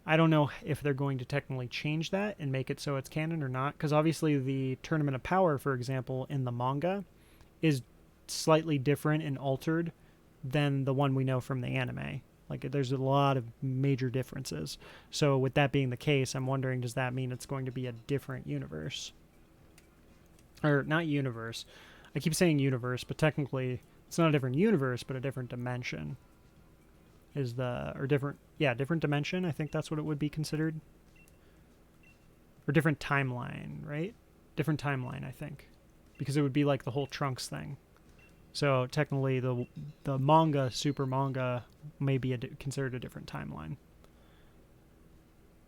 I don't know if they're going to technically change that and make it so it's canon or not, because obviously the Tournament of Power, for example, in the manga is slightly different and altered than the one we know from the anime. Like, there's a lot of major differences. So with that being the case, I'm wondering, does that mean it's going to be a different universe? Or not universe. I keep saying universe, but technically it's not a different universe, but a different dimension. Different dimension, I think that's what it would be considered. Or different timeline, right? Different timeline, I think. Because it would be like the whole Trunks thing. So technically the manga, super manga, may be considered a different timeline.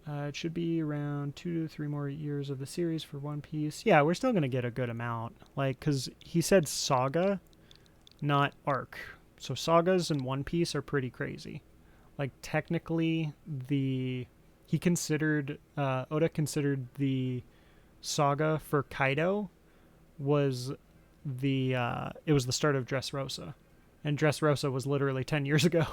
It should be around 2 to 3 more years of the series for One Piece. Yeah, we're still going to get a good amount. Like, because he said saga, not arc. So sagas in One Piece are pretty crazy. Like, technically, Oda considered the saga for Kaido was it was the start of Dressrosa. And Dressrosa was literally 10 years ago.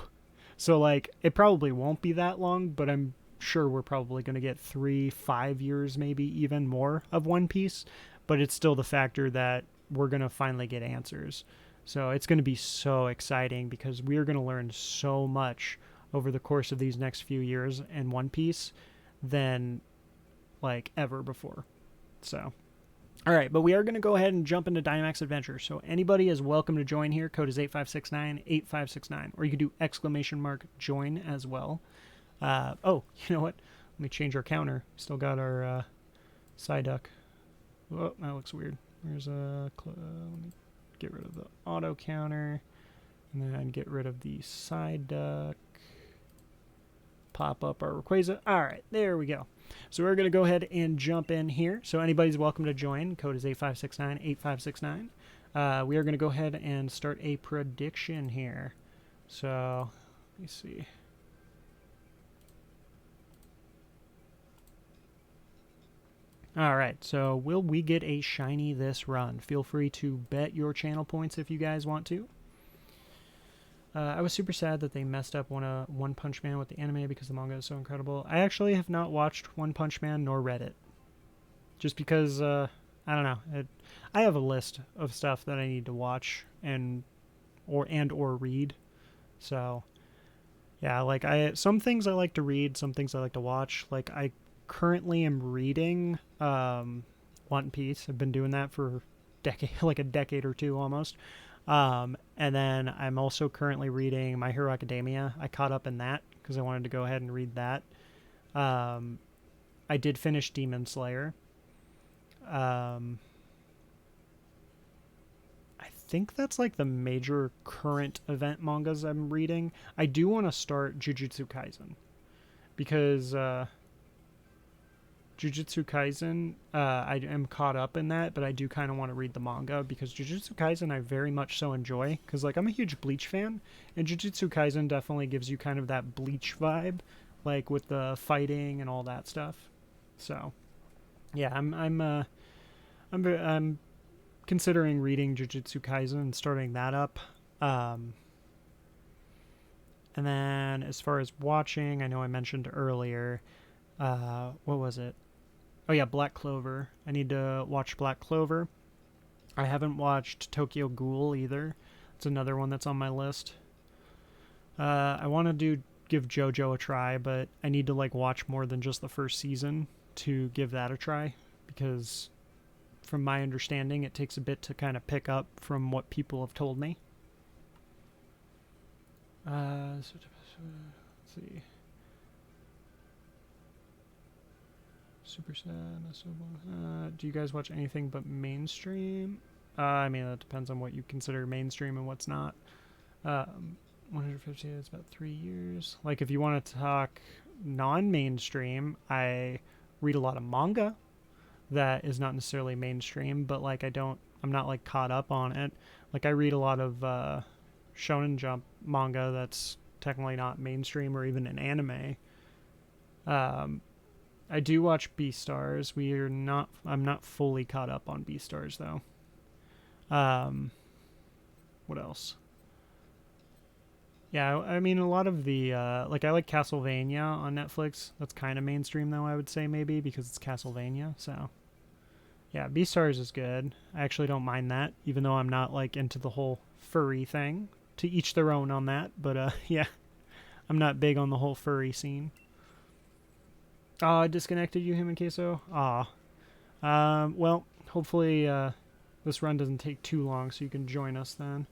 So, like, it probably won't be that long, but I'm sure we're probably going to get 3-5 years, maybe even more of One Piece. But it's still the factor that we're going to finally get answers. So it's going to be so exciting, because we're going to learn so much over the course of these next few years in One Piece than, like, ever before. So, all right, but we are going to go ahead and jump into Dynamax Adventure. So anybody is welcome to join here. Code is 8569-8569. Or you could do !join as well. Oh, you know what? Let me change our counter. Still got our Psyduck. Oh, that looks weird. There's a... let me get rid of the auto counter, and then get rid of the Psyduck. Pop up our Rayquaza. All right, there we go. So we're going to go ahead and jump in here. So anybody's welcome to join. Code is 8569-8569. We are going to go ahead and start a prediction here. So, let me see. All right, so will we get a shiny this run? Feel free to bet your channel points if you guys want to. I was super sad that they messed up One Punch Man with the anime because the manga is so incredible. I actually have not watched One Punch Man nor read it. Just because, I don't know. I have a list of stuff that I need to watch or read. So, yeah, like some things I like to read, some things I like to watch. Like I currently am reading One Piece. I've been doing that for a decade or two almost. And then I'm also currently reading My Hero Academia. I caught up in that because I wanted to go ahead and read that. I did finish Demon Slayer. I think that's like the major current event mangas I'm reading. I do want to start Jujutsu Kaisen because Jujutsu Kaisen, I am caught up in that, but I do kind of want to read the manga because Jujutsu Kaisen I very much so enjoy because like I'm a huge Bleach fan, and Jujutsu Kaisen definitely gives you kind of that Bleach vibe, like with the fighting and all that stuff. So, yeah, I'm considering reading Jujutsu Kaisen and starting that up. And then as far as watching, I know I mentioned earlier, what was it? Oh yeah, Black Clover. I need to watch Black Clover. I haven't watched Tokyo Ghoul either. It's another one that's on my list. I want to give JoJo a try, but I need to like watch more than just the first season to give that a try because from my understanding it takes a bit to kind of pick up from what people have told me. Let's see. Super sad. Do you guys watch anything but mainstream? I mean, that depends on what you consider mainstream and what's not. 150 is about 3 years. Like, if you want to talk non-mainstream, I read a lot of manga that is not necessarily mainstream, but like I'm not like caught up on it. Like, I read a lot of Shonen Jump manga that's technically not mainstream or even an anime. I do watch Beastars. I'm not fully caught up on Beastars though. What else? Yeah, I mean a lot of the like I like Castlevania on Netflix. That's kind of mainstream though, I would say maybe because it's Castlevania. So yeah, Beastars is good. I actually don't mind that, even though I'm not like into the whole furry thing. To each their own on that, but yeah, I'm not big on the whole furry scene. Oh, I disconnected you, him and Queso. Aw. Well, hopefully this run doesn't take too long so you can join us then.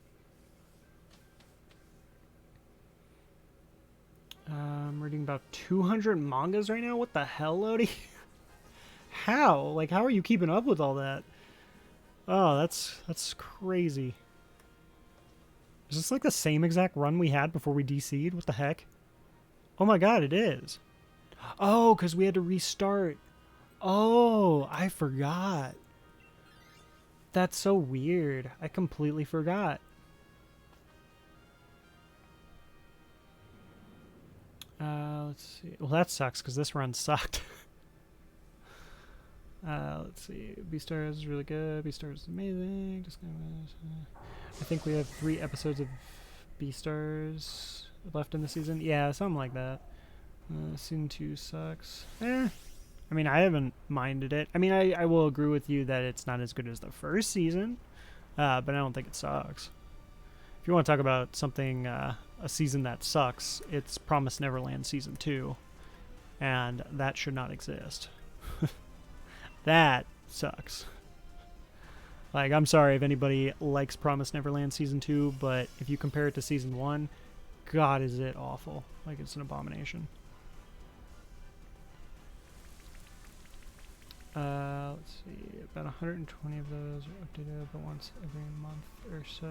I'm reading about 200 mangas right now? What the hell, Lodi? How? Like, how are you keeping up with all that? Oh, that's crazy. Is this like the same exact run we had before we DC'd? What the heck? Oh my god, it is. Oh, because we had to restart. Oh, I forgot. That's so weird. I completely forgot. Let's see. Well, that sucks because this run sucked. Let's see. Beastars is really good. Beastars is amazing. I think we have 3 episodes of Beastars left in the season. Yeah, something like that. Season 2 sucks. I mean, I haven't minded it. I mean, I will agree with you that it's not as good as the first season, but I don't think it sucks. If you want to talk about something, a season that sucks, it's Promised Neverland Season 2, and that should not exist. That sucks. Like, I'm sorry if anybody likes Promised Neverland Season 2, but if you compare it to Season 1, God, is it awful. Like, it's an abomination. Let's see, about 120 of those are updated about once every month or so.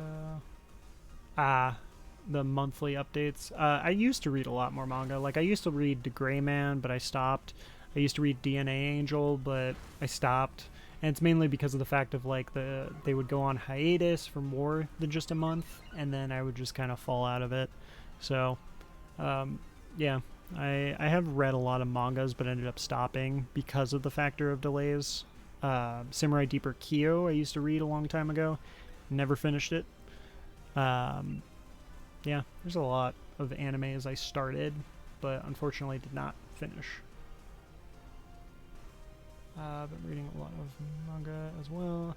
The monthly updates. I used to read a lot more manga. Like, I used to read The Gray Man, but I stopped. I used to read DNA Angel, but I stopped. And it's mainly because of the fact of like they would go on hiatus for more than just a month, and then I would just kind of fall out of it. So, yeah, I have read a lot of mangas, but ended up stopping because of the factor of delays. Samurai Deeper Kyo I used to read a long time ago, never finished it. Yeah, there's a lot of animes I started, but unfortunately did not finish. I've been reading a lot of manga as well.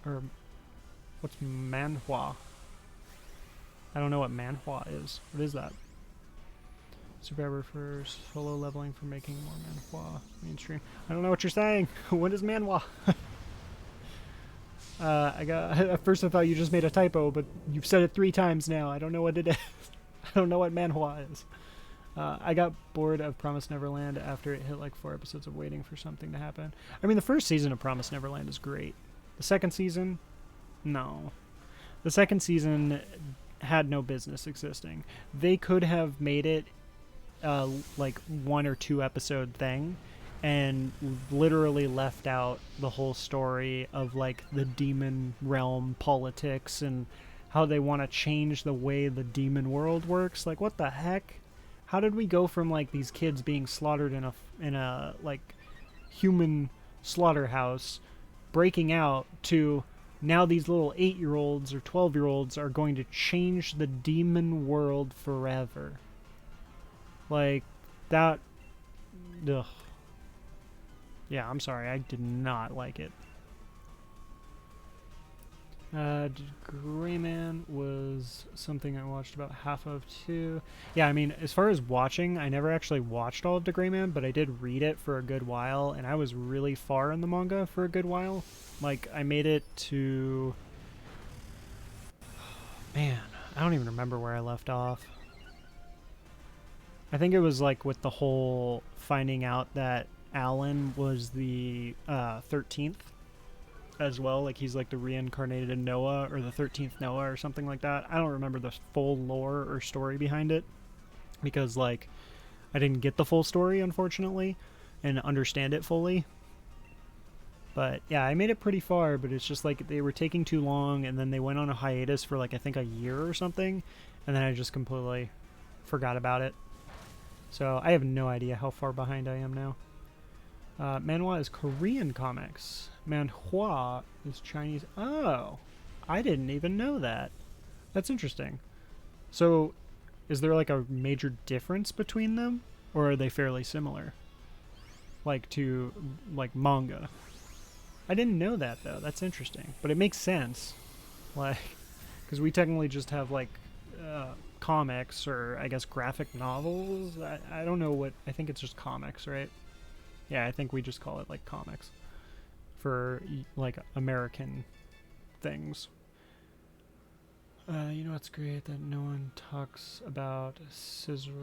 Or what's manhwa? I don't know what manhwa is. What is that? Survivor for solo leveling for making more manhwa mainstream. I don't know what you're saying. What is manhwa? At first I thought you just made a typo, but you've said it 3 times now. I don't know what it is. I don't know what manhwa is. I got bored of Promised Neverland after it hit like 4 episodes of waiting for something to happen. I mean, the first season of Promised Neverland is great. The second season, no. The second season had no business existing. They could have made it like 1 or 2 episode thing and literally left out the whole story of like the demon realm politics and how they want to change the way the demon world works. Like, what the heck? How did we go from like these kids being slaughtered in a like human slaughterhouse, breaking out, to now these little 8-year-olds or 12-year-olds are going to change the demon world forever? Like, that... Ugh. Yeah, I'm sorry, I did not like it. Greyman was something I watched about half of too. Yeah, I mean, as far as watching, I never actually watched all of Greyman, but I did read it for a good while, and I was really far in the manga for a good while. Like, I made it to... Man, I don't even remember where I left off. I think it was like with the whole finding out that Alan was the 13th as well. Like, he's like the reincarnated Noah, or the 13th Noah, or something like that. I don't remember the full lore or story behind it, because like I didn't get the full story, unfortunately, and understand it fully. But yeah, I made it pretty far, but it's just like they were taking too long, and then they went on a hiatus for like I think a year or something, and then I just completely forgot about it. So I have no idea how far behind I am now. Manhwa is Korean comics. Manhwa is Chinese. Oh, I didn't even know that. That's interesting. So, is there like a major difference between them, or are they fairly similar? Like to like manga. I didn't know that though. That's interesting, but it makes sense. Like, because we technically just have like comics, or I guess graphic novels. I don't know what. I think it's just comics, right? Yeah, I think we just call it like comics for like American things. You know what's great? That no one talks about scissors.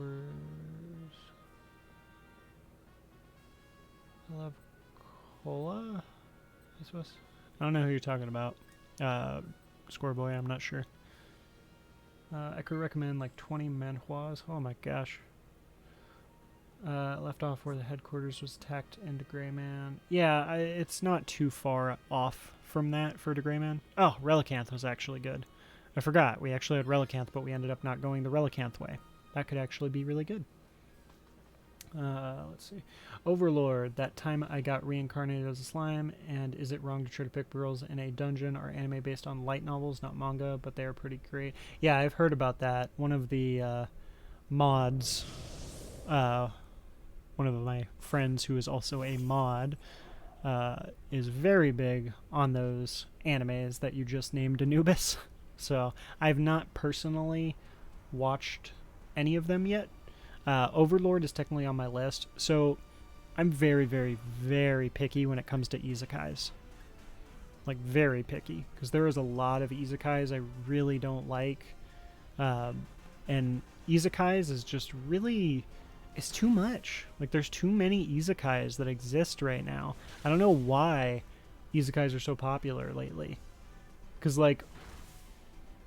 I love cola, I suppose. I don't know who you're talking about. Scoreboy, I'm not sure. I could recommend like 20 manhwas. Oh my gosh. Left off where the headquarters was tacked into Greyman. Yeah, it's not too far off from that for the Greyman. Oh, Relicanth was actually good. I forgot. We actually had Relicanth, but we ended up not going the Relicanth way. That could actually be really good. Let's see. Overlord. That time I got reincarnated as a slime, and is it wrong to try to pick girls in a dungeon or anime based on light novels, not manga, but they are pretty great. Yeah, I've heard about that. One of the mods... one of my friends who is also a mod is very big on those animes that you just named, Anubis. So I've not personally watched any of them yet. Overlord is technically on my list. So I'm very, very, very picky when it comes to isekais. Like, very picky. Because there is a lot of isekais I really don't like. And isekais is just really... It's too much. Like, there's too many isekais that exist right now. I don't know why isekais are so popular lately. Because, like,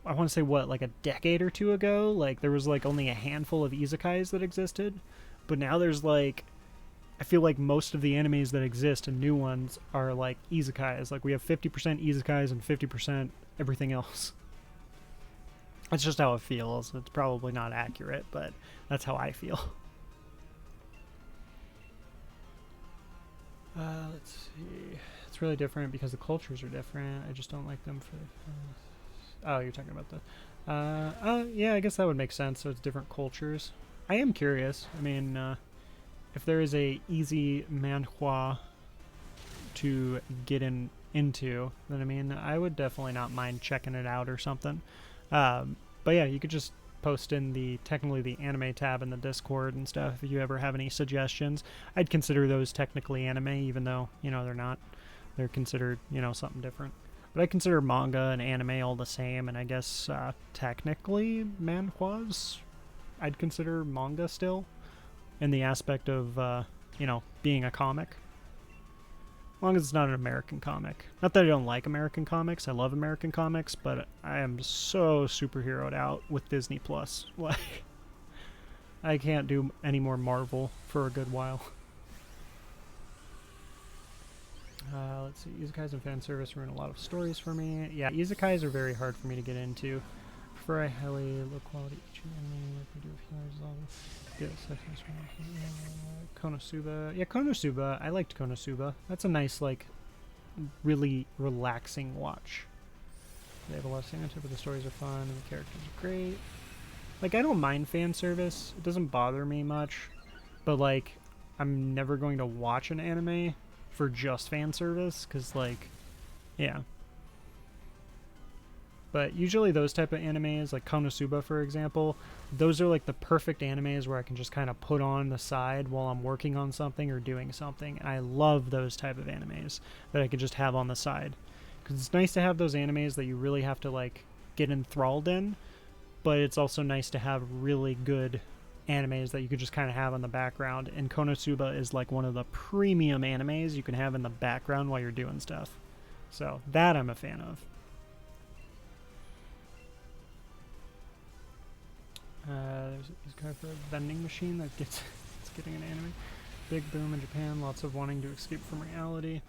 I want to say, what, like a decade or two ago? Like, there was, like, only a handful of isekais that existed. But now there's, like, I feel like most of the animes that exist and new ones are like isekais. Like we have 50% isekais and 50% everything else. That's just how it feels. It's probably not accurate, but that's how I feel. Let's see. It's really different because the cultures are different. I just don't like them for... oh, you're talking about the... yeah, I guess that would make sense. So it's different cultures. I am curious. I mean, if there is a easy manhwa to get into, then I mean, I would definitely not mind checking it out or something. But yeah, you could just post in the technically the anime tab in the Discord and stuff if you ever have any suggestions. I'd consider those technically anime, even though, you know, they're not. They're considered, you know, something different. But I consider manga and anime all the same, and I guess technically manhwas I'd consider manga still, in the aspect of, you know, being a comic. As long as it's not an American comic. Not that I don't like American comics. I love American comics, but I am so superheroed out with Disney Plus. Like, I can't do any more Marvel for a good while. Let's see. Isekais and fan service ruin a lot of stories for me. Yeah, isekais are very hard for me to get into. Prefer a highly low quality anime like we do with Healers Love. Konosuba. Yeah, Konosuba. I liked Konosuba. That's a nice, like, really relaxing watch. They have a lot of signature, but the stories are fun and the characters are great. Like, I don't mind fan service. It doesn't bother me much. But, like, I'm never going to watch an anime for just fan service, because, like, yeah. But usually those type of animes, like Konosuba, for example, those are like the perfect animes where I can just kind of put on the side while I'm working on something or doing something. And I love those type of animes that I can just have on the side. Because it's nice to have those animes that you really have to, like, get enthralled in, but it's also nice to have really good animes that you could just kind of have in the background. And Konosuba is like one of the premium animes you can have in the background while you're doing stuff. So that I'm a fan of. There's a guy for a vending machine that gets it's getting an anime. Big boom in Japan, lots of wanting to escape from reality.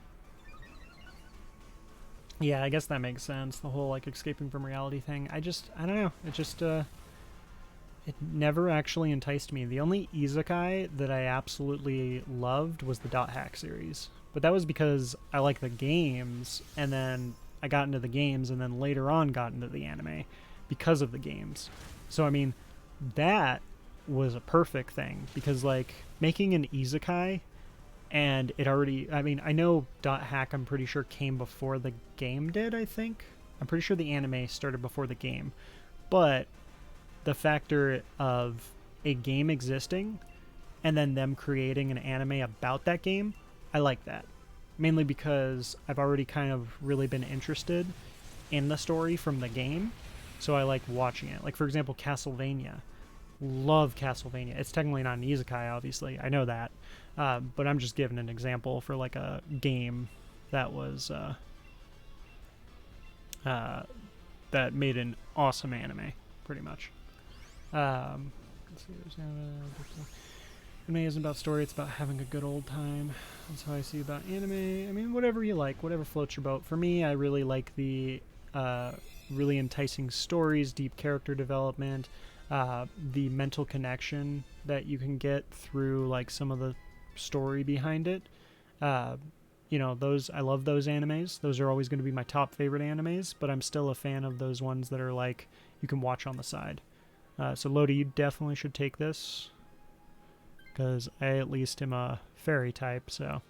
Yeah, I guess that makes sense. The whole, like, escaping from reality thing. I don't know. It just, it never actually enticed me. The only isekai that I absolutely loved was the Dot Hack series. But that was because I like the games, and then I got into the games, and then later on got into the anime because of the games. So, I mean, that was a perfect thing, because, like, making an isekai, and it already, I mean, I know Dot Hack, I'm pretty sure, came before the game did, I think. I'm pretty sure the anime started before the game. But the factor of a game existing and then them creating an anime about that game, I like that. Mainly because I've already kind of really been interested in the story from the game, so I like watching it. Like, for example, Castlevania. Love Castlevania. It's technically not an isekai, obviously. I know that. But I'm just giving an example for, like, a game that was that made an awesome anime, pretty much. Let's see, anime isn't about story, it's about having a good old time. That's how I see about anime. I mean, whatever you like, whatever floats your boat. For me, I really like the really enticing stories, deep character development, the mental connection that you can get through, like, some of the story behind it. You know, those, I love those animes. Those are always going to be my top favorite animes, but I'm still a fan of those ones that are, like, you can watch on the side. So Lodi, you definitely should take this, because I at least am a fairy type, so.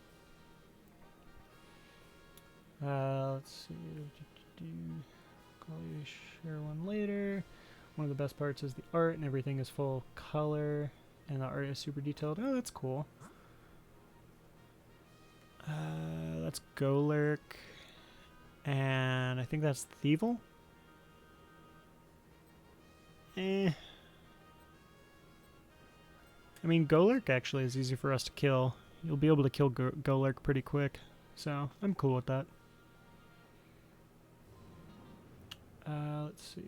Let's see. I'll share one later. One of the best parts is the art, and everything is full color, and the art is super detailed. Oh, that's cool. That's Golurk, and I think that's Thievel. I mean, Golurk actually is easy for us to kill. You'll be able to kill Golurk pretty quick, so I'm cool with that. Let's see.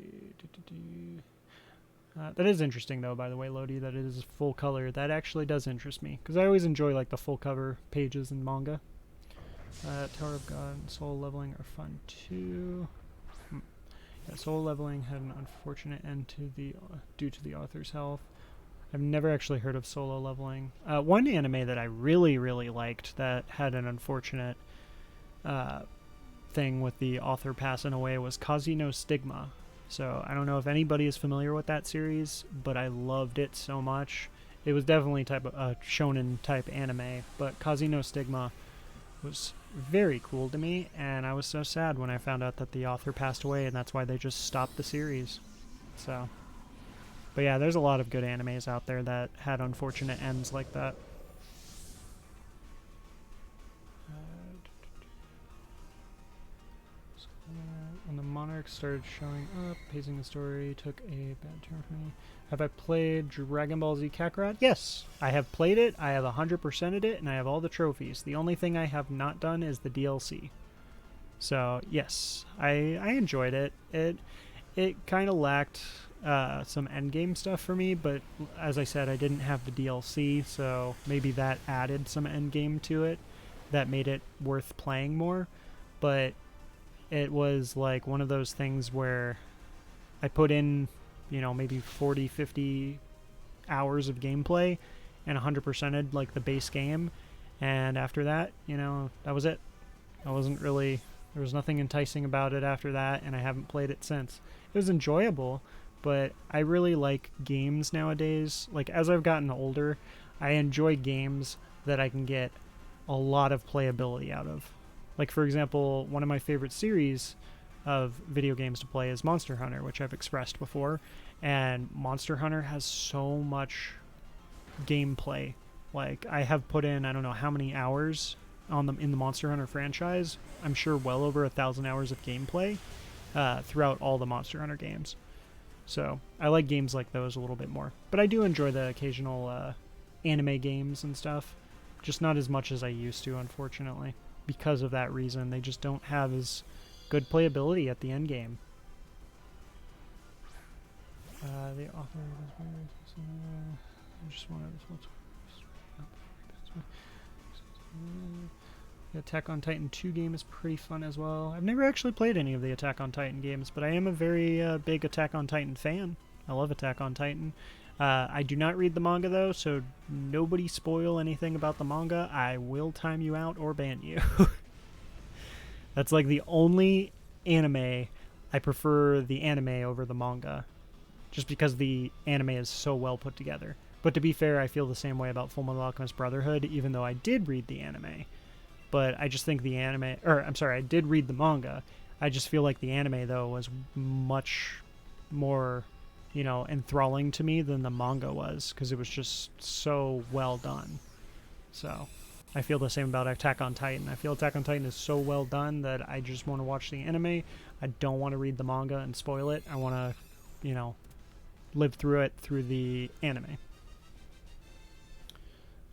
That is interesting, though, by the way, Lodi, that it is full color. That actually does interest me, because I always enjoy, like, the full cover pages in manga. Tower of God and soul leveling are fun, too. Yeah, soul leveling had an unfortunate end due to the author's health. I've never actually heard of solo leveling. One anime that I really, really liked that had an unfortunate thing with the author passing away was Kazi no Stigma. So I don't know if anybody is familiar with that series, but I loved it so much. It was definitely shonen type anime, but Kazi no Stigma was very cool to me, and I was so sad when I found out that the author passed away, and that's why they just stopped the series. So, but yeah, there's a lot of good animes out there that had unfortunate ends like that. When the monarchs started showing up, pacing the story took a bad turn for me. Have I played Dragon Ball Z Kakarot? Yes, I have played it. I have 100%ed it, and I have all the trophies. The only thing I have not done is the DLC. So yes, I enjoyed it. It kind of lacked some endgame stuff for me, but as I said, I didn't have the DLC, so maybe that added some endgame to it that made it worth playing more. But it was like one of those things where I put in, you know, maybe 40, 50 hours of gameplay and 100%ed like the base game. And after that, you know, that was it. I wasn't really, there was nothing enticing about it after that, and I haven't played it since. It was enjoyable, but I really like games nowadays. Like, as I've gotten older, I enjoy games that I can get a lot of playability out of. Like, for example, one of my favorite series of video games to play is Monster Hunter, which I've expressed before. And Monster Hunter has so much gameplay. Like, I have put in, I don't know how many hours in the Monster Hunter franchise. I'm sure well over 1,000 hours of gameplay throughout all the Monster Hunter games. So I like games like those a little bit more. But I do enjoy the occasional anime games and stuff. Just not as much as I used to, unfortunately. Because of that reason, they just don't have as good playability at the end game. The author I just wanted the Attack on Titan 2 game is pretty fun as well. I've never actually played any of the Attack on Titan games, but I am a very big Attack on Titan fan. I love Attack on Titan. I do not read the manga, though, so nobody spoil anything about the manga. I will time you out or ban you. That's like the only anime I prefer the anime over the manga, just because the anime is so well put together. But to be fair, I feel the same way about Fullmetal Alchemist Brotherhood, even though I did read the anime. But I just think the anime, or I'm sorry, I did read the manga. I just feel like the anime, though, was much more, you know, enthralling to me than the manga was, because it was just so well done. So I feel the same about Attack on Titan. I feel Attack on Titan is so well done that I just want to watch the anime. I don't want to read the manga and spoil it. I want to, you know, live through it through the anime.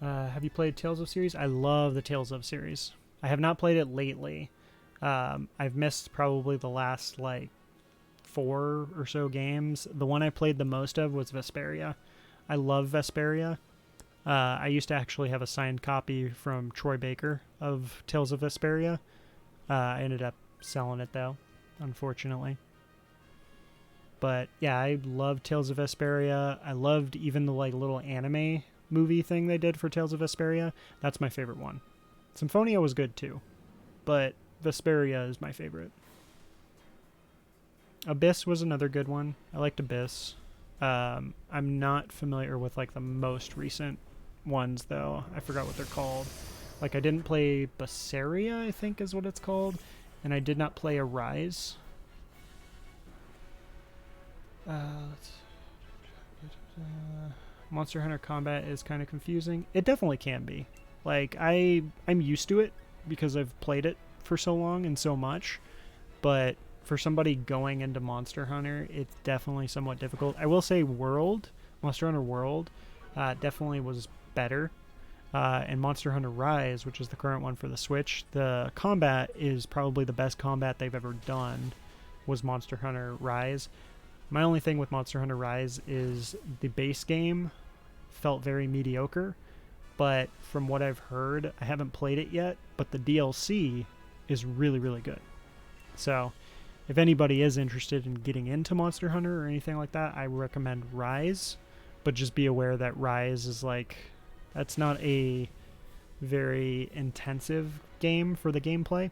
Have you played Tales of series? I love the Tales of series. I have not played it lately. I've missed probably the last, like, 4 or so games. The one I played the most of was Vesperia. I love Vesperia. I used to actually have a signed copy from Troy Baker of Tales of Vesperia. I ended up selling it, though, unfortunately. But yeah, I loved Tales of Vesperia. I loved even the like little anime movie thing they did for Tales of Vesperia. That's my favorite one. Symphonia was good too, but Vesperia is my favorite. Abyss was another good one. I liked Abyss. I'm not familiar with like the most recent ones though. I forgot what they're called. Like I didn't play Berseria, I think is what it's called, and I did not play Arise. Monster Hunter combat is kind of confusing. It definitely can be. Like I'm used to it because I've played it for so long and so much, but for somebody going into Monster Hunter, it's definitely somewhat difficult. I will say Monster Hunter World, definitely was better. And Monster Hunter Rise, which is the current one for the Switch, the combat is probably the best combat they've ever done, was Monster Hunter Rise. My only thing with Monster Hunter Rise is the base game felt very mediocre, but from what I've heard, I haven't played it yet, but the DLC is really, really good. So, if anybody is interested in getting into Monster Hunter or anything like that, I recommend Rise, but just be aware that Rise is like, that's not a very intensive game for the gameplay.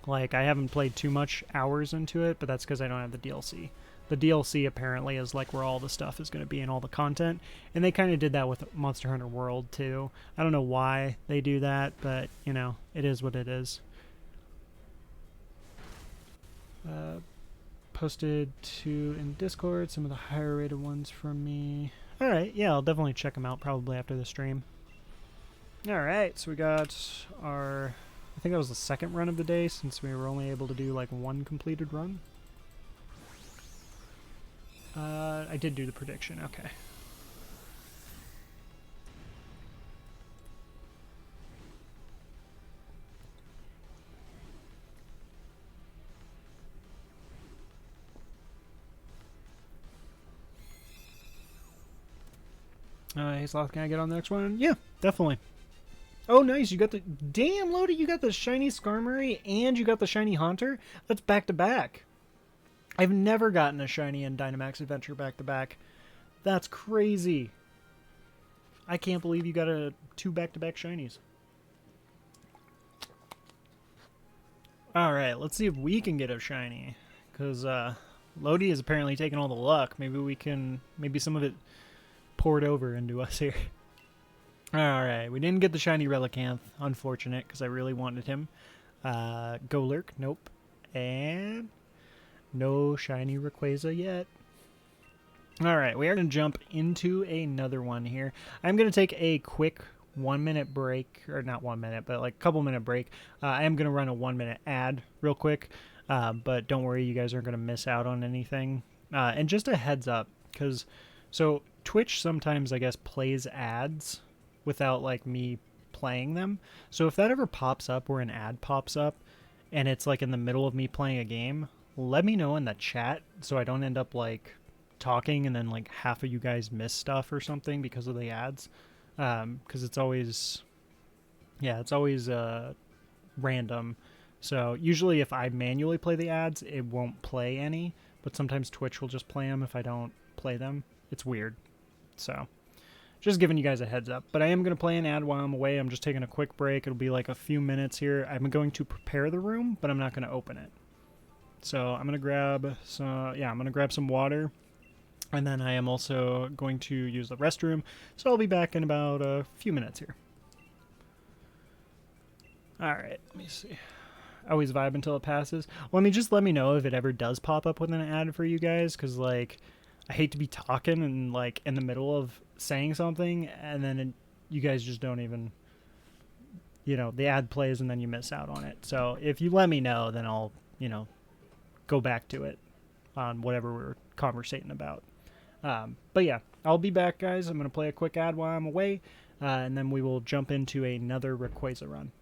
Like, I haven't played too much hours into it, but that's because I don't have the DLC. The DLC apparently is like where all the stuff is going to be and all the content, and they kind of did that with Monster Hunter World too. I don't know why they do that, but you know, it is what it is. Posted to in Discord some of the higher rated ones from me. All right, yeah, I'll definitely check them out probably after the stream. All right, so we got our, I think that was the second run of the day since we were only able to do like one completed run. I did do the prediction, okay. Hey Sloth, can I get on the next one? Yeah, definitely. Oh, nice. You got the... Damn, Lodi, you got the shiny Skarmory and you got the shiny Haunter? That's back to back. I've never gotten a shiny in Dynamax Adventure back to back. That's crazy. I can't believe you got two back to back shinies. Alright, let's see if we can get a shiny. Because Lodi is apparently taking all the luck. Maybe we can... Maybe some of it poured over into us here. Alright, we didn't get the shiny Relicanth. Unfortunate, because I really wanted him. Golurk, nope. And no shiny Rayquaza yet. Alright, we are going to jump into another one here. I'm going to take a quick 1 minute break, or not 1 minute, but like a couple minute break. I am going to run a 1 minute ad real quick, but don't worry, you guys aren't going to miss out on anything. And just a heads up, because so Twitch sometimes, I guess, plays ads without like me playing them. So if that ever pops up where an ad pops up and it's like in the middle of me playing a game, let me know in the chat so I don't end up like talking and then like half of you guys miss stuff or something because of the ads. Because it's always, yeah, it's always random. So usually if I manually play the ads, it won't play any, but sometimes Twitch will just play them if I don't play them. It's weird. So just giving you guys a heads up. But I am going to play an ad while I'm away. I'm just taking a quick break. It'll be like a few minutes here. I'm going to prepare the room, but I'm not going to open it. So I'm going to grab some, yeah, I'm going to grab some water. And then I am also going to use the restroom. So I'll be back in about a few minutes here. Alright, let me see. I always vibe until it passes. Well, I mean, just let me know if it ever does pop up with an ad for you guys, because, like, I hate to be talking and, like, in the middle of saying something, and then you guys just don't even, you know, the ad plays and then you miss out on it. So if you let me know, then I'll, you know, go back to it on whatever we're conversating about. But yeah, I'll be back, guys. I'm going to play a quick ad while I'm away, and then we will jump into another Rayquaza run.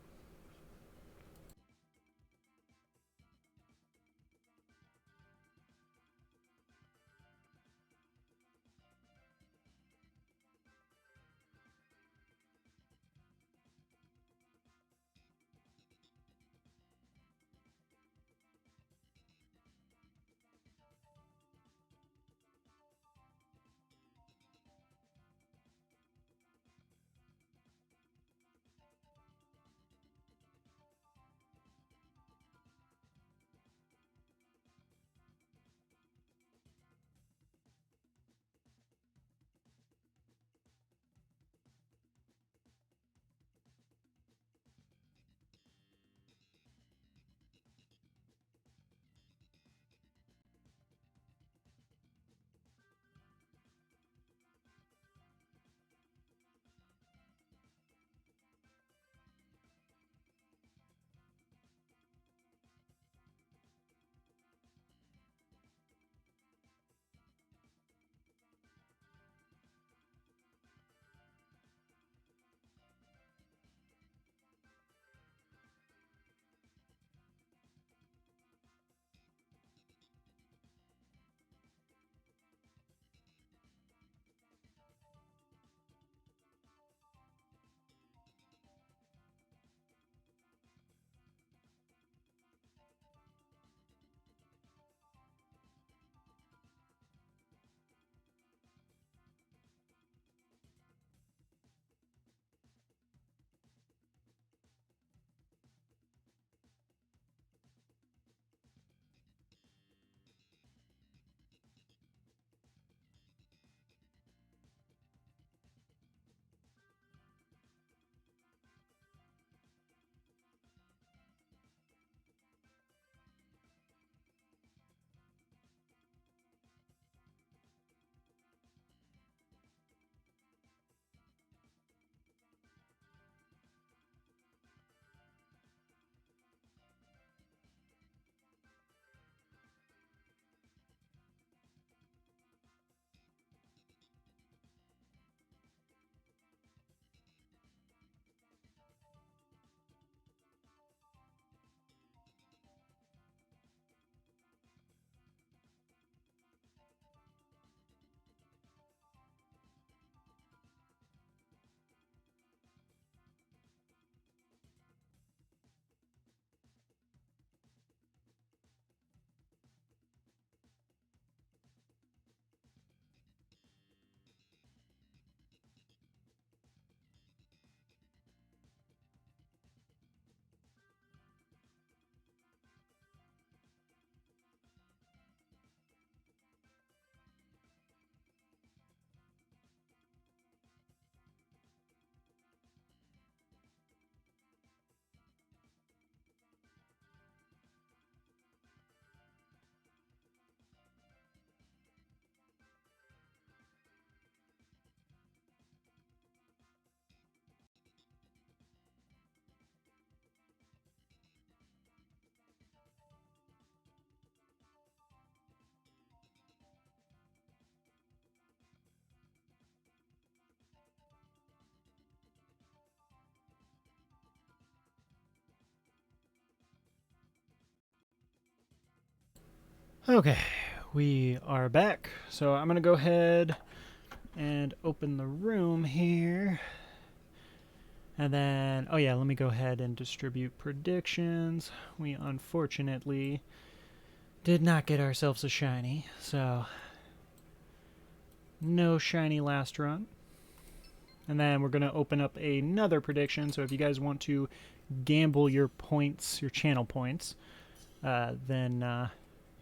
Okay, we are back. So I'm going to go ahead and open the room here. And then, oh yeah, let me go ahead and distribute predictions. We unfortunately did not get ourselves a shiny, so no shiny last run. And then we're going to open up another prediction. So if you guys want to gamble your points, your channel points, then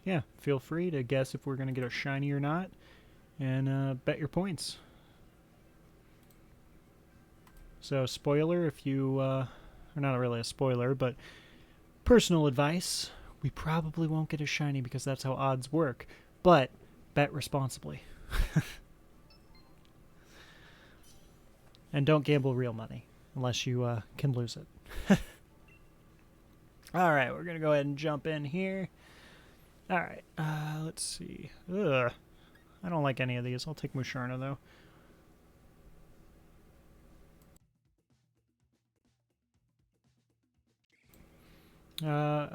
yeah, feel free to guess if we're going to get a shiny or not, and bet your points. So spoiler, if you, or not really a spoiler, but personal advice, we probably won't get a shiny because that's how odds work, but bet responsibly. And don't gamble real money unless you can lose it. Alright, we're going to go ahead and jump in here. Alright, let's see. Ugh, I don't like any of these. I'll take Musharna, though.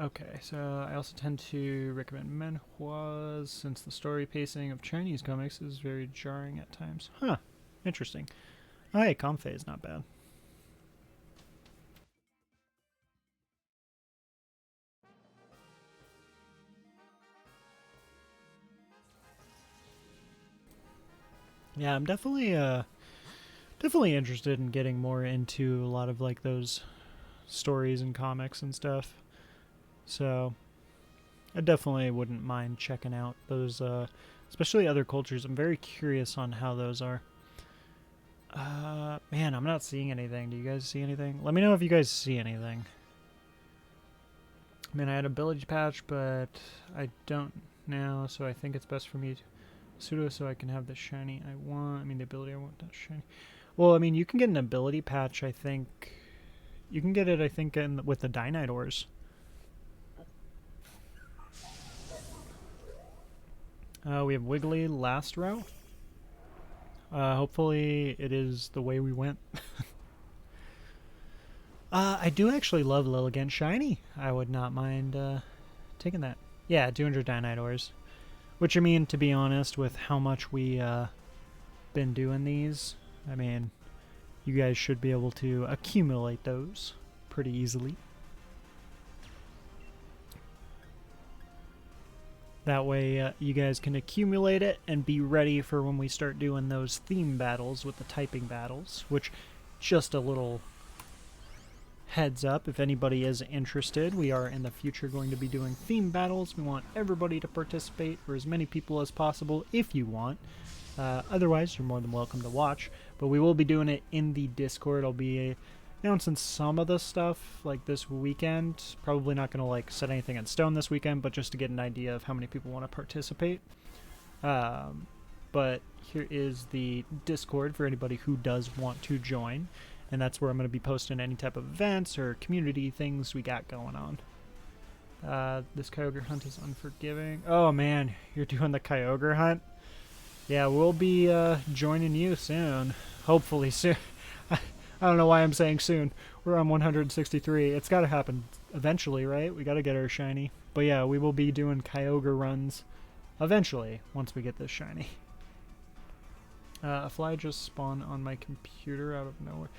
Okay, so I also tend to recommend manhwas since the story pacing of Chinese comics is very jarring at times. Huh, interesting. Oh, hey, Comfey is not bad. Yeah, I'm definitely interested in getting more into a lot of like those stories and comics and stuff. So I definitely wouldn't mind checking out those, especially other cultures. I'm very curious on how those are. Man, I'm not seeing anything. Do you guys see anything? Let me know if you guys see anything. I mean, I had a village patch, but I don't now, so I think it's best for me to pseudo so I can have the shiny I want. I mean, the ability I want, that shiny. Well, I mean, you can get an ability patch, I think. You can get it, I think, with the Dynamax. We have Wiggly last row. Hopefully it is the way we went. I do actually love Lilligant Shiny. I would not mind taking that. Yeah, 200 Dynamax. Which, I mean, to be honest, with how much we been doing these, I mean, you guys should be able to accumulate those pretty easily. That way you guys can accumulate it and be ready for when we start doing those theme battles with the typing battles, which, just a little heads up, if anybody is interested, we are in the future going to be doing theme battles. We want everybody to participate, or as many people as possible if you want. Otherwise, you're more than welcome to watch, but we will be doing it in the Discord. I'll be announcing some of the stuff like this weekend. Probably not going to like set anything in stone this weekend, but just to get an idea of how many people want to participate. But here is the Discord for anybody who does want to join, and that's where I'm going to be posting any type of events or community things we got going on. This Kyogre hunt is unforgiving. Oh man, you're doing the Kyogre hunt? Yeah, we'll be joining you soon. Hopefully soon. I don't know why I'm saying soon. We're on 163. It's got to happen eventually, right? We got to get our shiny. But yeah, we will be doing Kyogre runs eventually once we get this shiny. A fly just spawned on my computer out of nowhere.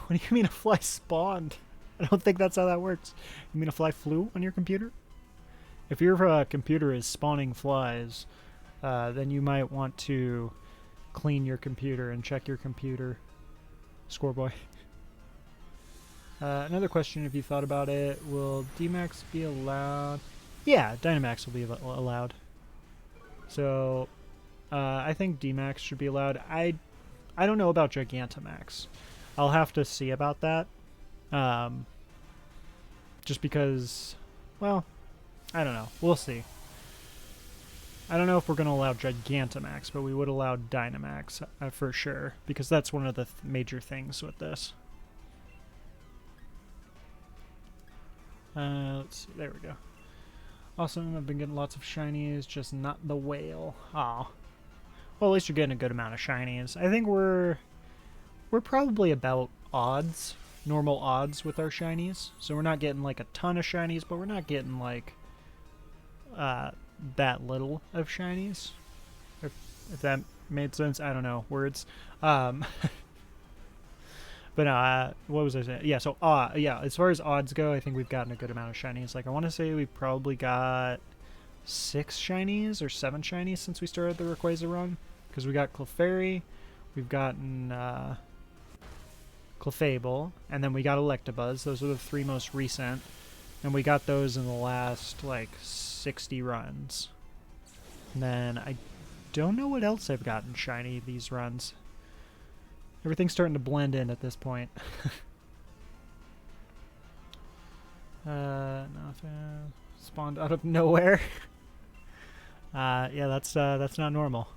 What do you mean a fly spawned? I don't think that's how that works. You mean a fly flew on your computer? If your computer is spawning flies, then you might want to clean your computer and check your computer. Scoreboy. Another question, if you thought about it, will Dynamax be allowed? Yeah, Dynamax will be allowed. So, I think Dynamax should be allowed. I don't know about Gigantamax. I'll have to see about that. Just because, well, I don't know. We'll see. I don't know if we're going to allow Gigantamax, but we would allow Dynamax for sure, because that's one of the major things with this. Let's see. There we go. Awesome. I've been getting lots of shinies, just not the whale. Aw. Well, at least you're getting a good amount of shinies. I think we're probably about odds, normal odds with our shinies. So we're not getting like a ton of shinies, but we're not getting like that little of shinies. If that made sense, I don't know words. Um, but what was I saying? Yeah, so yeah, as far as odds go, I think we've gotten a good amount of shinies. Like I want to say we probably got 6 shinies or 7 shinies since we started the Rayquaza run, because we got Clefairy, we've gotten Clefable, and then we got Electabuzz. Those are the 3 most recent, and we got those in the last like 60 runs. And then I don't know what else I've gotten shiny these runs. Everything's starting to blend in at this point. Nothing spawned out of nowhere. Yeah, that's not normal.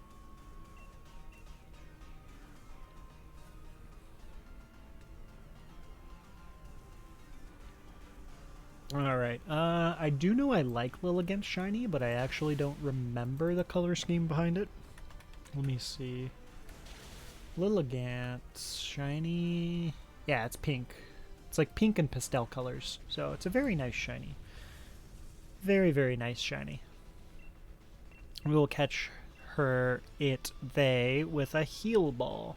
Alright, I do know I like Lilligant's shiny, but I actually don't remember the color scheme behind it. Let me see. Lilligant's shiny... Yeah, it's pink. It's like pink and pastel colors, so it's a very nice shiny. Very, very nice shiny. We will catch they with a heal ball.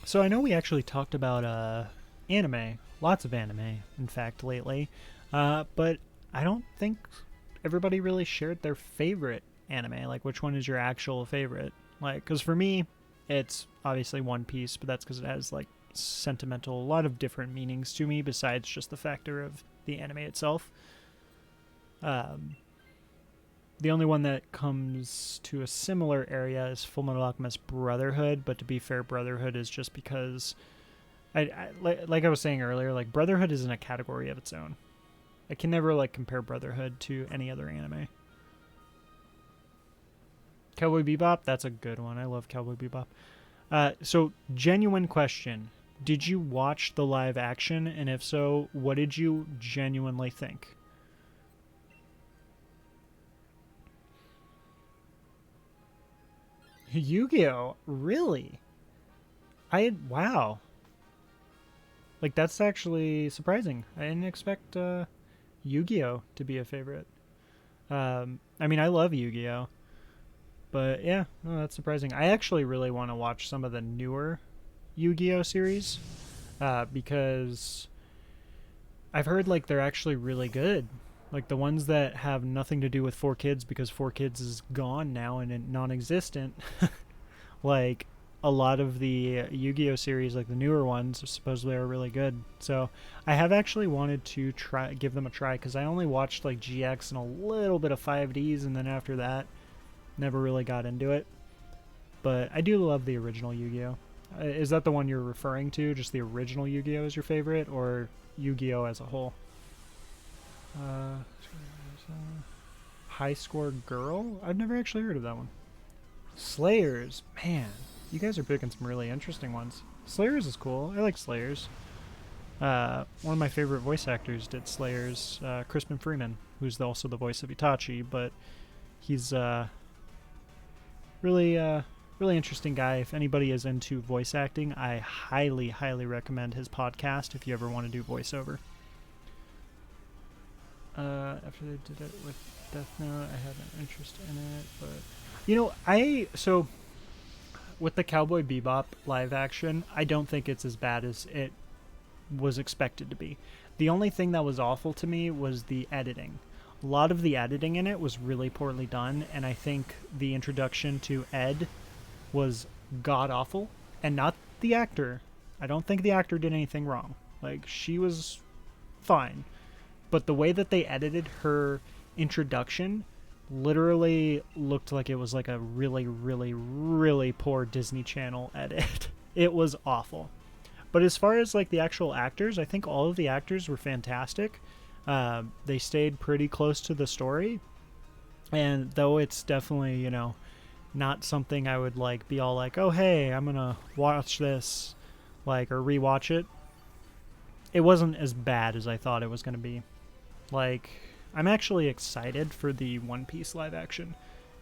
So I know we actually talked about anime, lots of anime, in fact, lately, but I don't think everybody really shared their favorite anime. Like, which one is your actual favorite? Like, because for me, it's obviously One Piece, but that's because it has like a lot of different meanings to me besides just the factor of the anime itself. The only one that comes to a similar area is Fullmetal Alchemist Brotherhood, but to be fair, Brotherhood is just because, like I was saying earlier, like Brotherhood is in a category of its own. I can never like compare Brotherhood to any other anime. Cowboy Bebop, that's a good one. I love Cowboy Bebop. So, genuine question. Did you watch the live action? And if so, what did you genuinely think? Yu-Gi-Oh! Really? Wow. Like, that's actually surprising. I didn't expect Yu-Gi-Oh! To be a favorite. I mean, I love Yu-Gi-Oh! But yeah, no, that's surprising. I actually really want to watch some of the newer Yu-Gi-Oh! Series because I've heard like they're actually really good. Like the ones that have nothing to do with 4Kids because 4Kids is gone now and non-existent. Like a lot of the Yu-Gi-Oh! Series, like the newer ones, supposedly are really good. So I have actually wanted to give them a try because I only watched like GX and a little bit of 5Ds, and then after that, never really got into it. But I do love the original Yu-Gi-Oh! Is that the one you're referring to? Just the original Yu-Gi-Oh! Is your favorite, or Yu-Gi-Oh! As a whole? High Score Girl? I've never actually heard of that one. Slayers. Man, you guys are picking some really interesting ones. Slayers is cool. I like Slayers. One of my favorite voice actors did Slayers. Crispin Freeman, who's also the voice of Itachi, but he's really interesting guy. If anybody is into voice acting, I highly, highly recommend his podcast if you ever want to do voiceover. After they did it with Death Note, I had an interest in it, but so with the Cowboy Bebop live action, I don't think it's as bad as it was expected to be. The only thing that was awful to me was the editing. A lot of the editing in it was really poorly done, and I think the introduction to Ed was god-awful, and not the actor. I don't think the actor did anything wrong. Like, she was fine. But the way that they edited her introduction literally looked like it was like a really, really, really poor Disney Channel edit. It was awful. But as far as like the actual actors, I think all of the actors were fantastic. They stayed pretty close to the story. And though it's definitely, not something I would like be all like, oh hey, I'm gonna watch this, like, or rewatch it. It wasn't as bad as I thought it was gonna be. Like, I'm actually excited for the One Piece live action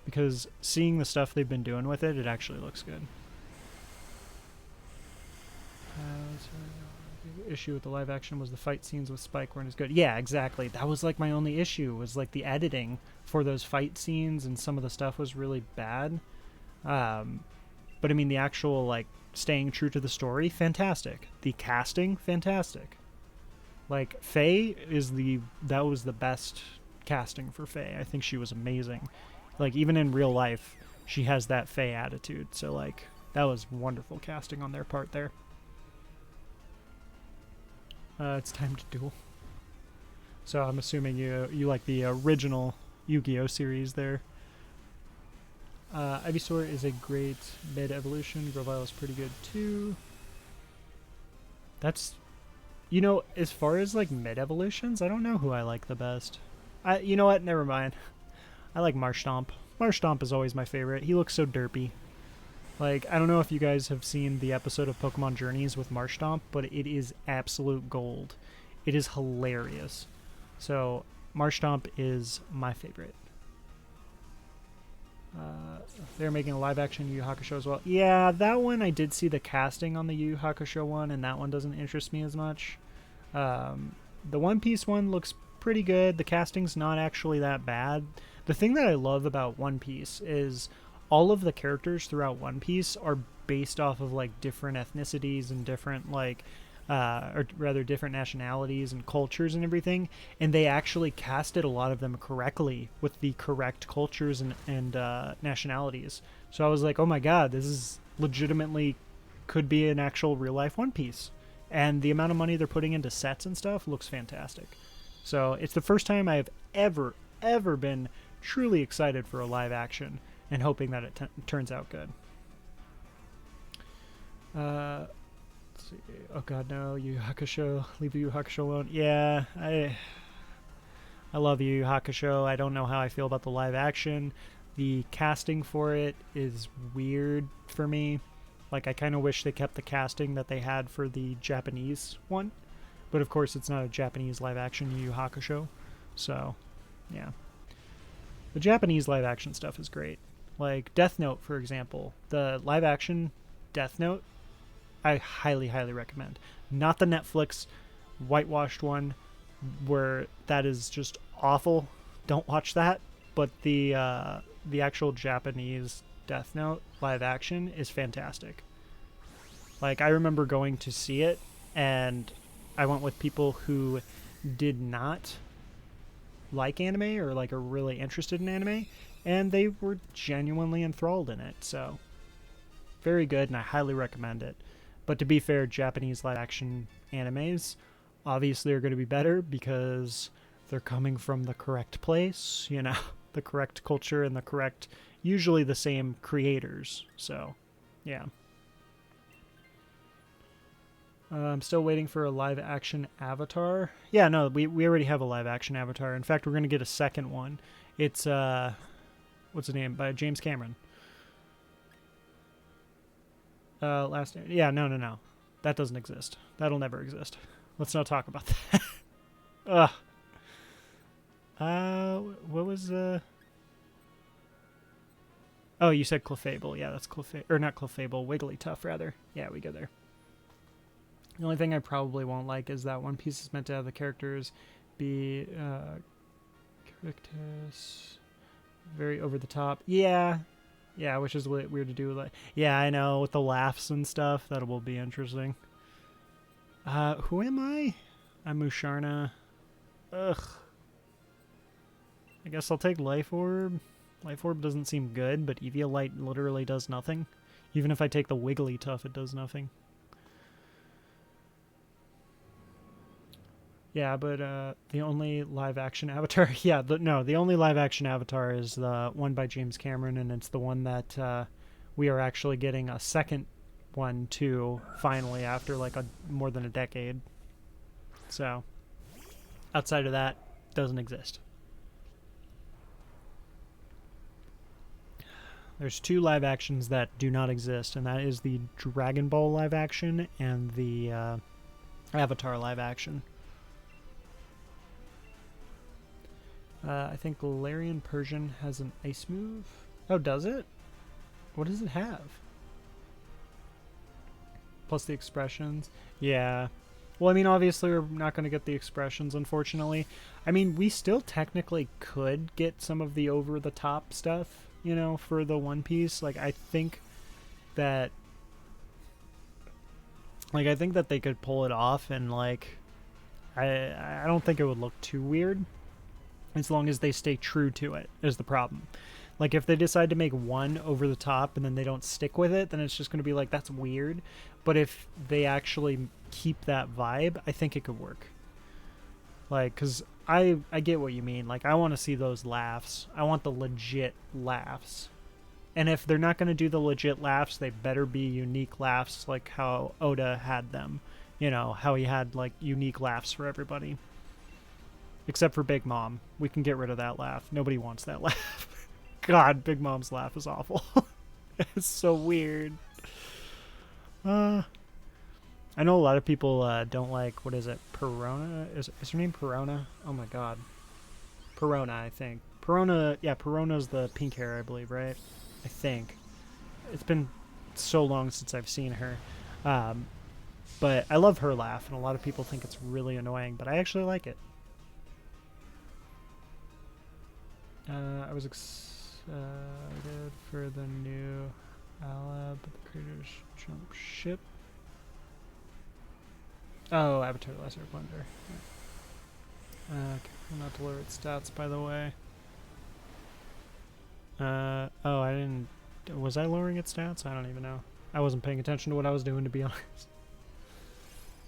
because seeing the stuff they've been doing with it, it actually looks good. The issue with the live action was the fight scenes with Spike weren't as good. Yeah, exactly. That was like my only issue, was like the editing for those fight scenes, and some of the stuff was really bad. But I mean, the actual like staying true to the story, fantastic. The casting, fantastic. Like Faye that was the best casting for Faye. I think she was amazing. Like even in real life, she has that Faye attitude. So like that was wonderful casting on their part there. It's time to duel. So I'm assuming you like the original Yu-Gi-Oh series there. Ivysaur is a great mid-evolution. Grovyle is pretty good too. That's, you know, as far as like mid-evolutions, I don't know who I like the best. You know what? Never mind. I like Marshtomp. Marshtomp is always my favorite. He looks so derpy. Like, I don't know if you guys have seen the episode of Pokemon Journeys with Marshtomp, but it is absolute gold. It is hilarious. So, Marshtomp is my favorite. They're making a live-action Yu Yu Hakusho as well. Yeah, that one, I did see the casting on the Yu Yu Hakusho one, and that one doesn't interest me as much. The One Piece one looks pretty good. The casting's not actually that bad. The thing that I love about One Piece is all of the characters throughout One Piece are based off of like different ethnicities and different like or rather different nationalities and cultures and everything, and they actually casted a lot of them correctly with the correct cultures and nationalities. So I was like, oh my god, this is legitimately could be an actual real life One Piece, and the amount of money they're putting into sets and stuff looks fantastic. So it's the first time I've ever been truly excited for a live action and hoping that it turns out good. Let's see. Oh god, no, Yu Yu Hakusho. Leave Yu Yu Hakusho alone. Yeah, I love Yu Yu Hakusho. I don't know how I feel about the live action. The casting for it is weird for me. Like, I kind of wish they kept the casting that they had for the Japanese one. But of course, it's not a Japanese live action Yu Yu Hakusho. So, yeah. The Japanese live action stuff is great. Like Death Note, for example. The live action Death Note, I highly, highly recommend. Not the Netflix whitewashed one where that is just awful. Don't watch that. But the actual Japanese Death Note live action is fantastic. Like, I remember going to see it, and I went with people who did not like anime or like are really interested in anime, and they were genuinely enthralled in it. So very good, and I highly recommend it. But to be fair, Japanese live action animes obviously are going to be better because they're coming from the correct place, you know, the correct culture and the correct, usually the same creators. So yeah. I'm still waiting for a live action Avatar. Yeah, no, we already have a live action Avatar. In fact, we're going to get a second one. It's what's the name? By James Cameron. Last name. Yeah, no. That doesn't exist. That'll never exist. Let's not talk about that. What was Oh, you said Clefable. Yeah, that's Clefable, or not Clefable, Wigglytuff rather. Yeah, we go there. The only thing I probably won't like is that One Piece is meant to have the characters be characters very over the top. Yeah, which is weird to do. Like, yeah, I know, with the laughs and stuff. That will be interesting. Who am I? I'm Musharna. Ugh. I guess I'll take Life Orb. Life Orb doesn't seem good, but Eviolite literally does nothing. Even if I take the Wigglytuff, it does nothing. Yeah, but the only live-action Avatar... Yeah, the only live-action Avatar is the one by James Cameron, and it's the one that we are actually getting a second one, too, finally, after, like, more than a decade. So, outside of that, doesn't exist. There's two live-actions that do not exist, and that is the Dragon Ball live-action and the Avatar live-action. I think Galarian Persian has an ice move. Oh, does it? What does it have? Plus the expressions. Yeah. Well, I mean, obviously we're not going to get the expressions, unfortunately. I mean, we still technically could get some of the over-the-top stuff, you know, for the One Piece. Like, I think that... Like, I think that they could pull it off, and, like... I don't think it would look too weird. As long as they stay true to it, is the problem. Like, if they decide to make one over the top and then they don't stick with it, then it's just going to be like, that's weird. But if they actually keep that vibe, I think it could work. Like, because I get what you mean. Like, I want to see those laughs. I want the legit laughs. And if they're not going to do the legit laughs, they better be unique laughs like how Oda had them. You know, how he had, like, unique laughs for everybody. Except for Big Mom. We can get rid of that laugh. Nobody wants that laugh. God, Big Mom's laugh is awful. It's so weird. I know a lot of people don't like, what is it, Perona? Is her name Perona? Oh my god. Perona, I think. Perona, yeah, Perona's the pink hair, I believe, right? I think. It's been so long since I've seen her. But I love her laugh, and a lot of people think it's really annoying, but I actually like it. I was excited for the new Alab, but the creators jump ship. Oh, Avatar Lesser Blender. Okay, not to lower its stats, by the way. Oh, I didn't... Was I lowering its stats? I don't even know. I wasn't paying attention to what I was doing, to be honest.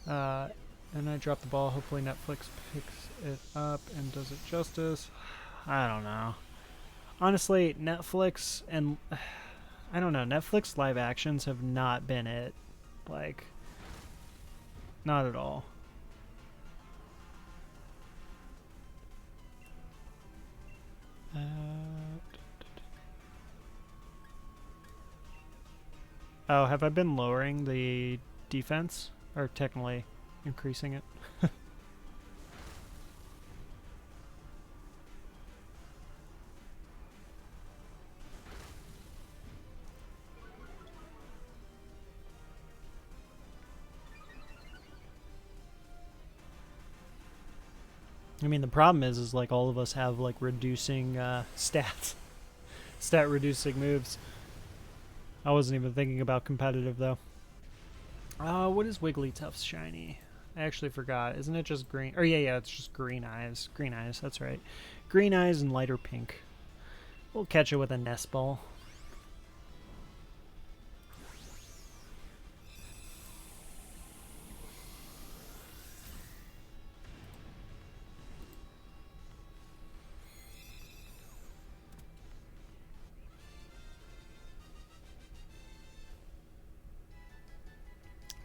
And I dropped the ball. Hopefully Netflix picks it up and does it justice. I don't know. Honestly, Netflix and... I don't know. Netflix live actions have not been it. Like, not at all. Oh, have I been lowering the defense? Or technically increasing it? I mean, the problem is like all of us have like reducing stats, stat reducing moves. I wasn't even thinking about competitive though. What is Wigglytuff's shiny? I actually forgot. Isn't it just green? Or yeah, it's just green eyes. Green eyes, that's right. Green eyes and lighter pink. We'll catch it with a nest ball.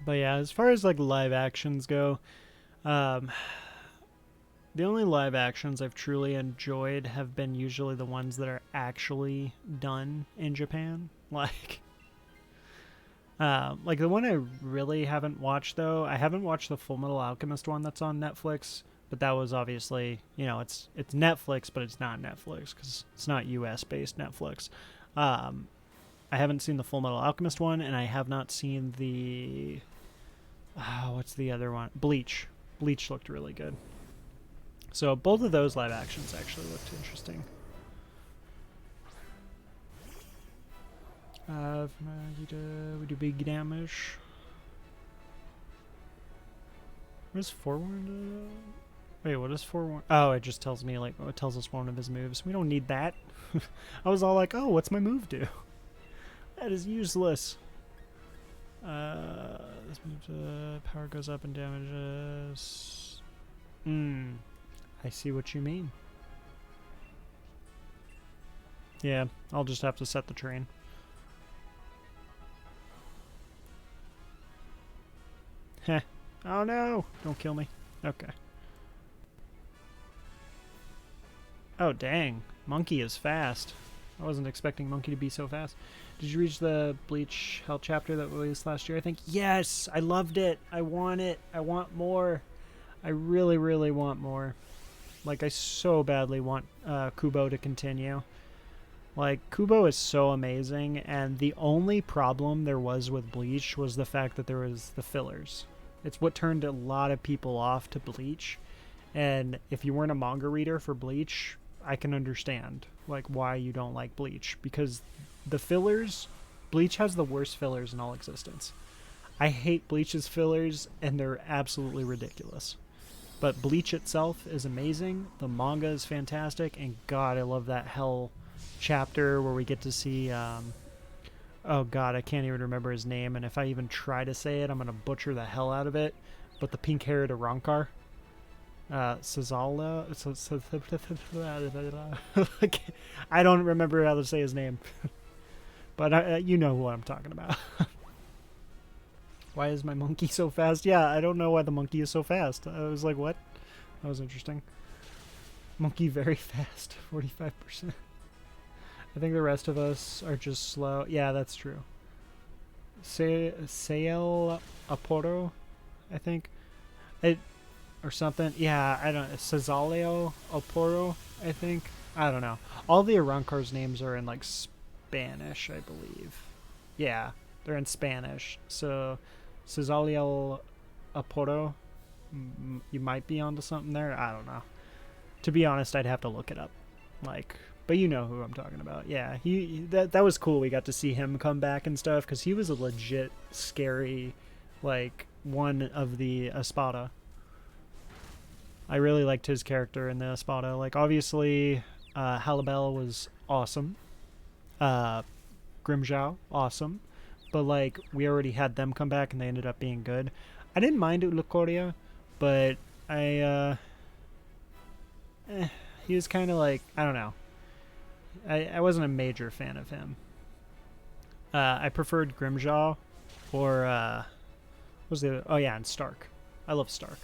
But yeah, as far as like live actions go, the only live actions I've truly enjoyed have been usually the ones that are actually done in Japan. Like the one I really haven't watched though, I haven't watched the Full Metal Alchemist one that's on Netflix, but that was obviously, you know, it's Netflix, but it's not Netflix because it's not US based Netflix. I haven't seen the Full Metal Alchemist one, and I have not seen the what's the other one? Bleach. Bleach looked really good. So both of those live actions actually looked interesting. We do big damage. What is forewarned? Wait, what is forewarned? Oh, it just tells me, like, it tells us one of his moves. We don't need that. I was all like, oh, what's my move do? That is useless. This moves, power goes up and damages. I see what you mean. Yeah, I'll just have to set the train. Heh. Oh no! Don't kill me. Okay. Oh dang. Monkey is fast. I wasn't expecting Monkey to be so fast. Did you reach the Bleach Hell chapter that released last year? I think. Yes! I loved it! I want it! I want more! I really, really want more. Like, I so badly want Kubo to continue. Like, Kubo is so amazing, and the only problem there was with Bleach was the fact that there was the fillers. It's what turned a lot of people off to Bleach, and if you weren't a manga reader for Bleach, I can understand, like, why you don't like Bleach, because the fillers, Bleach has the worst fillers in all existence. I hate Bleach's fillers, and they're absolutely ridiculous. But Bleach itself is amazing, the manga is fantastic, and God, I love that Hell chapter where we get to see, oh God, I can't even remember his name, and if I even try to say it, I'm going to butcher the hell out of it, but the pink-haired Arankar. Sazala? I don't remember how to say his name. But you know who I'm talking about. Why is my monkey so fast? Yeah, I don't know why the monkey is so fast. I was like, what? That was interesting. Monkey very fast, 45%. I think the rest of us are just slow. Yeah, that's true. Sael Aporo, I think. Or something. Yeah, I don't know. Cezaleo Aporo, I think. I don't know. All the Arankar's names are in, like, Spanish, I believe. Yeah, they're in Spanish. So, Cezaleo Aporo, you might be onto something there. I don't know. To be honest, I'd have to look it up. Like, but you know who I'm talking about. Yeah, that was cool. We got to see him come back and stuff, because he was a legit scary, like, one of the Espada. I really liked his character in the Espada. Like, obviously, Halibel was awesome. Grimjow, awesome. But, like, we already had them come back, and they ended up being good. I didn't mind Lucoria, but he was kind of like, I don't know. I wasn't a major fan of him. I preferred Grimjaw or, what was the other? Oh, yeah, and Stark. I love Stark.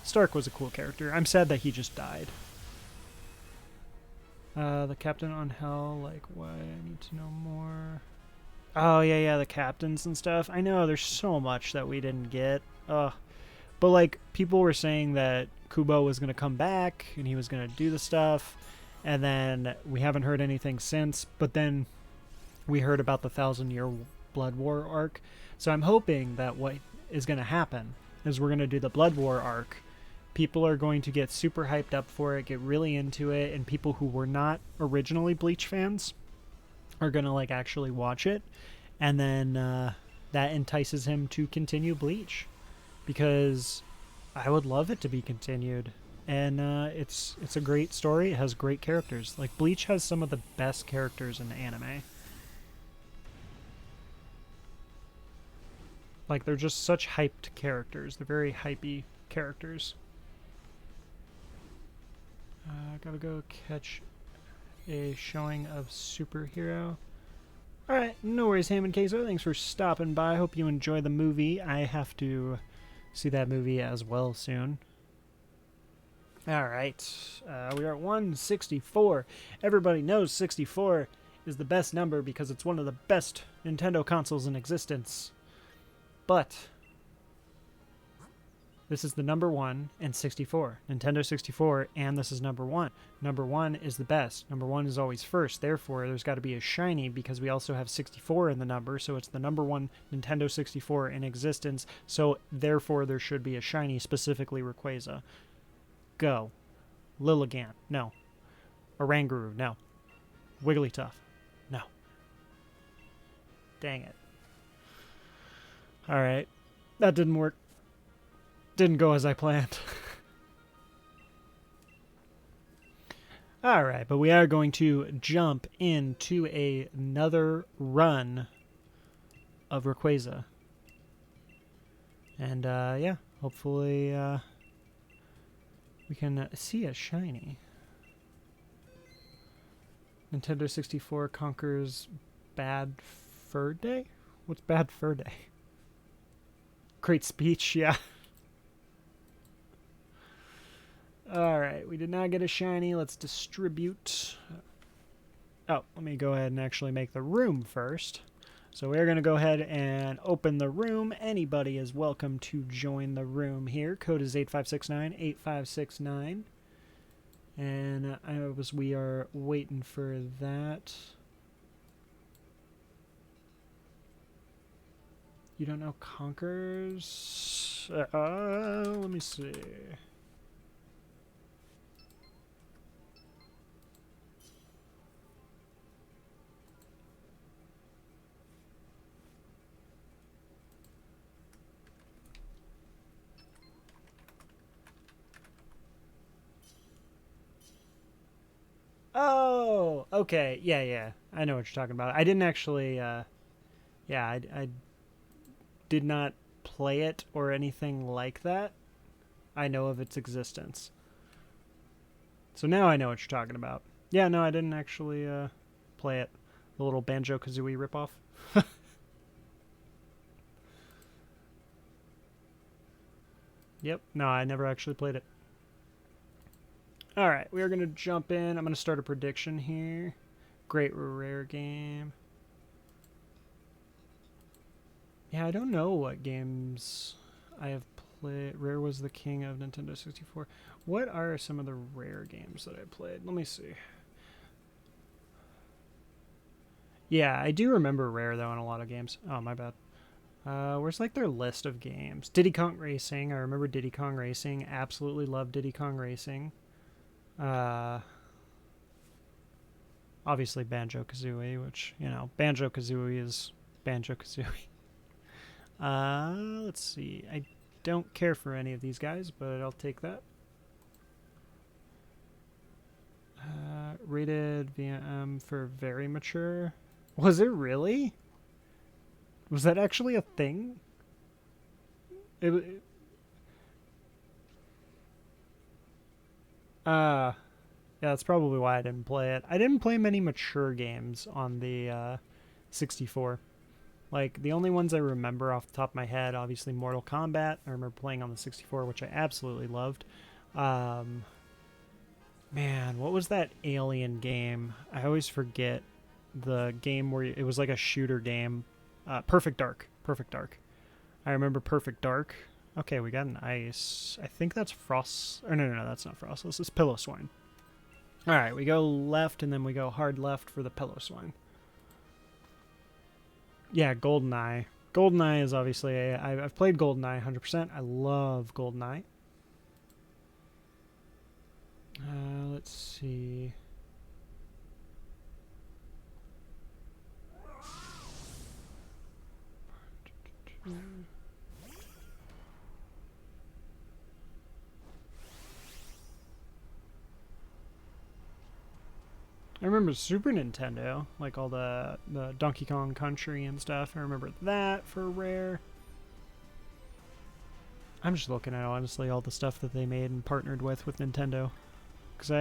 Stark was a cool character. I'm sad that he just died. The captain on Hell, like, what? I need to know more. Oh, yeah, the captains and stuff. I know, there's so much that we didn't get. But, like, people were saying that Kubo was going to come back, and he was going to do the stuff, and then we haven't heard anything since, but then we heard about the 1,000-Year Blood War arc. So I'm hoping that what is going to happen is we're going to do the Blood War arc. People are going to get super hyped up for it, get really into it, and people who were not originally Bleach fans are going to, like, actually watch it, and then that entices him to continue Bleach, because I would love it to be continued, and it's a great story. It has great characters. Like, Bleach has some of the best characters in the anime. Like, they're just such hyped characters. They're very hypey characters. Gotta go catch a showing of Superhero. Alright, no worries, Ham and Queso. Thanks for stopping by. Hope you enjoy the movie. I have to see that movie as well soon. Alright, we are at 164. Everybody knows 64 is the best number because it's one of the best Nintendo consoles in existence. But this is the number one and 64. Nintendo 64, and this is number one. Number one is the best. Number one is always first. Therefore, there's got to be a shiny because we also have 64 in the number, so it's the number one Nintendo 64 in existence. So, therefore, there should be a shiny, specifically Rayquaza. Go. Lilligant. No. Oranguru. No. Wigglytuff. No. Dang it. Alright. That didn't work. Didn't go as I planned. Alright, but we are going to jump into another run of Rayquaza. And, yeah, hopefully, we can see a shiny. Nintendo 64 conquers Bad Fur Day? What's Bad Fur Day? Great speech, yeah. Alright, we did not get a shiny. Let's distribute. Oh, let me go ahead and actually make the room first. So we're going to go ahead and open the room. Anybody is welcome to join the room here. Code is 8569-8569. And we are waiting for that. You don't know Conkers? Let me see. Oh, okay. Yeah, yeah. I know what you're talking about. I didn't actually, yeah, I did not play it or anything like that. I know of its existence. So now I know what you're talking about. Yeah, no, I didn't actually play it. The little Banjo-Kazooie ripoff. Yep. No, I never actually played it. Alright, we are going to jump in. I'm going to start a prediction here. Great rare game. Yeah, I don't know what games I have played. Rare was the king of Nintendo 64. What are some of the rare games that I played? Let me see. Yeah, I do remember Rare, though, in a lot of games. Oh, my bad. Where's, like, their list of games? Diddy Kong Racing. I remember Diddy Kong Racing. Absolutely love Diddy Kong Racing. Obviously Banjo-Kazooie, which, you know, Banjo-Kazooie is Banjo-Kazooie. Let's see. I don't care for any of these guys, but I'll take that. Rated VM for very mature. Was it really? Was that actually a thing? It yeah, that's probably why I didn't play it. I didn't play many mature games on the 64. Like, the only ones I remember off the top of my head, obviously Mortal Kombat. I remember playing on the 64, which I absolutely loved. Man, what was that alien game? I always forget the game where it was like a shooter game. Perfect Dark. Perfect Dark. I remember Perfect Dark. Okay, we got an ice. I think that's Frost. Or no, that's not Frost. This is Pillow Swine. Alright, we go left and then we go hard left for the Pillow Swine. Yeah, GoldenEye. GoldenEye is obviously I've played GoldenEye 100%. I love GoldenEye. Let's see. I remember Super Nintendo, like all the Donkey Kong Country and stuff. I remember that for Rare. I'm just looking at, honestly, all the stuff that they made and partnered with Nintendo. Because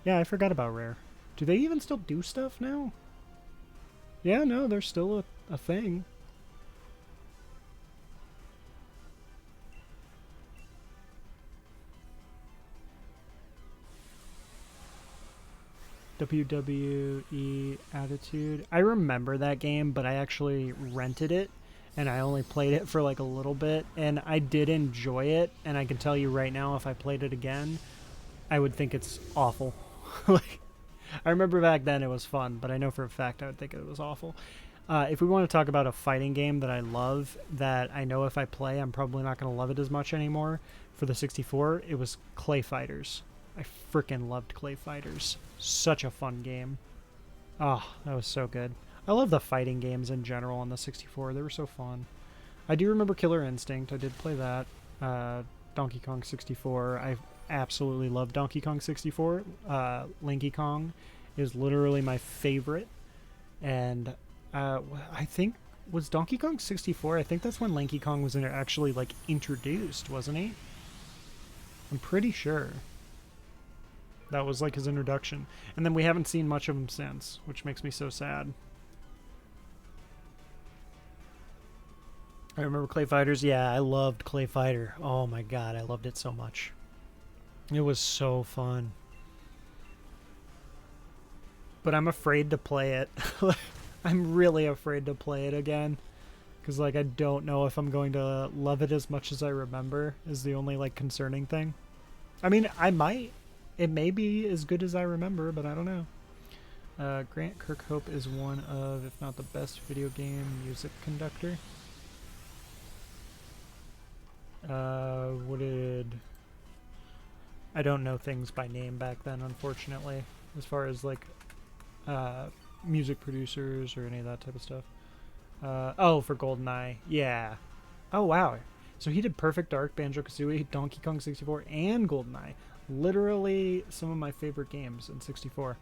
yeah, I forgot about Rare. Do they even still do stuff now? Yeah, no, they're still a thing. WWE Attitude. I remember that game, but I actually rented it and I only played it for like a little bit and I did enjoy it, and I can tell you right now if I played it again, I would think it's awful. Like, I remember back then it was fun, but I know for a fact I would think it was awful. If we want to talk about a fighting game that I love, that I know if I play I'm probably not going to love it as much anymore, for the 64, it was Clay Fighters. I freaking loved Clay Fighters. Such a fun game. Oh, that was so good. I love the fighting games in general on the 64. They were so fun. I do remember Killer Instinct. I did play that. Donkey Kong 64. I absolutely love Donkey Kong 64. Linky Kong is literally my favorite. And I think, was Donkey Kong 64? I think that's when Linky Kong was actually like introduced, wasn't he? I'm pretty sure. That was like his introduction. And then we haven't seen much of him since, which makes me so sad. I remember Clay Fighters. Yeah, I loved Clay Fighter. Oh my god, I loved it so much. It was so fun. But I'm afraid to play it. I'm really afraid to play it again. Because, like, I don't know if I'm going to love it as much as I remember, is the only, like, concerning thing. I mean, I might. It may be as good as I remember, but I don't know. Grant Kirkhope is one of, if not the best video game music conductor. What did... I don't know things by name back then, unfortunately, as far as like music producers or any of that type of stuff. Oh, for GoldenEye, yeah. Oh wow, so he did Perfect Dark, Banjo-Kazooie, Donkey Kong 64, and GoldenEye. Literally some of my favorite games in 64.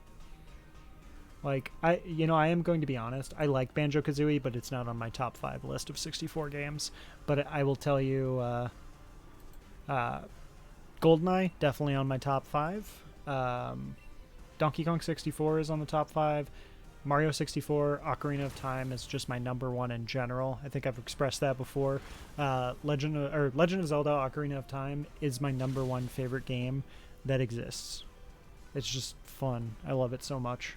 Like, I am going to be honest, I like Banjo-Kazooie, but it's not on my top 5 list of 64 games. But I will tell you, GoldenEye, definitely on my top 5. Donkey Kong 64 is on the top 5. Mario 64, Ocarina of Time is just my number 1 in general. I think I've expressed that before. Legend of Zelda Ocarina of Time is my number 1 favorite game that exists. It's just fun. I love it so much.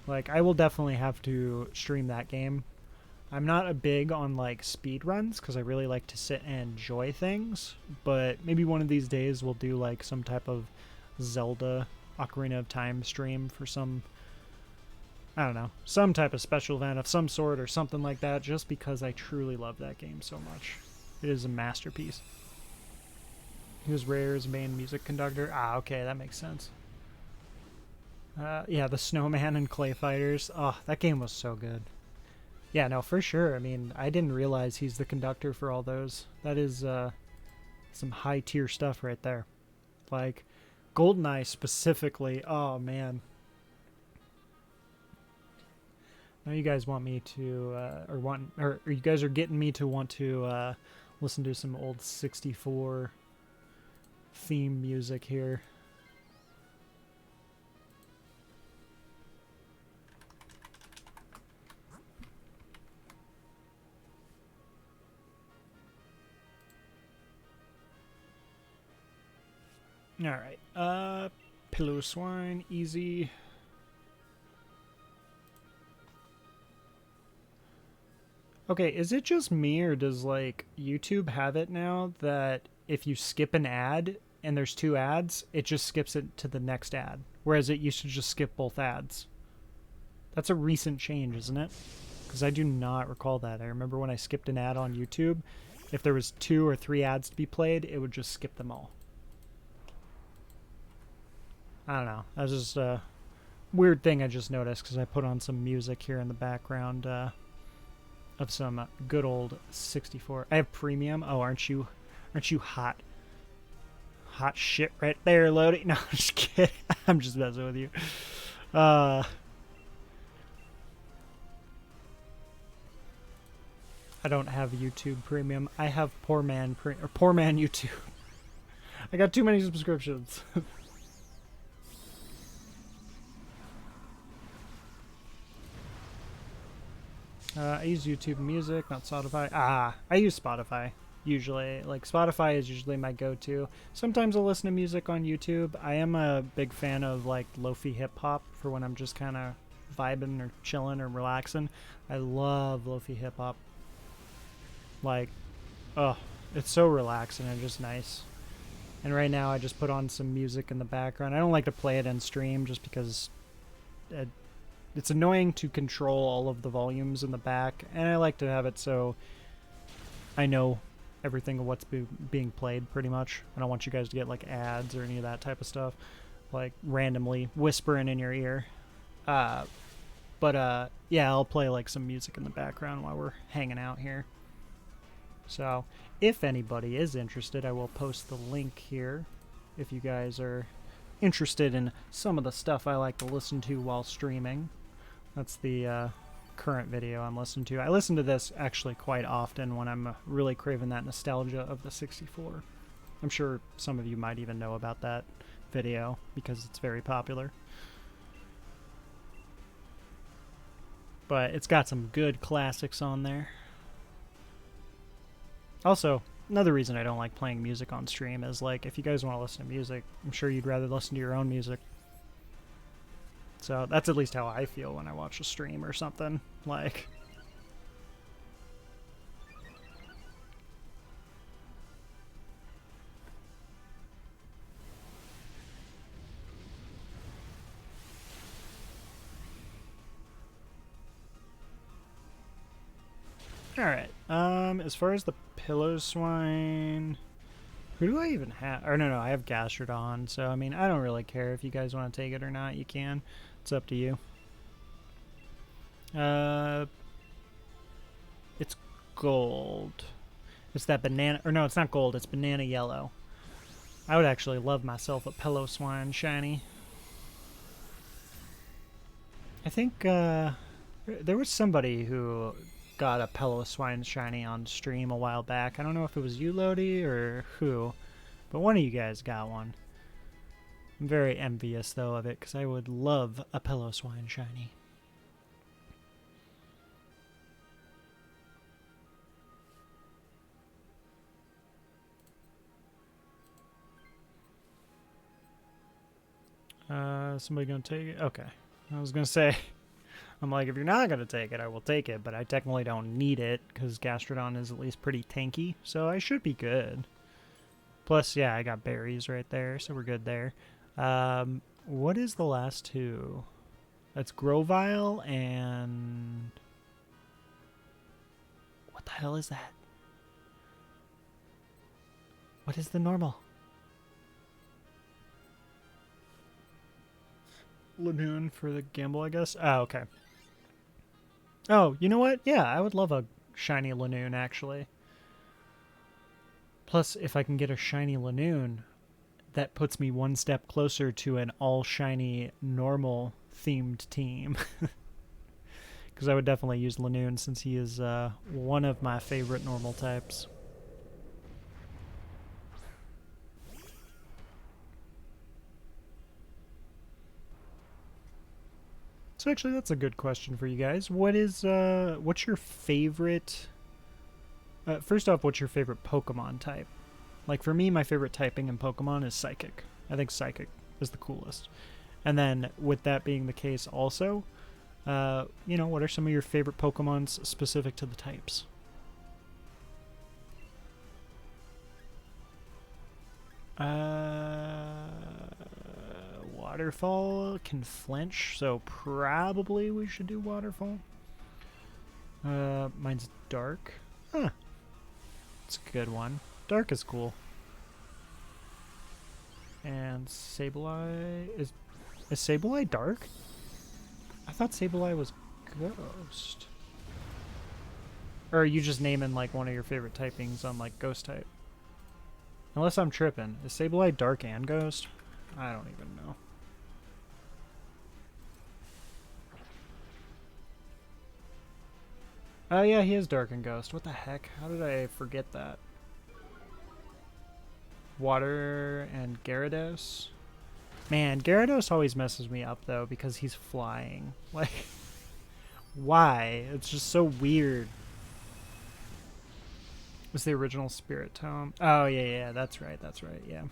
Like, I will definitely have to stream that game. I'm not a big on like speed runs because I really like to sit and enjoy things, but maybe one of these days we'll do like some type of Zelda Ocarina of Time stream for some, I don't know, some type of special event of some sort or something like that, just because I truly love that game so much. It is a masterpiece. He was Rare's main music conductor. Ah, okay, that makes sense. Yeah, the Snowman and Clay Fighters. Oh, that game was so good. Yeah, no, for sure. I mean, I didn't realize he's the conductor for all those. That is some high tier stuff right there. Like, GoldenEye specifically. Oh, man. Now you guys want me to, or you guys are getting me to want to listen to some old 64 theme music here. Alright, Pillow Swine, easy. Okay, is it just me or does like YouTube have it now that if you skip an ad and there's 2 ads, it just skips it to the next ad, whereas it used to just skip both ads? That's a recent change, isn't it? Because I do not recall that. I remember when I skipped an ad on YouTube, if there was 2 or 3 ads to be played, it would just skip them all. I don't know. That's just a weird thing I just noticed because I put on some music here in the background of some good old 64. I have premium. Oh, aren't you hot? Hot shit right there, Lodi. No, I'm just kidding. I'm just messing with you. I don't have YouTube Premium. I have Poor Man YouTube. I got too many subscriptions. I use YouTube Music, not Spotify. I use Spotify usually. Like, Spotify is usually my go-to. Sometimes I'll listen to music on YouTube. I am a big fan of like lo-fi hip-hop for when I'm just kind of vibing or chilling or relaxing. I love lo-fi hip-hop. Like, oh, it's so relaxing and just nice. And right now I just put on some music in the background. I don't like to play it in stream just because it's annoying to control all of the volumes in the back, and I like to have it so I know everything of what's being played pretty much. I don't want you guys to get like ads or any of that type of stuff, like randomly whispering in your ear. Yeah, I'll play like some music in the background while we're hanging out here. So if anybody is interested, I will post the link here if you guys are interested in some of the stuff I like to listen to while streaming. That's the current video I'm listening to. I listen to this actually quite often when I'm really craving that nostalgia of the 64. I'm sure some of you might even know about that video because it's very popular. But it's got some good classics on there. Also, another reason I don't like playing music on stream is, like, if you guys want to listen to music, I'm sure you'd rather listen to your own music. So that's at least how I feel when I watch a stream or something. Like, Alright, as far as the Pillow Swine, who do I even have? Or no, I have Gastrodon, so I mean, I don't really care if you guys want to take it or not, you can. It's up to you. It's gold. It's that banana, or no, it's not gold, it's banana yellow. I would actually love myself a Pillow Swine shiny. I think, there was somebody who got a Pillow Swine shiny on stream a while back. I don't know if it was you, Lodi, or who, but one of you guys got one. I'm very envious, though, of it, because I would love a Pillow Swine shiny. Somebody gonna take it? Okay. I was gonna say, I'm like, if you're not gonna take it, I will take it, but I technically don't need it, because Gastrodon is at least pretty tanky, so I should be good. Plus, yeah, I got berries right there, so we're good there. What is the last two? That's Grovyle and... What the hell is that? What is the normal? Lanoon for the gamble, I guess. Oh, okay. Oh, you know what? Yeah, I would love a shiny Lanoon, actually. Plus, if I can get a shiny Lanoon, that puts me one step closer to an all-shiny, normal-themed team. Because I would definitely use Lanoon, since he is one of my favorite normal types. So actually, that's a good question for you guys. What's your favorite... first off, what's your favorite Pokemon type? Like, for me, my favorite typing in Pokemon is Psychic. I think Psychic is the coolest. And then, with that being the case also, you know, what are some of your favorite Pokemons specific to the types? Waterfall can flinch, so probably we should do Waterfall. Mine's Dark. Huh. It's a good one. Dark is cool. And Sableye is Sableye Dark? I thought Sableye was Ghost. Or are you just naming like one of your favorite typings on like Ghost type? Unless I'm tripping. Is Sableye Dark and Ghost? I don't even know. Oh yeah, he is Dark and Ghost. What the heck? How did I forget that? Water and Gyarados? Man, Gyarados always messes me up though because he's flying. Like, why? It's just so weird. Was the original Spirit Tome? Oh yeah, that's right, yeah.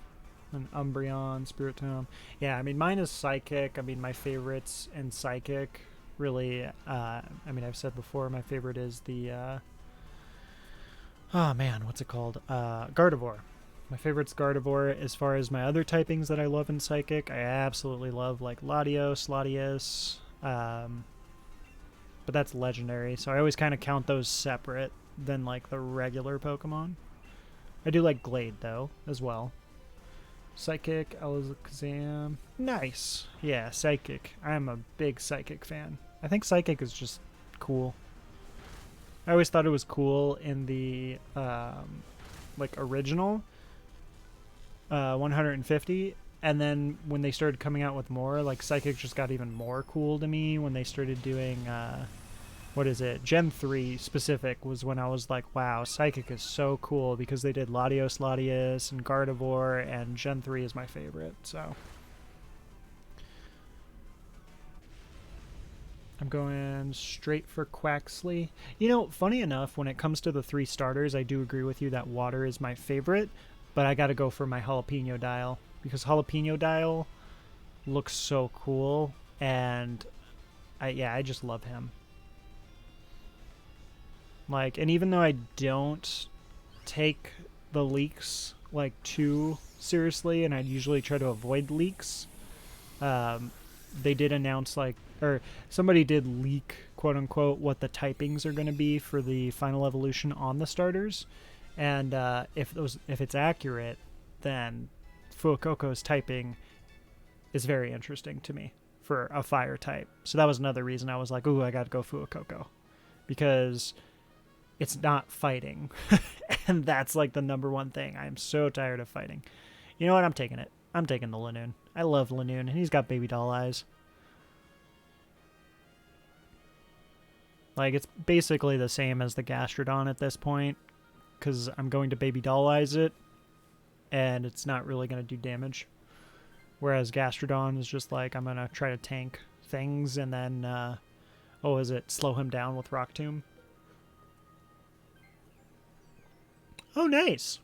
An Umbreon, Spirit Tome. Yeah, I mean, mine is Psychic. I mean, my favorites in Psychic, really, I mean, I've said before, my favorite is the, oh man, what's it called? Gardevoir. My favorite's Gardevoir. As far as my other typings that I love in Psychic, I absolutely love, like, Latios, Latias, but that's legendary, so I always kind of count those separate than, like, the regular Pokemon. I do like Glade, though, as well. Psychic, Alakazam. Nice. Yeah, Psychic. I'm a big Psychic fan. I think Psychic is just cool. I always thought it was cool in the, like, original 150. And then when they started coming out with more, like, Psychic just got even more cool to me when they started doing, what is it? Gen 3 specific was when I was like, wow, Psychic is so cool because they did Latios, Latias, and Gardevoir, and Gen 3 is my favorite, so. I'm going straight for Quaxley. You know, funny enough, when it comes to the 3 starters, I do agree with you that Water is my favorite, but I gotta go for my Jalapeno Dial, because Jalapeno Dial looks so cool, and I just love him. Like, and even though I don't take the leaks, like, too seriously, and I usually try to avoid leaks, they did announce, like, or somebody did leak quote unquote, what the typings are going to be for the final evolution on the starters. And if it's accurate, then Fuecoco's typing is very interesting to me for a fire type. So that was another reason I was like, ooh, I got to go Fuecoco. Because it's not fighting. And that's like the number one thing. I'm so tired of fighting. You know what? I'm taking it. I'm taking the Lanoon. I love Lanoon, and he's got baby doll eyes. Like, it's basically the same as the Gastrodon at this point, because I'm going to baby doll eyes it, and it's not really going to do damage. Whereas Gastrodon is just like, I'm going to try to tank things, and then, slow him down with Rock Tomb. Oh, nice!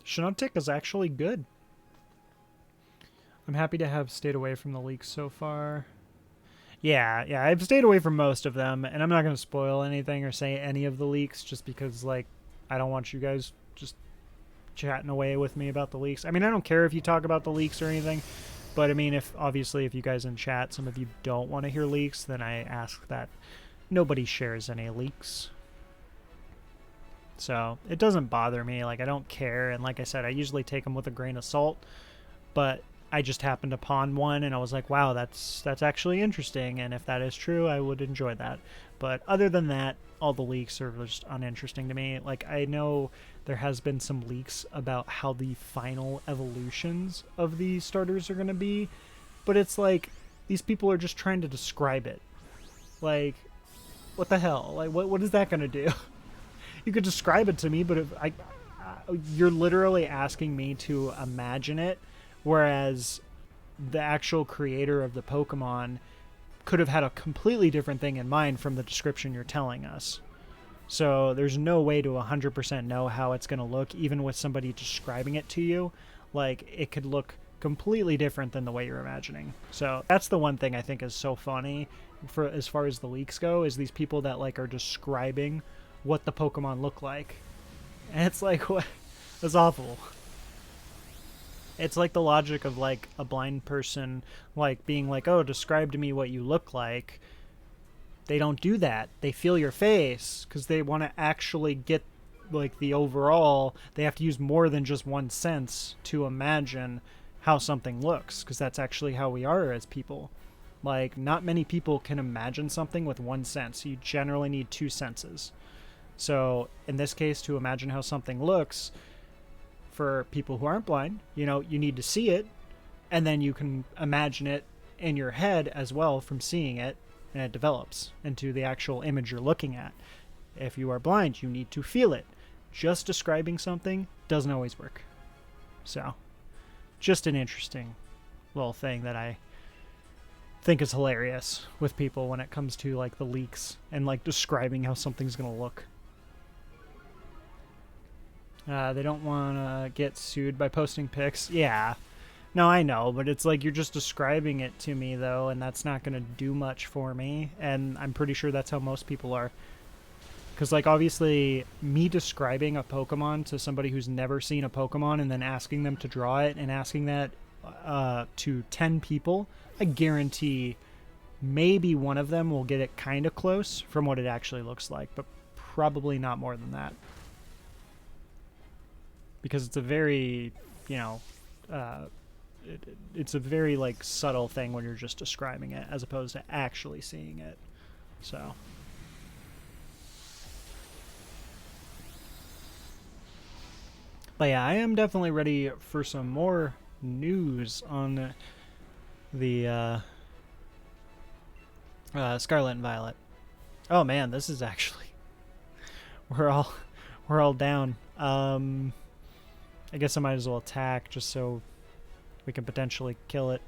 Shinontic is actually good. I'm happy to have stayed away from the leaks so far. Yeah, I've stayed away from most of them, and I'm not going to spoil anything or say any of the leaks just because, like, I don't want you guys just chatting away with me about the leaks. I mean, I don't care if you talk about the leaks or anything, but I mean, if you guys in chat, some of you don't want to hear leaks, then I ask that nobody shares any leaks. So, it doesn't bother me, like, I don't care, and like I said, I usually take them with a grain of salt, but I just happened upon one, and I was like, wow, that's actually interesting, and if that is true, I would enjoy that. But other than that, all the leaks are just uninteresting to me. Like, I know there has been some leaks about how the final evolutions of the starters are going to be, but it's like, these people are just trying to describe it. Like, what the hell? Like, what is that going to do? You could describe it to me, but you're literally asking me to imagine it, whereas the actual creator of the Pokemon could have had a completely different thing in mind from the description you're telling us. So there's no way to 100% know how it's going to look, even with somebody describing it to you. Like, it could look completely different than the way you're imagining. So that's the one thing I think is so funny for as far as the leaks go, is these people that like are describing what the Pokemon look like. And it's like, what? That's awful. It's like the logic of like a blind person like being like, oh, describe to me what you look like. They don't do that. They feel your face because they want to actually get like the overall. They have to use more than just one sense to imagine how something looks, because that's actually how we are as people. Like, not many people can imagine something with one sense. You generally need two senses. So in this case, to imagine how something looks, for people who aren't blind, you know, you need to see it, and then you can imagine it in your head as well from seeing it, and it develops into the actual image you're looking at. If you are blind, you need to feel it. Just describing something doesn't always work. So, just an interesting little thing that I think is hilarious with people when it comes to like the leaks and like describing how something's gonna look. They don't want to get sued by posting pics. Yeah. No, I know, but it's like you're just describing it to me, though, and that's not going to do much for me, and I'm pretty sure that's how most people are. Because, like, obviously, me describing a Pokemon to somebody who's never seen a Pokemon and then asking them to draw it and asking that to 10 people, I guarantee maybe one of them will get it kind of close from what it actually looks like, but probably not more than that. Because it's a very, you know, it's a very, like, subtle thing when you're just describing it as opposed to actually seeing it. So. But yeah, I am definitely ready for some more news on the Scarlet and Violet. Oh man, this is actually we're all down. I guess I might as well attack just so we can potentially kill it.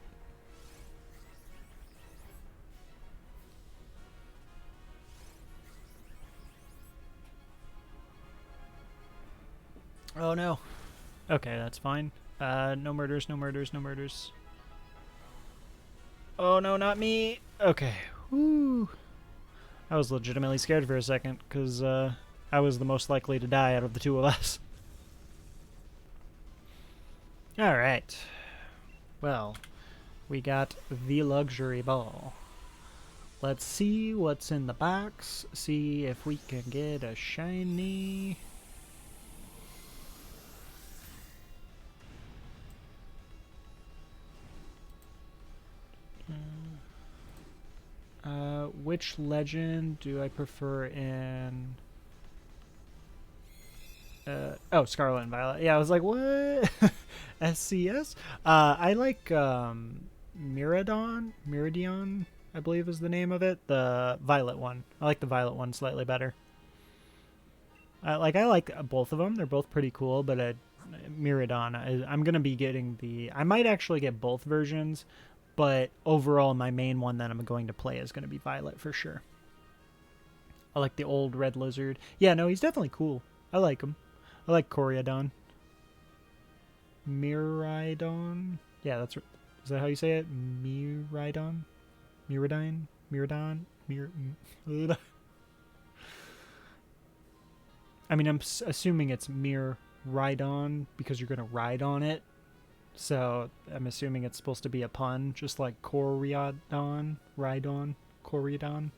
Oh no. Okay, that's fine. No murders, no murders, no murders. Oh no, not me! Okay. Woo! I was legitimately scared for a second, because I was the most likely to die out of the two of us. Alright. Well, we got the luxury ball. Let's see what's in the box. See if we can get a shiny. Which legend do I prefer in... oh, Scarlet and Violet. Yeah, I was like, what? SCS? I like Miraidon, I believe is the name of it. The violet one. I like the violet one slightly better. I like both of them. They're both pretty cool, but Miraidon, I'm going to be getting I might actually get both versions, but overall my main one that I'm going to play is going to be Violet for sure. I like the old red lizard. Yeah, no, he's definitely cool. I like him. I like Coriadon. Miraidon? Yeah, that's... Is that how you say it? Miraidon? Miraidon? Miraidon? I mean, I'm assuming it's Miraidon because you're going to ride on it. So I'm assuming it's supposed to be a pun, just like Coriadon, Rhydon, Coriadon.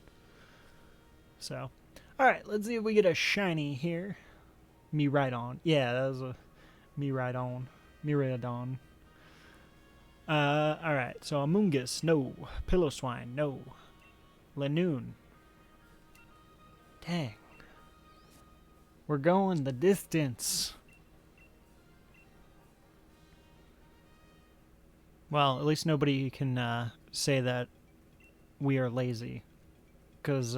So, alright, let's see if we get a shiny here. Miraidon. Yeah, that was a Miraidon. Miraidon. Alright, so Amoonguss, no. Pillowswine, no. Lanoon. Dang. We're going the distance. Well, at least nobody can say that we are lazy. Because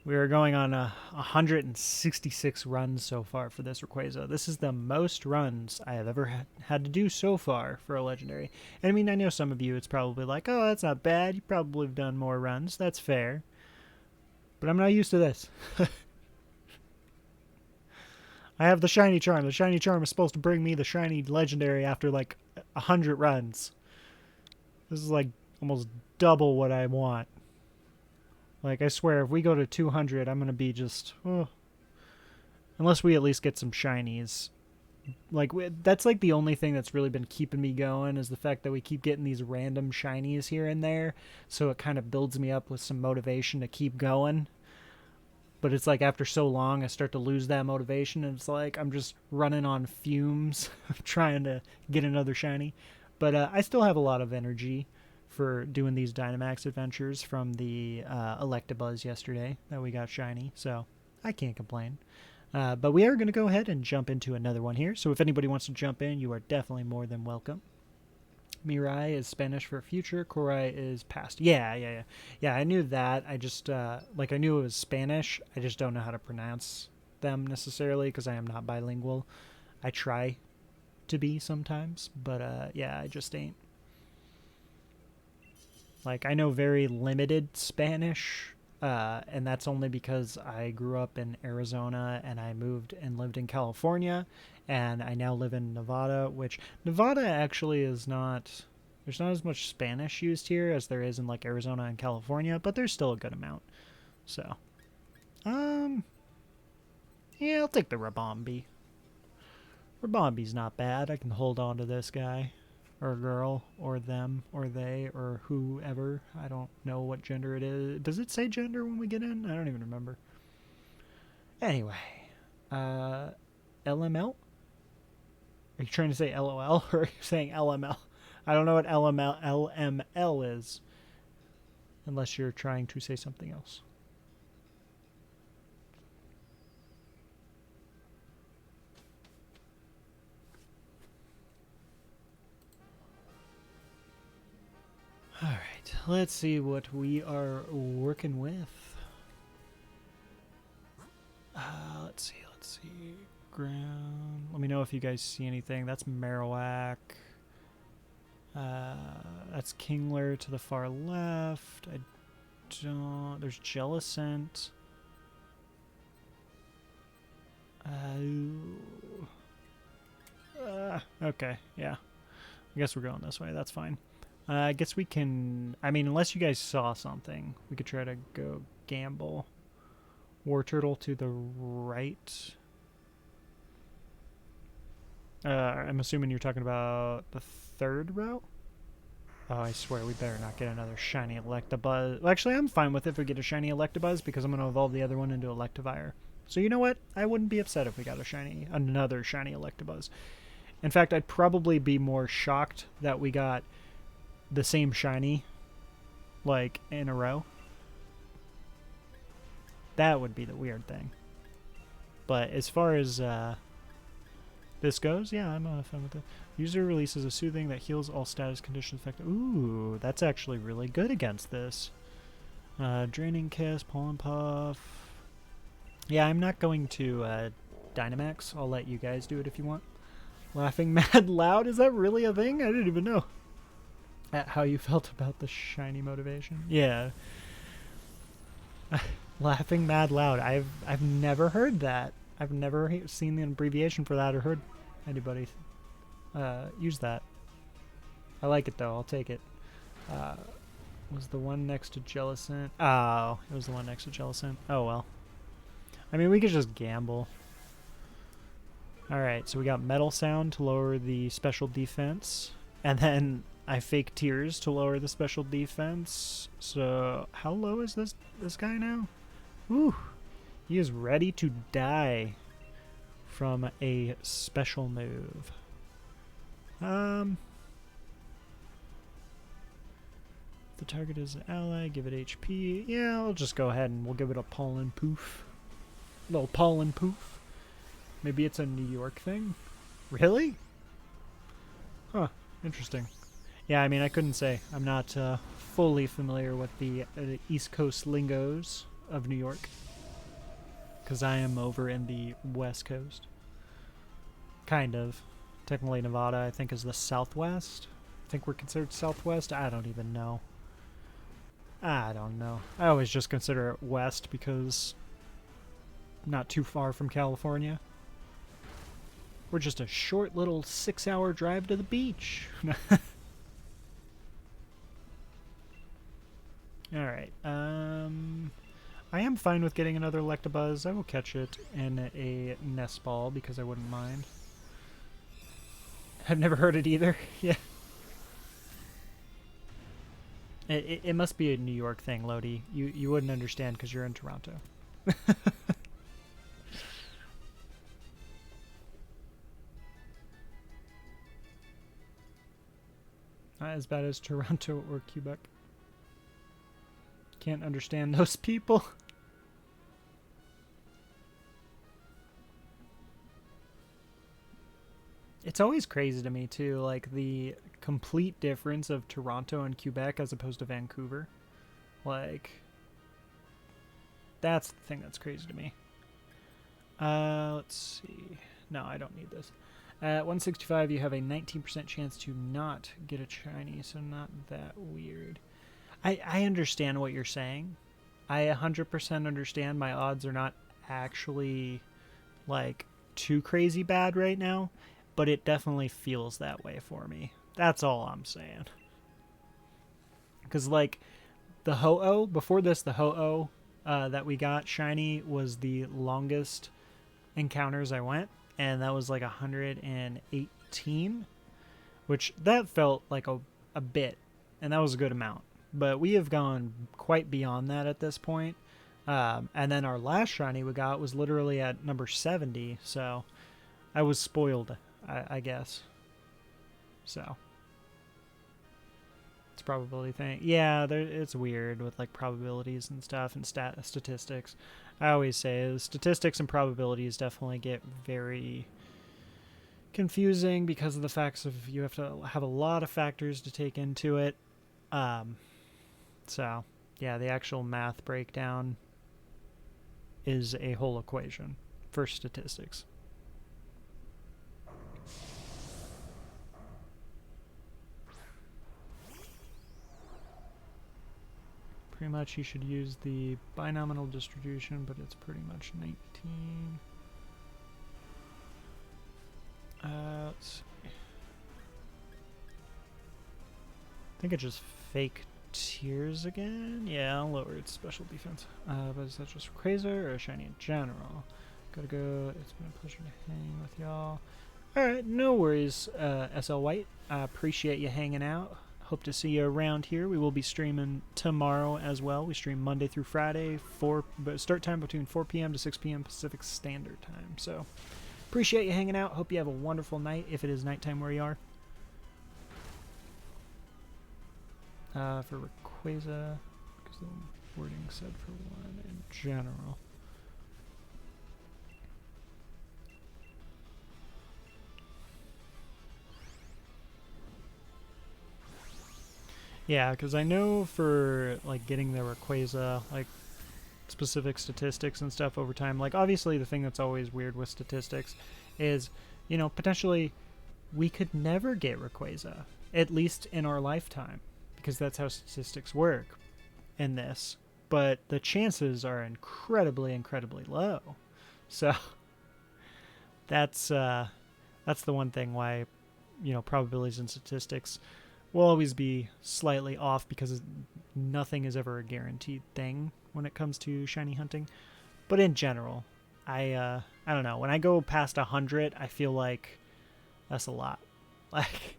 we are going on 166 runs so far for this Rayquaza. This is the most runs I have ever had to do so far for a legendary. And I mean, I know some of you, it's probably like, oh, that's not bad. You probably have done more runs. That's fair. But I'm not used to this. I have the shiny charm. The shiny charm is supposed to bring me the shiny legendary after like 100 runs. This is like almost double what I want. Like, I swear, if we go to 200, I'm going to be just... Oh. Unless we at least get some shinies. Like, that's like the only thing that's really been keeping me going is the fact that we keep getting these random shinies here and there. So it kind of builds me up with some motivation to keep going. But it's like after so long, I start to lose that motivation. And it's like I'm just running on fumes trying to get another shiny. But I still have a lot of energy for doing these Dynamax adventures from the Electabuzz yesterday that we got shiny. So I can't complain. But we are going to go ahead and jump into another one here. So if anybody wants to jump in, you are definitely more than welcome. Mirai is Spanish for future. Korai is past. Yeah, I knew that. I just, like, I knew it was Spanish. I just don't know how to pronounce them necessarily because I am not bilingual. I try to be sometimes, but, yeah, I just ain't. Like, I know very limited Spanish, and that's only because I grew up in Arizona and I moved and lived in California, and I now live in Nevada, which Nevada actually is not... There's not as much Spanish used here as there is in, like, Arizona and California, but there's still a good amount. So, yeah, I'll take the Rabombi. Rabombi's not bad. I can hold on to this guy. Or girl, or them, or they, or whoever. I don't know what gender it is. Does it say gender when we get in? I don't even remember. Anyway, LML? Are you trying to say LOL, or are you saying LML? I don't know what LML is, unless you're trying to say something else. Alright, let's see what we are working with. Let's see. Ground. Let me know if you guys see anything. That's Marowak. That's Kingler to the far left. I don't... There's Jellicent. Okay, yeah. I guess we're going this way. That's fine. I guess we can... I mean, unless you guys saw something, we could try to go gamble. War Turtle to the right. I'm assuming you're talking about the third route? Oh, I swear we better not get another shiny Electabuzz. Well, actually, I'm fine with it if we get a shiny Electabuzz because I'm going to evolve the other one into Electivire. So you know what? I wouldn't be upset if we got another shiny Electabuzz. In fact, I'd probably be more shocked that we got the same shiny, like, in a row. That would be the weird thing. But as far as this goes, yeah, I'm fine with it. User releases a soothing that heals all status conditions affected. Ooh, that's actually really good against this. Draining Kiss, Pollen Puff. Yeah, I'm not going to Dynamax. I'll let you guys do it if you want. Laughing Mad Loud? Is that really a thing? I didn't even know. How you felt about the shiny motivation? Yeah. Laughing Mad Loud. I've never heard that. I've never seen the abbreviation for that or heard anybody use that. I like it though. I'll take it. Was the one next to Jellicent? Oh, it was the one next to Jellicent. Oh well. I mean, we could just gamble. Alright, so we got Metal Sound to lower the special defense. And then I Fake Tears to lower the special defense. So, how low is this guy now? Whew. He is ready to die from a special move. The target is an ally, give it HP. Yeah, I'll just go ahead and we'll give it a pollen poof. Little pollen poof. Maybe it's a New York thing? Really? Huh, interesting. Yeah, I mean, I couldn't say. I'm not fully familiar with the East Coast lingos of New York. Because I am over in the West Coast. Kind of. Technically Nevada, I think, is the Southwest. I think we're considered Southwest. I don't even know. I don't know. I always just consider it West because not too far from California. We're just a short little 6-hour drive to the beach. Alright. I am fine with getting another Electabuzz. I will catch it in a nest ball because I wouldn't mind. I've never heard it either. Yeah. It must be a New York thing, Lodi. You wouldn't understand because you're in Toronto. Not as bad as Toronto or Quebec. Can't understand those people. It's always crazy to me, too, like the complete difference of Toronto and Quebec as opposed to Vancouver. Like, that's the thing that's crazy to me. Let's see. No, I don't need this. At 165, you have a 19% chance to not get a shiny, so not that weird. I understand what you're saying. I 100% understand my odds are not actually, like, too crazy bad right now, but it definitely feels that way for me. That's all I'm saying. Because, like, the Ho-Oh, before this, the Ho-Oh that we got shiny was the longest encounters I went, and that was like 118, which that felt like a bit, and that was a good amount. But we have gone quite beyond that at this point. And then our last shiny we got was literally at number 70, so I was spoiled, I guess. So it's a probability thing. Yeah, it's weird with like probabilities and stuff and statistics. I always say statistics and probabilities definitely get very confusing because of the facts of you have to have a lot of factors to take into it. So, yeah, the actual math breakdown is a whole equation for statistics. Pretty much you should use the binomial distribution, but it's pretty much 19. Let's see. I think it's just Fake Tears again. Yeah, I'll lower its special defense. But is that just Rayquaza or a shiny in general? Gotta go. It's been a pleasure to hang with y'all. Alright, no worries, SL White. I appreciate you hanging out. hope to see you around here. We will be streaming tomorrow as well. We stream Monday through Friday, start time between 4 p.m. to 6 p.m. Pacific Standard Time. So appreciate you hanging out. Hope you have a wonderful night if it is nighttime where you are. For Rayquaza, because the wording said for one in general. Yeah, because I know for like getting the Rayquaza, like specific statistics and stuff over time, like obviously the thing that's always weird with statistics is, you know, potentially we could never get Rayquaza, at least in our lifetime, because that's how statistics work in this. But the chances are incredibly, incredibly low. So that's the one thing why, you know, probabilities and statistics will always be slightly off, because nothing is ever a guaranteed thing when it comes to shiny hunting. But in general, I don't know. When I go past 100, I feel like that's a lot. Like,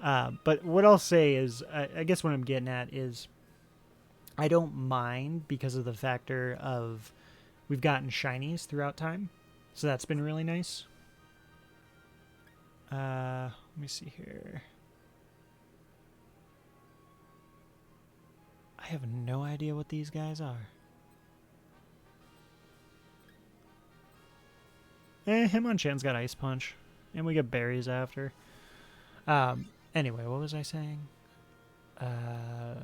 but what I'll say is, I guess what I'm getting at is, I don't mind because of the factor of we've gotten shinies throughout time, so that's been really nice. Let me see here. I have no idea what these guys are. Hitmonchan's got Ice Punch, and we get berries after. Anyway, what was I saying? I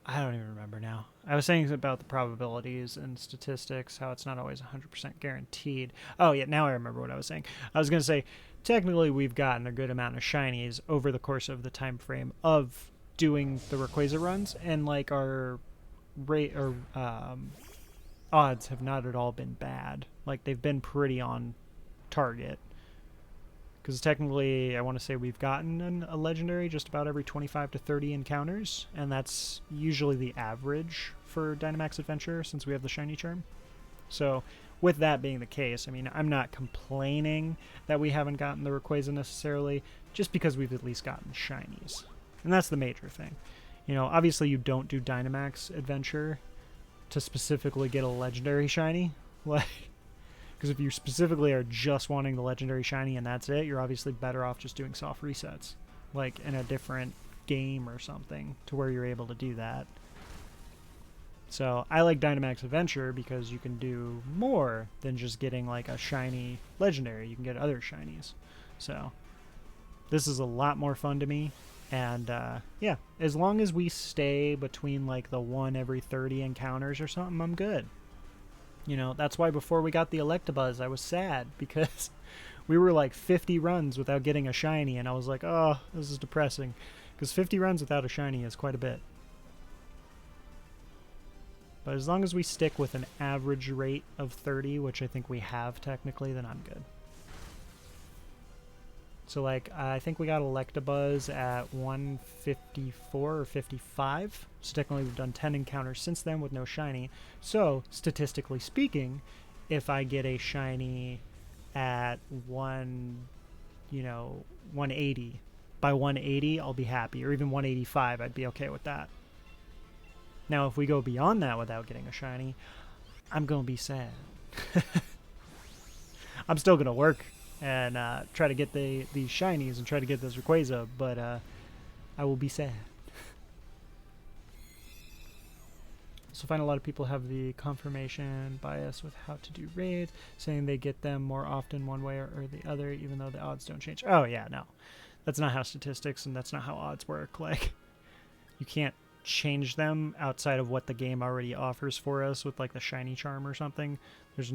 don't even remember now. I was saying about the probabilities and statistics, how it's not always 100% guaranteed. Oh, yeah, now I remember what I was saying. I was going to say, technically we've gotten a good amount of shinies over the course of the time frame of doing the Rayquaza runs, and like our rate or odds have not at all been bad. Like, they've been pretty on target. Because technically, I want to say we've gotten a legendary just about every 25 to 30 encounters, and that's usually the average for Dynamax Adventure since we have the shiny charm. So, with that being the case, I mean, I'm not complaining that we haven't gotten the Rayquaza necessarily, just because we've at least gotten shinies. And that's the major thing. You know, obviously you don't do Dynamax Adventure to specifically get a legendary shiny. Like, because if you specifically are just wanting the legendary shiny and that's it, you're obviously better off just doing soft resets, like in a different game or something, to where you're able to do that. So I like Dynamax Adventure because you can do more than just getting like a shiny legendary. You can get other shinies. So this is a lot more fun to me. And yeah, as long as we stay between like the 1 every 30 encounters or something, I'm good. You know, that's why before we got the Electabuzz, I was sad, because we were like 50 runs without getting a shiny, and I was like, oh, this is depressing. Because 50 runs without a shiny is quite a bit. But as long as we stick with an average rate of 30, which I think we have technically, then I'm good. So like, I think we got Electabuzz at 154 or 55. So technically we've done 10 encounters since then with no shiny. So statistically speaking, if I get a shiny at 180, by 180 I'll be happy, or even 185, I'd be okay with that. Now if we go beyond that without getting a shiny, I'm gonna be sad. I'm still gonna work and try to get these shinies and try to get this Rayquaza, but I will be sad. So I find a lot of people have the confirmation bias with how to do raids, saying they get them more often one way or the other, even though the odds don't change. Oh yeah, no. That's not how statistics and that's not how odds work. Like, you can't change them outside of what the game already offers for us with like the shiny charm or something. There's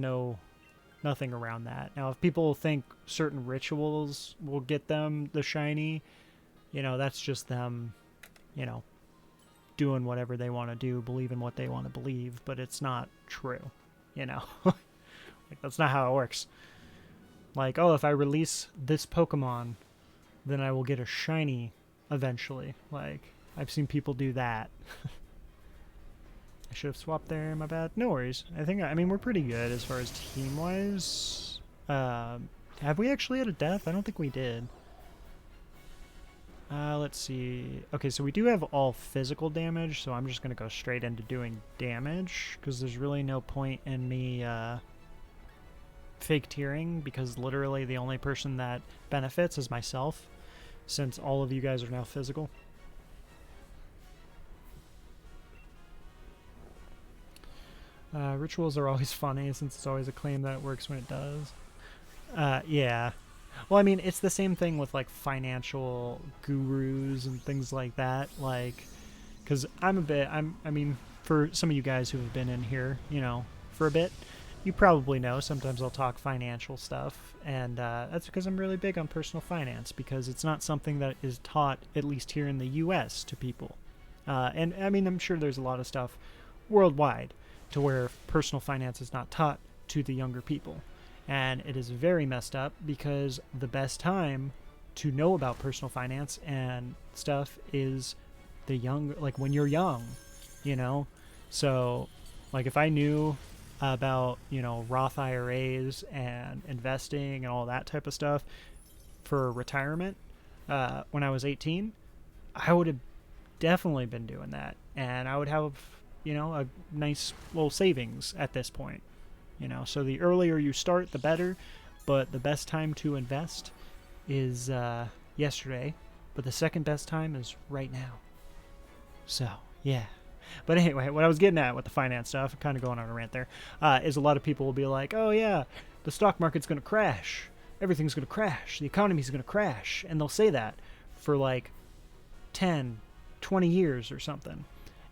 nothing around that. Now, if people think certain rituals will get them the shiny, you know, that's just them, you know, doing whatever they want to do, believing what they want to believe, but it's not true, you know. Like, that's not how it works. Like, oh, if I release this Pokemon, then I will get a shiny eventually. Like, I've seen people do that. I should have swapped there, my bad. No worries. I mean, we're pretty good as far as team-wise. Have we actually had a death? I don't think we did. Let's see. Okay, so we do have all physical damage, so I'm just going to go straight into doing damage, because there's really no point in me fake tiering, because literally the only person that benefits is myself, since all of you guys are now physical. Rituals are always funny, since it's always a claim that it works when it does. Yeah. Well, I mean, it's the same thing with, like, financial gurus and things like that. Like, because I mean, for some of you guys who have been in here, you know, for a bit, you probably know sometimes I'll talk financial stuff. And that's because I'm really big on personal finance, because it's not something that is taught, at least here in the U.S., to people. And, I mean, I'm sure there's a lot of stuff worldwide to where personal finance is not taught to the younger people. And it is very messed up, because the best time to know about personal finance and stuff is like when you're young, you know? So, like, if I knew about, you know, Roth IRAs and investing and all that type of stuff for retirement when I was 18, I would have definitely been doing that. And I would have, you know, a nice little savings at this point. You know, so the earlier you start, the better. But the best time to invest is yesterday. But the second best time is right now. So, yeah. But anyway, what I was getting at with the finance stuff, kind of going on a rant there, is a lot of people will be like, oh, yeah, the stock market's going to crash. Everything's going to crash. The economy's going to crash. And they'll say that for like 10, 20 years or something.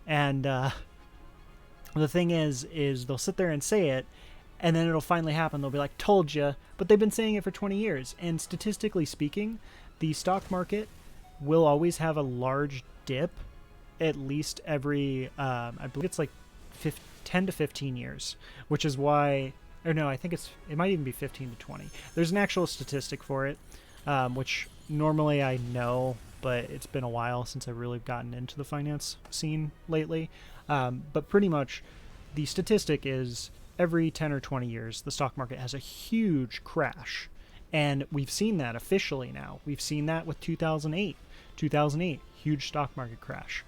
And the thing is they'll sit there and say it, and then it'll finally happen. They'll be like, told you. But they've been saying it for 20 years. And statistically speaking, the stock market will always have a large dip at least every, I believe it's like 10 to 15 years, which is why, or no, I think it might even be 15 to 20. There's an actual statistic for it, which normally I know, but it's been a while since I've really gotten into the finance scene lately. But pretty much the statistic is every 10 or 20 years, the stock market has a huge crash. And we've seen that officially now. We've seen that with 2008. 2008, huge stock market crash.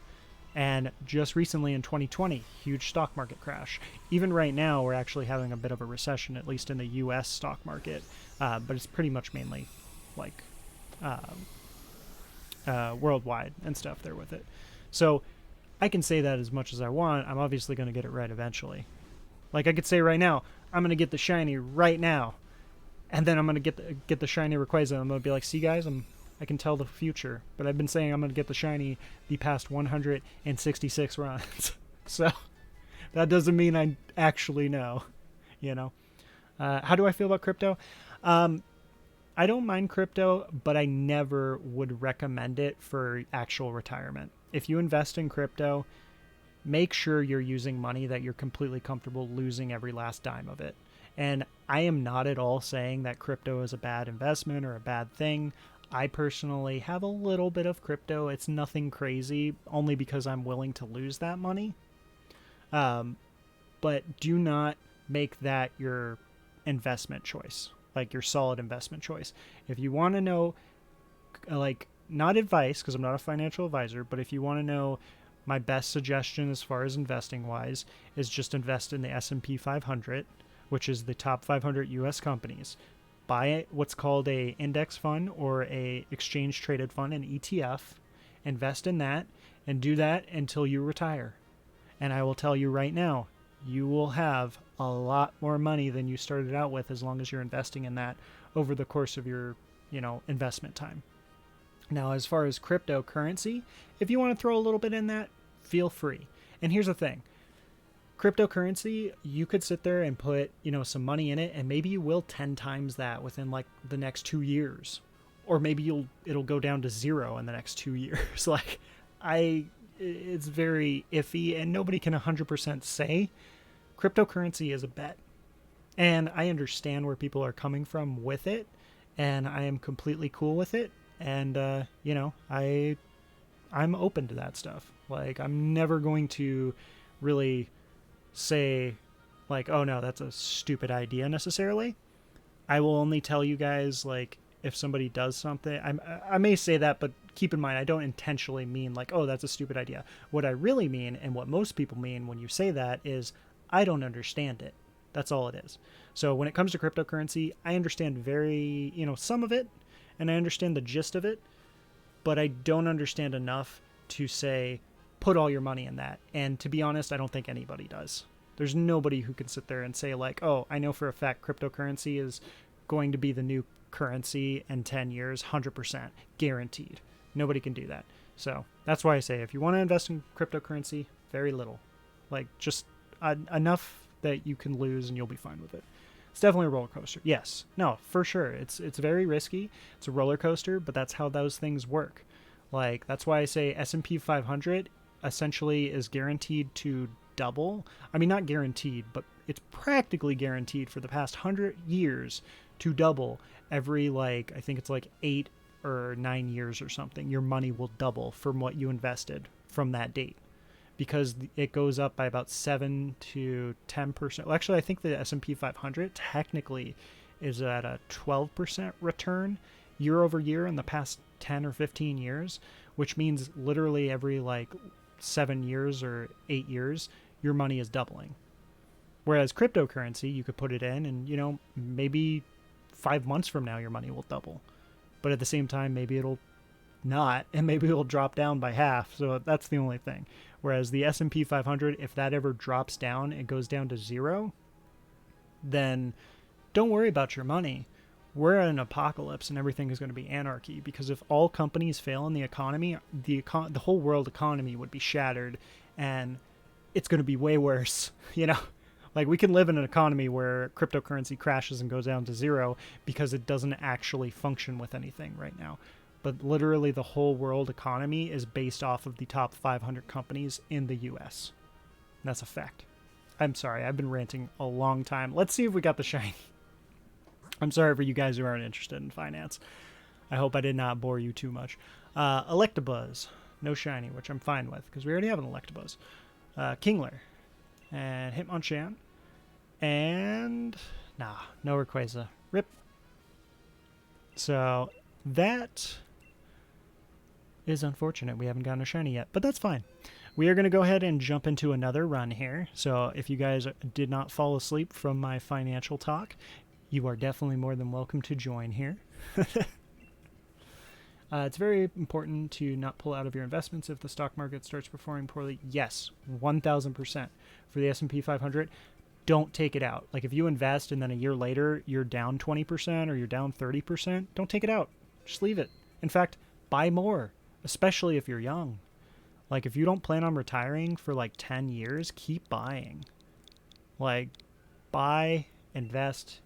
And just recently in 2020, huge stock market crash. Even right now, we're actually having a bit of a recession, at least in the U.S. stock market. But it's pretty much mainly like worldwide and stuff there with it. So I can say that as much as I want. I'm obviously going to get it right eventually. Like, I could say right now, I'm going to get the shiny right now. And then I'm going to get the shiny Rayquaza. I'm going to be like, see, guys, I can tell the future. But I've been saying I'm going to get the shiny the past 166 runs. So that doesn't mean I actually know, you know. How do I feel about crypto? I don't mind crypto, but I never would recommend it for actual retirement. If you invest in crypto, make sure you're using money that you're completely comfortable losing every last dime of it. And I am not at all saying that crypto is a bad investment or a bad thing. I personally have a little bit of crypto. It's nothing crazy, only because I'm willing to lose that money. But do not make that your investment choice, like your solid investment choice. If you want to know, like, not advice, because I'm not a financial advisor, but if you want to know my best suggestion as far as investing wise, is just invest in the S&P 500, which is the top 500 U.S. companies. Buy what's called a index fund or a exchange traded fund, an ETF. Invest in that and do that until you retire. And I will tell you right now, you will have a lot more money than you started out with as long as you're investing in that over the course of your, you know, investment time. Now, as far as cryptocurrency, if you want to throw a little bit in that, feel free. And here's the thing. Cryptocurrency, you could sit there and put, you know, some money in it, and maybe you will 10 times that within like the next 2 years. Or maybe it'll go down to zero in the next 2 years. Like, it's very iffy, and nobody can 100% say. Cryptocurrency is a bet. And I understand where people are coming from with it, and I am completely cool with it. And, you know, I'm open to that stuff. Like, I'm never going to really say, like, oh no, that's a stupid idea necessarily. I will only tell you guys, like, if somebody does something, I may say that, but keep in mind, I don't intentionally mean like, oh, that's a stupid idea. What I really mean, and what most people mean when you say that, is I don't understand it. That's all it is. So when it comes to cryptocurrency, I understand some of it, and I understand the gist of it, but I don't understand enough to say, put all your money in that. And to be honest, I don't think anybody does. There's nobody who can sit there and say, like, oh, I know for a fact cryptocurrency is going to be the new currency in 10 years, 100%, guaranteed. Nobody can do that. So that's why I say if you want to invest in cryptocurrency, very little. Like, just enough that you can lose and you'll be fine with it. It's definitely a roller coaster. Yes. No, for sure. It's very risky. It's a roller coaster, but that's how those things work. Like, that's why I say S&P 500 essentially is guaranteed to double. I mean, not guaranteed, but it's practically guaranteed for the past 100 years to double every, like, I think it's like 8 or 9 years or something. Your money will double from what you invested from that date, because it goes up by about 7 to 10%. Well, actually, I think the S&P 500 technically is at a 12% return year over year in the past 10 or 15 years, which means literally every like 7 years or 8 years, your money is doubling. Whereas cryptocurrency, you could put it in and, maybe 5 months from now, your money will double. But at the same time, maybe it'll not, and maybe it'll drop down by half. So that's the only thing. Whereas the S&P 500, if that ever drops down and goes down to zero, then don't worry about your money. We're at an apocalypse and everything is going to be anarchy, because if all companies fail in the economy, the whole world economy would be shattered, and it's going to be way worse, Like, we can live in an economy where cryptocurrency crashes and goes down to zero because it doesn't actually function with anything right now. But literally the whole world economy is based off of the top 500 companies in the US. That's a fact. I'm sorry, I've been ranting a long time. Let's see if we got the shiny. I'm sorry for you guys who aren't interested in finance. I hope I did not bore you too much. Electabuzz. No shiny, which I'm fine with, because we already have an Electabuzz. Kingler. And Hitmonchan. And no Rayquaza. Rip. So that is unfortunate. We haven't gotten a shiny yet, but that's fine. We are going to go ahead and jump into another run here. So if you guys did not fall asleep from my financial talk, you are definitely more than welcome to join here. It's very important to not pull out of your investments if the stock market starts performing poorly. Yes, 1,000%. For the S&P 500, don't take it out. Like, if you invest and then a year later you're down 20% or you're down 30%, don't take it out. Just leave it. In fact, buy more, especially if you're young. Like, if you don't plan on retiring for like 10 years, keep buying. Like, buy, invest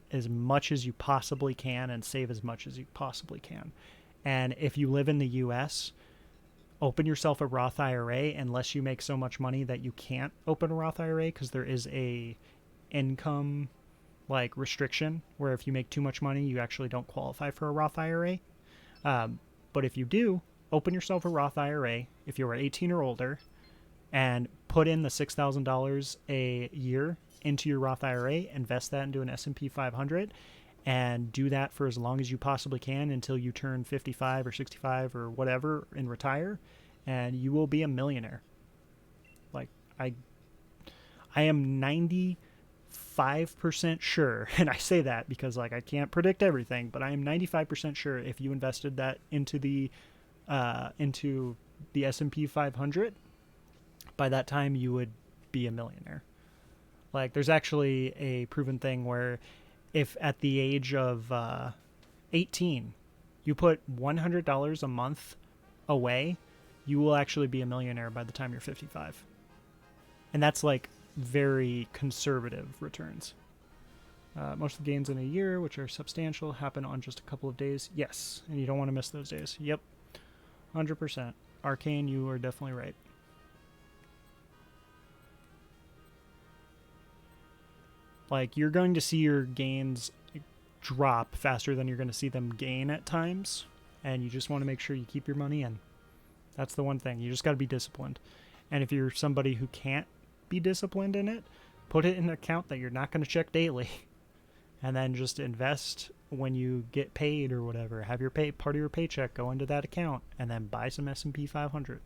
as much as you possibly can and save as much as you possibly can. And if you live in the US, open yourself a Roth IRA unless you make so much money that you can't open a Roth IRA, because there is a income like restriction where if you make too much money, you actually don't qualify for a Roth IRA. But if you do, open yourself a Roth IRA if you're 18 or older and put in the $6,000 a year into your Roth IRA, invest that into an S&P 500, and do that for as long as you possibly can until you turn 55 or 65 or whatever and retire, and you will be a millionaire. Like, I am 95% sure, and I say that because, like, I can't predict everything, but I am 95% sure if you invested that into the S&P 500, by that time you would be a millionaire. Like, there's actually a proven thing where if at the age of 18 you put $100 a month away, you will actually be a millionaire by the time you're 55. And that's like very conservative returns. Most of the gains in a year, which are substantial, happen on just a couple of days. Yes, and you don't want to miss those days. Yep, 100%. Arcane, you are definitely right. Like, you're going to see your gains drop faster than you're going to see them gain at times, and you just want to make sure you keep your money in. That's the one thing. You just got to be disciplined. And if you're somebody who can't be disciplined in it, put it in an account that you're not going to check daily, and then just invest when you get paid or whatever, have your part of your paycheck go into that account and then buy some S&P 500.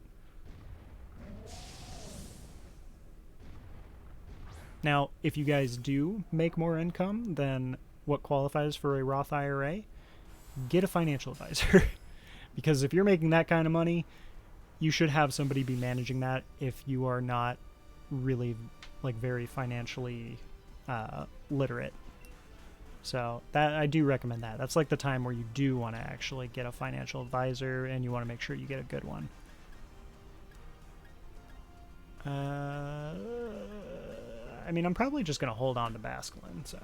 Now, if you guys do make more income than what qualifies for a Roth IRA, get a financial advisor. Because if you're making that kind of money, you should have somebody be managing that if you are not really like very financially literate. So that I do recommend that. That's like the time where you do want to actually get a financial advisor and you want to make sure you get a good one. I mean, I'm probably just going to hold on to Basculin, so.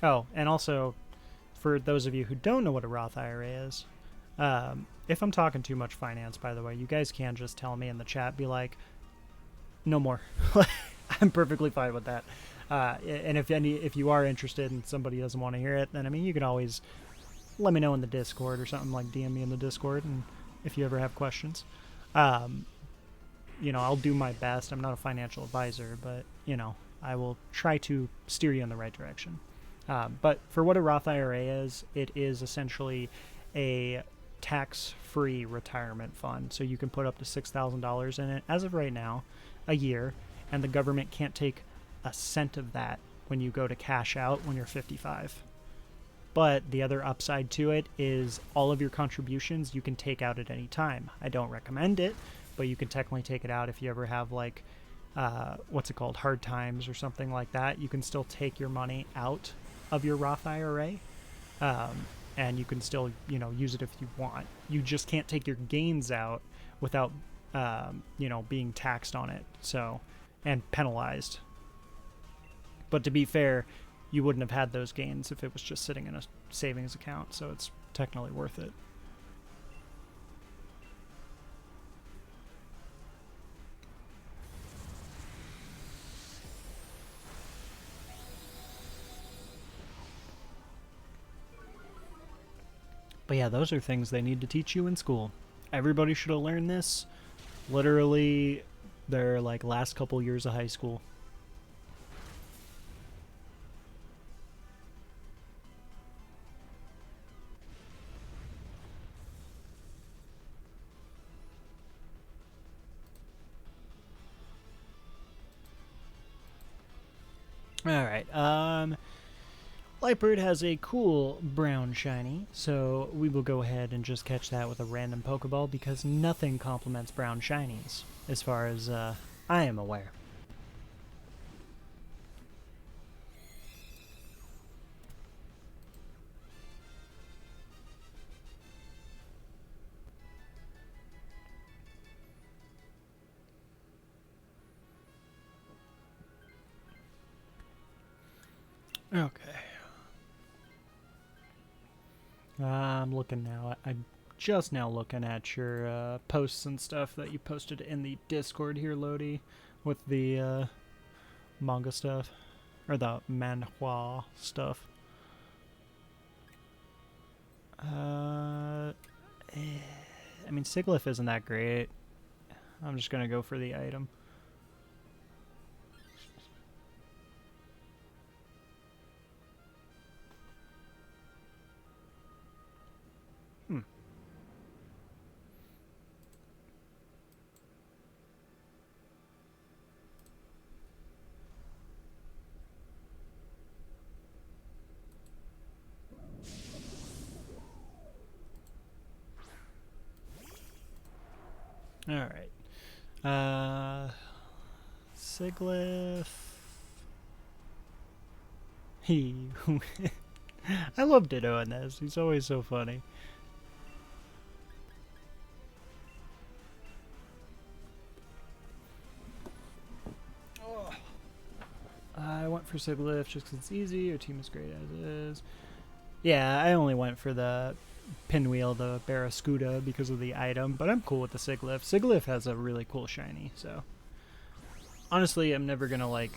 Oh, and also, for those of you who don't know what a Roth IRA is, if I'm talking too much finance, by the way, you guys can just tell me in the chat, be like, no more. I'm perfectly fine with that. And if you are interested and somebody doesn't want to hear it, then, I mean, you can always let me know in the Discord or something, like DM me in the Discord, and if you ever have questions. You know, I'll do my best. I'm not a financial advisor, but, you know, I will try to steer you in the right direction. But for what a Roth IRA is, it is essentially a tax-free retirement fund. So you can put up to $6,000 in it as of right now, a year, and the government can't take a cent of that when you go to cash out when you're 55. But the other upside to it is all of your contributions you can take out at any time. I don't recommend it, but you can technically take it out if you ever have, like, what's it called, hard times or something like that. You can still take your money out of your Roth IRA, and you can still, you know, use it if you want. You just can't take your gains out without, you know, being taxed on it, so, and penalized. But to be fair, you wouldn't have had those gains if it was just sitting in a savings account, so it's technically worth it. But yeah, those are things they need to teach you in school. Everybody should have learned this literally their like last couple years of high school. Alright, Lightbird has a cool brown shiny, so we will go ahead and just catch that with a random Pokeball because nothing complements brown shinies, as far as I am aware. Okay. I'm looking now. I'm just now looking at your posts and stuff that you posted in the Discord here, Lodi, with the manga stuff, or the manhwa stuff. I mean, Sigilyph isn't that great. I'm just gonna go for the item. Alright. Sigilyph. I love Ditto in this. He's always so funny. I went for Sigilyph just because it's easy. Your team is great as is. Yeah, I only went for the Pinwheel, the Barraskewda, because of the item, but I'm cool with the Sigilyph. Sigilyph has a really cool shiny, so honestly, I'm never gonna like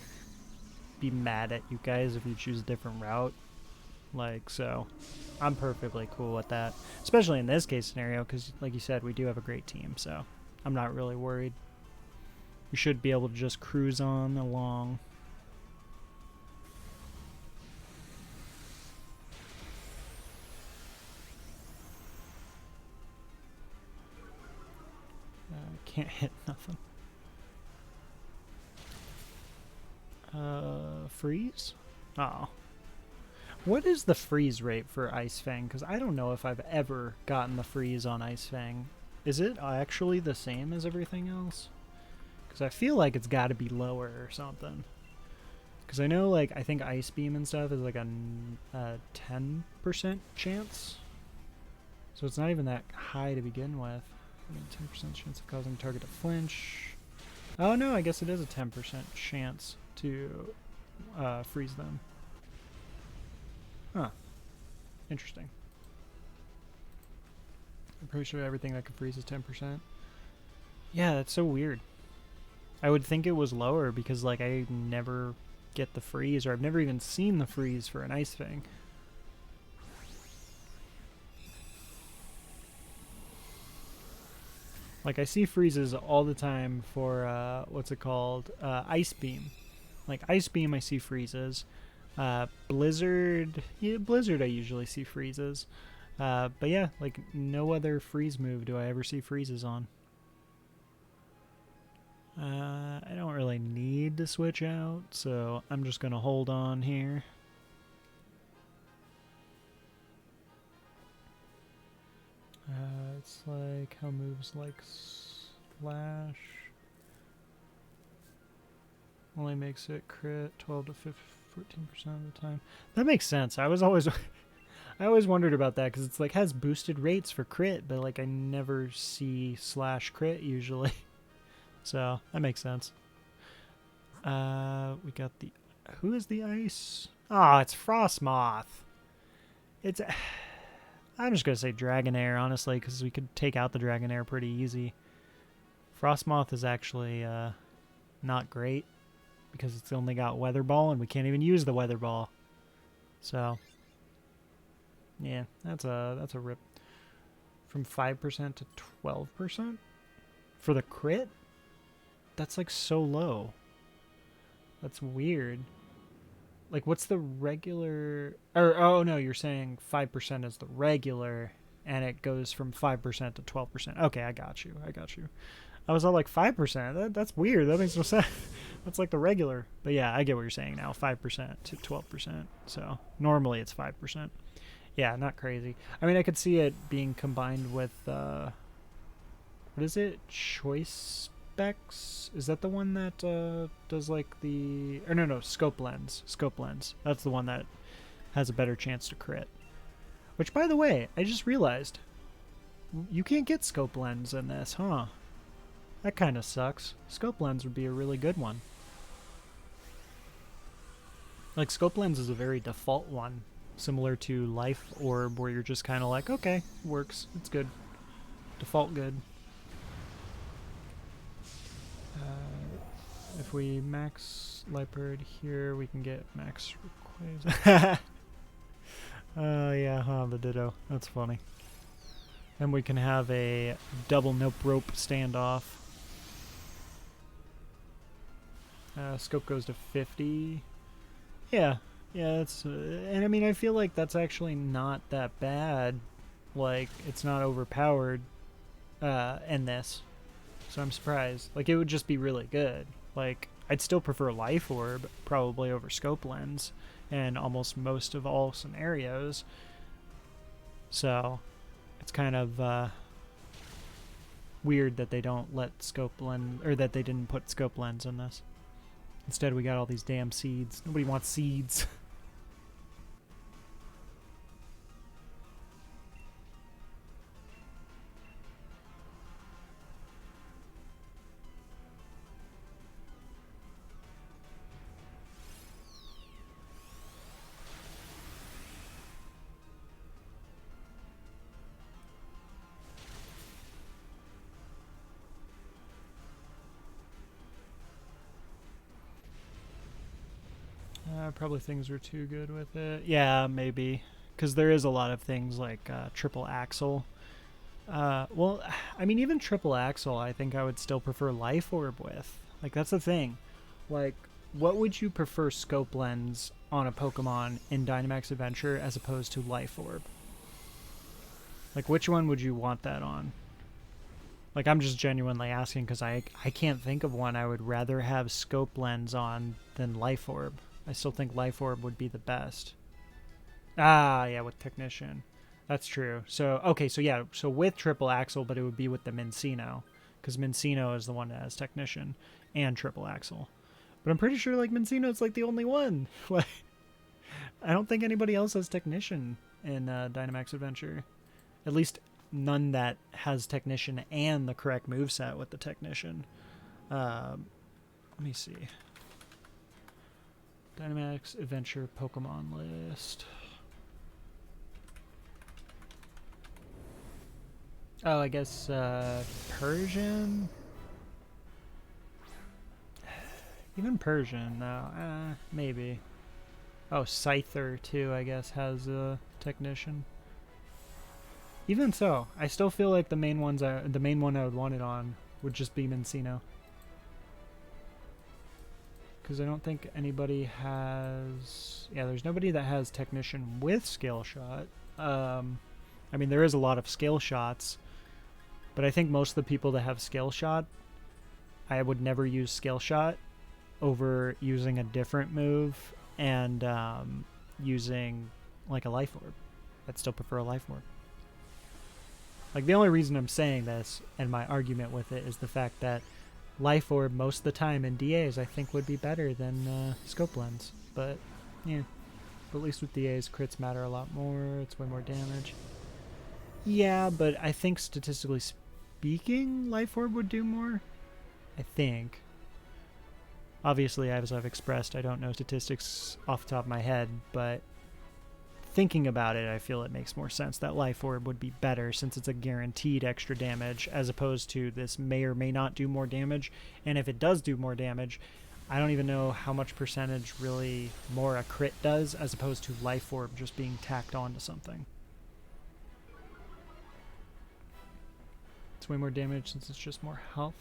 be mad at you guys if you choose a different route. Like, so I'm perfectly cool with that, especially in this case scenario, because like you said, we do have a great team, so I'm not really worried. We should be able to just cruise on along. Can't hit nothing. Freeze? Oh. What is the freeze rate for Ice Fang? Because I don't know if I've ever gotten the freeze on Ice Fang. Is it actually the same as everything else? Because I feel like it's got to be lower or something. Because I know, like, I think Ice Beam and stuff is like a 10% chance. So it's not even that high to begin with. 10% chance of causing target to flinch. Oh no, I guess it is a 10% chance to freeze them. Huh. Interesting. I'm pretty sure everything that can freeze is 10%. Yeah, that's so weird. I would think it was lower because, like, I never get the freeze, or I've never even seen the freeze for an Ice Fang. Like, I see freezes all the time for, what's it called? Ice Beam. Like, Ice Beam, I see freezes. Blizzard, yeah, Blizzard I usually see freezes. But yeah, like, no other freeze move do I ever see freezes on. I don't really need to switch out, so I'm just going to hold on here. It's like how moves like Slash only makes it crit 12 to 14% of the time. That makes sense. I always wondered about that because it's like has boosted rates for crit, but like I never see Slash crit usually. So that makes sense. We got the who is the ice? Ah, it's Frostmoth. It's I'm just gonna say Dragonair, honestly, because we could take out the Dragonair pretty easy. Frostmoth is actually not great because it's only got Weather Ball, and we can't even use the Weather Ball. So, yeah, that's a rip. From 5% to 12% for the crit. That's like so low. That's weird. Like, what's the regular... Or, oh, no, you're saying 5% is the regular, and it goes from 5% to 12%. Okay, I got you. I was all like, 5%? That's weird. That makes no sense. That's like the regular. But yeah, I get what you're saying now. 5% to 12%. So, normally it's 5%. Yeah, not crazy. I mean, I could see it being combined with... what is it? Choice Specs? Is that the one that does like the... Or no, Scope Lens. Scope Lens. That's the one that has a better chance to crit. Which, by the way, I just realized you can't get Scope Lens in this, huh? That kind of sucks. Scope Lens would be a really good one. Like, Scope Lens is a very default one, similar to Life Orb, where you're just kind of like, okay, works, it's good. Default good. If we max Liepard here, we can get max Rayquaza. Yeah, the Ditto. That's funny. And we can have a double nope rope standoff. Scope goes to 50. Yeah, it's... and I mean, I feel like that's actually not that bad. Like, it's not overpowered in this. So I'm surprised. Like, it would just be really good. Like, I'd still prefer Life Orb, probably over Scope Lens, in almost most of all scenarios. So, it's kind of weird that they don't let Scope Lens, or that they didn't put Scope Lens in this. Instead, we got all these damn seeds. Nobody wants seeds. Probably things are too good with it. Yeah, maybe. Because there is a lot of things like Triple Axle. Well, I mean, even Triple Axle, I think I would still prefer Life Orb with. Like, that's the thing. Like, what would you prefer Scope Lens on a Pokemon in Dynamax Adventure as opposed to Life Orb? Like, which one would you want that on? Like, I'm just genuinely asking because I can't think of one I would rather have Scope Lens on than Life Orb. I still think Life Orb would be the best. Ah, yeah, with Technician. That's true. So, okay, so yeah, so with Triple Axle, but it would be with the Mincino. Because Mincino is the one that has Technician and Triple Axle. But I'm pretty sure, like, Mincino's, like, the only one. Like, I don't think anybody else has Technician in Dynamax Adventure. At least none that has Technician and the correct moveset with the Technician. Let me see. Dynamax Adventure Pokemon list. Oh, I guess Persian? Even Persian, though. Maybe. Oh, Scyther, too, I guess, has a Technician. Even so, I still feel like the main one I would want it on would just be Mincino. Because I don't think anybody has... Yeah, there's nobody that has Technician with Scale Shot. I mean, there is a lot of Scale Shots, but I think most of the people that have Scale Shot, I would never use Scale Shot over using a different move and using, like, a Life Orb. I'd still prefer a Life Orb. Like, the only reason I'm saying this, and my argument with it, is the fact that Life Orb most of the time in DAs I think would be better than Scope Lens. But, yeah. But at least with DAs, crits matter a lot more. It's way more damage. Yeah, but I think statistically speaking, Life Orb would do more. I think. Obviously, as I've expressed, I don't know statistics off the top of my head, but thinking about it, I feel it makes more sense that Life Orb would be better since it's a guaranteed extra damage as opposed to this may or may not do more damage. And if it does do more damage, I don't even know how much percentage really more a crit does as opposed to Life Orb just being tacked onto something. It's way more damage since it's just more health.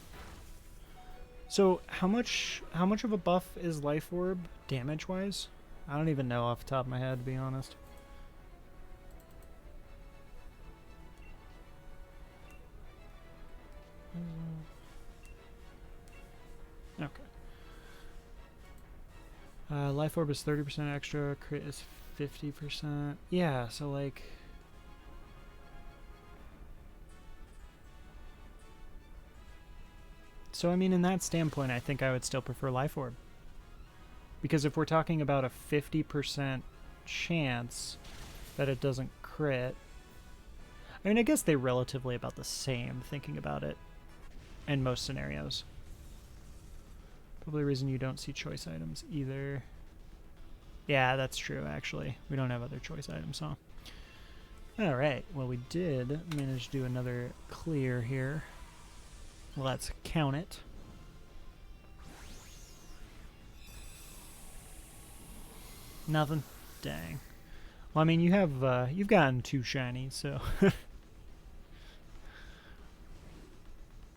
So how much of a buff is Life Orb damage-wise? I don't even know off the top of my head, to be honest. Okay. Life Orb is 30% extra, crit is 50%. Yeah, so like... So, I mean, in that standpoint, I think I would still prefer Life Orb. Because if we're talking about a 50% chance that it doesn't crit... I mean, I guess they're relatively about the same, thinking about it, in most scenarios. Probably the reason you don't see choice items either. Yeah, that's true, actually. We don't have other choice items, huh? Alright, well, we did manage to do another clear here. Let's count it. Nothing? Dang. Well, I mean, you have, you've gotten 2 shinies, so...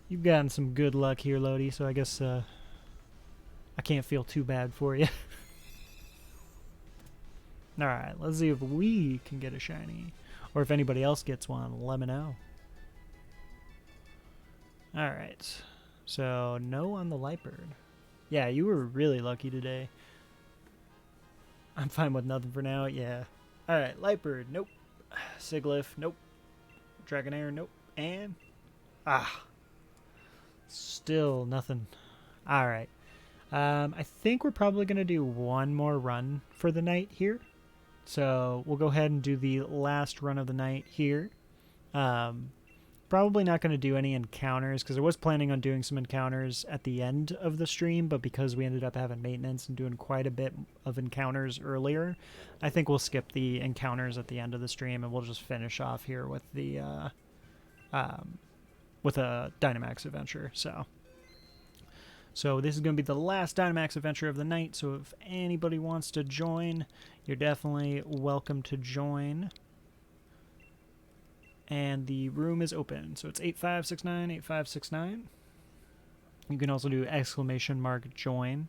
You've gotten some good luck here, Lodi, so I guess, I can't feel too bad for you. Alright, let's see if we can get a shiny. Or if anybody else gets one, let me know. Alright, so no on the Lightbird. Yeah, you were really lucky today. I'm fine with nothing for now, yeah. Alright, Lightbird, nope. Sigilyph, nope. Dragonair, nope. And... still nothing. Alright. I think we're probably going to do one more run for the night here. So we'll go ahead and do the last run of the night here. Probably not going to do any encounters because I was planning on doing some encounters at the end of the stream, but because we ended up having maintenance and doing quite a bit of encounters earlier, I think we'll skip the encounters at the end of the stream and we'll just finish off here with the with a Dynamax adventure. So this is going to be the last Dynamax adventure of the night, so if anybody wants to join, you're definitely welcome to join. And the room is open, so it's 8569, 8569. You can also do !join.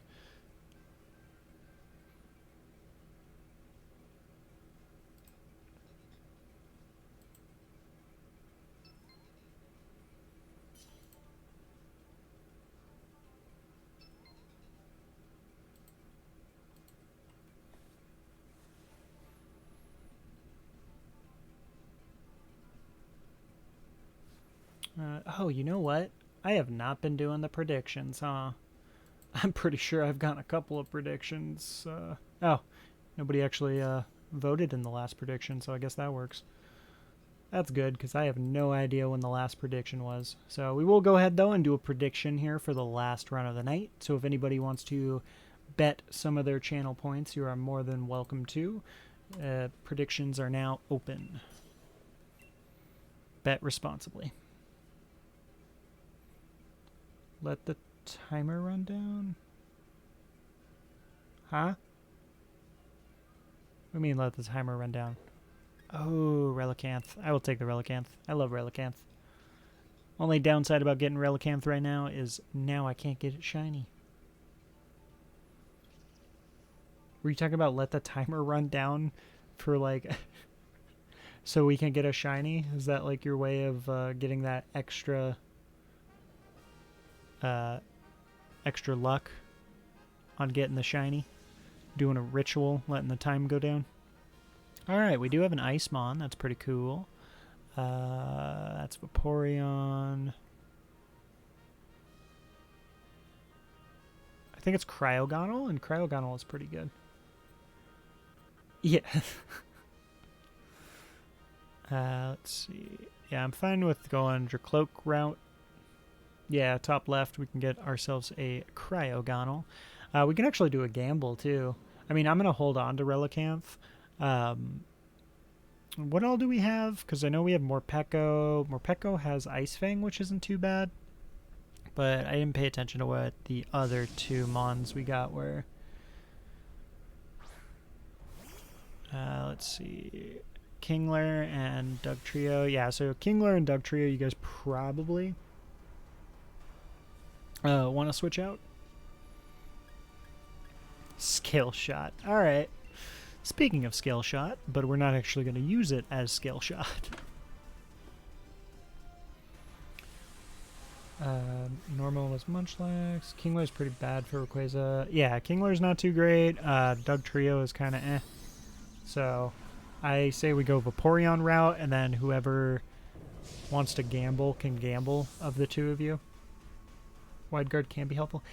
Oh, you know what? I have not been doing the predictions, huh? I'm pretty sure I've gotten a couple of predictions. Oh, nobody actually voted in the last prediction, so I guess that works. That's good, because I have no idea when the last prediction was. So we will go ahead, though, and do a prediction here for the last run of the night. So if anybody wants to bet some of their channel points, you are more than welcome to. Predictions are now open. Bet responsibly. Let the timer run down? Huh? What do you mean let the timer run down? Oh, Relicanth. I will take the Relicanth. I love Relicanth. Only downside about getting Relicanth right now is now I can't get it shiny. Were you talking about let the timer run down for like so we can get a shiny? Is that like your way of getting that extra extra luck on getting the shiny? Doing a ritual, letting the time go down? Alright, we do have an Icemon. That's pretty cool. That's Vaporeon. I think it's Cryogonal, and Cryogonal is pretty good. Yeah. Let's see. Yeah, I'm fine with going Dracloak route. Yeah, top left, we can get ourselves a Cryogonal. We can actually do a gamble, too. I mean, I'm going to hold on to Relicanth. What all do we have? Because I know we have Morpeko. Morpeko has Ice Fang, which isn't too bad. But I didn't pay attention to what the other two Mons we got were. Let's see. Kingler and Dugtrio. Yeah, so Kingler and Dugtrio, you guys probably want to switch out. Skill Shot. Alright. Speaking of Skill Shot, but we're not actually going to use it as Skill Shot. Normal was Munchlax. Kingler's pretty bad for Rayquaza. Yeah, Kingler's not too great. Dugtrio is kind of eh. So, I say we go Vaporeon route, and then whoever wants to gamble can gamble of the two of you. Wide Guard can be helpful.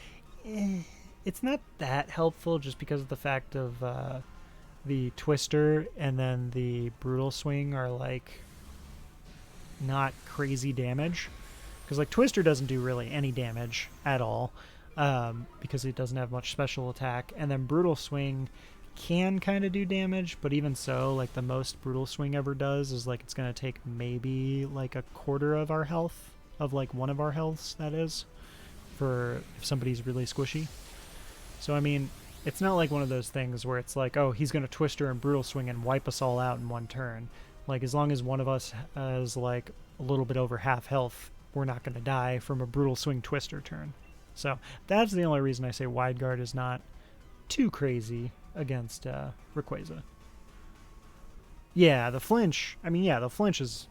It's not that helpful just because of the fact of the Twister and then the Brutal Swing are like not crazy damage. Because like Twister doesn't do really any damage at all because it doesn't have much special attack. And then Brutal Swing can kind of do damage, but even so, like the most Brutal Swing ever does is like it's going to take maybe like a quarter of our health, of like one of our healths, that is, for if somebody's really squishy. So I mean, it's not like one of those things where it's like, oh, he's going to Twister and Brutal Swing and wipe us all out in one turn. Like as long as one of us has like a little bit over half health, we're not going to die from a Brutal Swing Twister turn. So that's the only reason I say Wide Guard is not too crazy against Rayquaza. Yeah, the flinch. I mean, yeah, the flinch is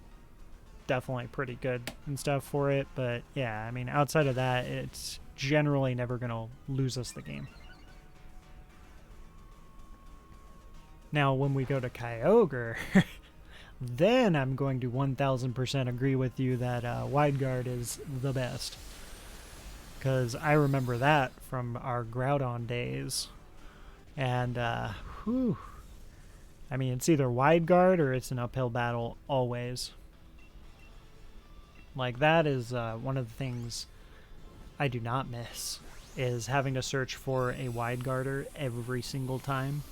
definitely pretty good and stuff for it. But yeah, I mean, outside of that, it's generally never going to lose us the game. Now, when we go to Kyogre, then I'm going to 1000% agree with you that Wide Guard is the best. Because I remember that from our Groudon days. And, whew. I mean, it's either Wide Guard or it's an uphill battle always. Like, that is one of the things I do not miss, is having to search for a Wide Guarder every single time.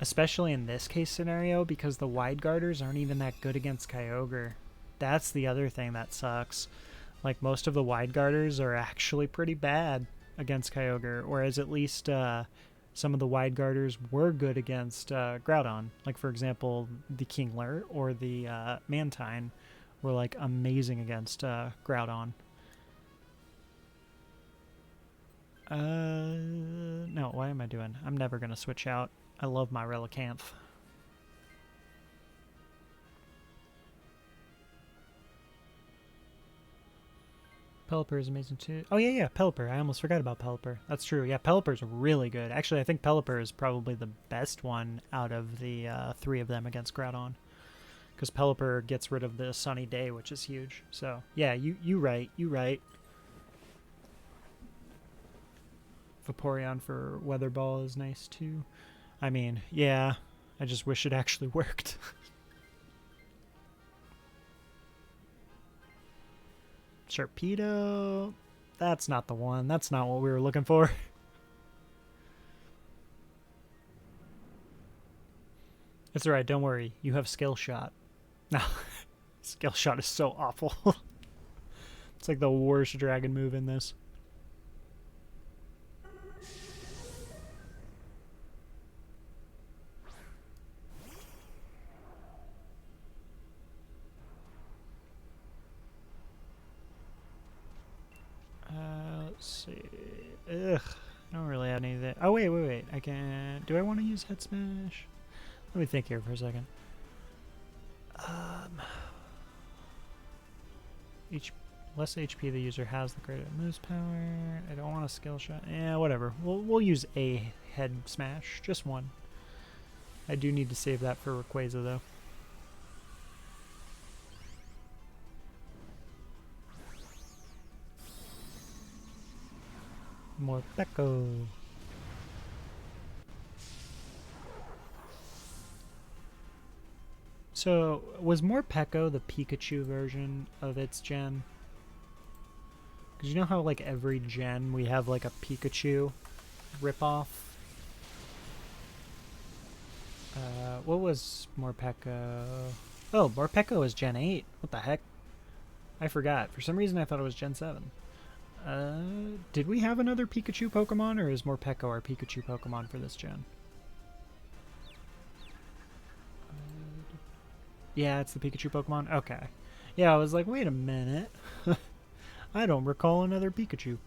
Especially in this case scenario, because the Wide Guarders aren't even that good against Kyogre. That's the other thing that sucks. Like, most of the Wide Guarders are actually pretty bad against Kyogre, whereas at least some of the Wide Guarders were good against Groudon. Like, for example, the Kingler or the Mantine were, like, amazing against Groudon. No, what am I doing? I'm never going to switch out. I love my Relicanth. Pelipper is amazing too. Oh yeah, Pelipper. I almost forgot about Pelipper. That's true. Yeah, Pelipper's really good. Actually, I think Pelipper is probably the best one out of the three of them against Groudon. because Pelipper gets rid of the sunny day, which is huge. So yeah, you right. Vaporeon for Weather Ball is nice too. I mean, yeah, I just wish it actually worked. Sharpedo, that's not the one. That's not what we were looking for. It's alright, don't worry. You have Skill Shot. No, Skill Shot is so awful. It's like the worst dragon move in this. Let's see. Ugh, I don't really have any of that. Oh, wait. I can. Do I want to use Head Smash? Let me think here for a second. Each less HP the user has, the greater the move's power. I don't want a skill shot. Yeah, whatever. We'll use a Head Smash, just one. I do need to save that for Rayquaza though. More Pekko. So, was Morpeko the Pikachu version of its gen? Because you know how, like, every gen we have, like, a Pikachu ripoff? What was Morpeko? Oh, Morpeko is Gen 8. What the heck? I forgot. For some reason I thought it was Gen 7. Did we have another Pikachu Pokemon, or is Morpeko our Pikachu Pokemon for this gen? Yeah, it's the Pikachu Pokemon? Okay. Yeah, I was like, wait a minute. I don't recall another Pikachu.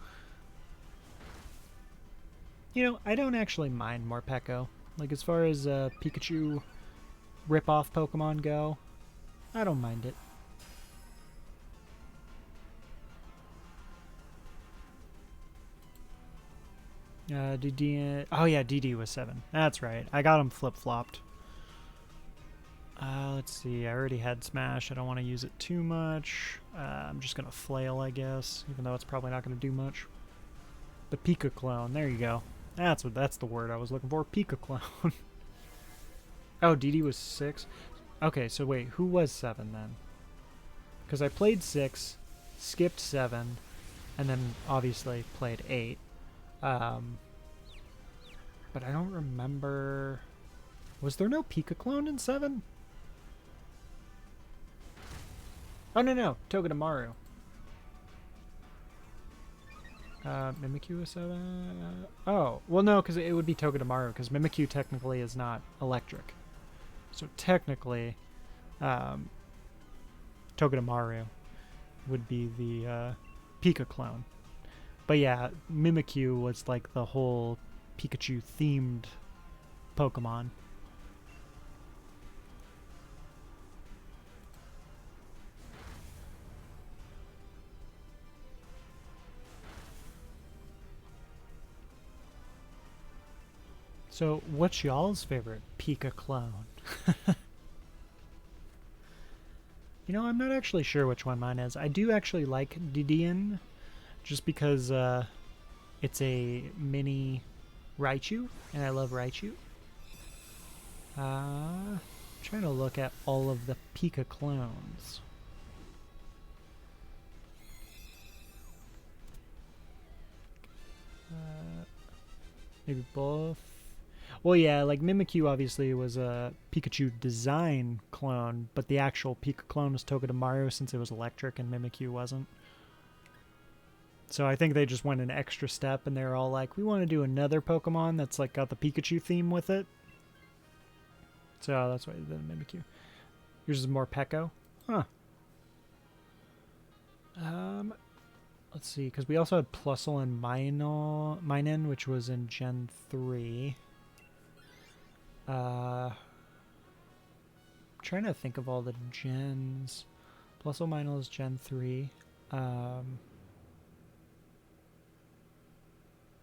You know, I don't actually mind Morpeko. Like, as far as Pikachu rip-off Pokemon go, I don't mind it. DD... Oh yeah, DD was 7. That's right. I got him flip-flopped. Let's see. I already had Smash. I don't want to use it too much. I'm just going to Flail, I guess, even though it's probably not going to do much. The Pika Clone. There you go. That's the word I was looking for. Pika Clone. Oh, DD was 6? Okay, so wait. Who was 7 then? Because I played 6, skipped 7, and then obviously played 8. But I don't remember... Was there no Pika Clone in 7? Oh, no. Togedemaru. Mimikyu was 7? Oh, well, no, because it would be Togedemaru, because Mimikyu technically is not electric. So technically, Togedemaru would be the Pika Clone. But yeah, Mimikyu was like the whole Pikachu-themed Pokemon. So, what's y'all's favorite Pika Clone? You know, I'm not actually sure which one mine is. I do actually like Didion, just because it's a mini Raichu, and I love Raichu. I'm trying to look at all of the Pika clones. Maybe both. Well, yeah, like Mimikyu obviously was a Pikachu design clone, but the actual Pika clone was Togedemaru since it was electric and Mimikyu wasn't. So I think they just went an extra step and they're all like, we want to do another Pokemon that's like got the Pikachu theme with it. So that's why they did Mimikyu. Yours is more Pekko? Huh. Let's see, because we also had Plusle and Minun, which was in Gen 3. Trying to think of all the gens. Plusle Minun is Gen 3.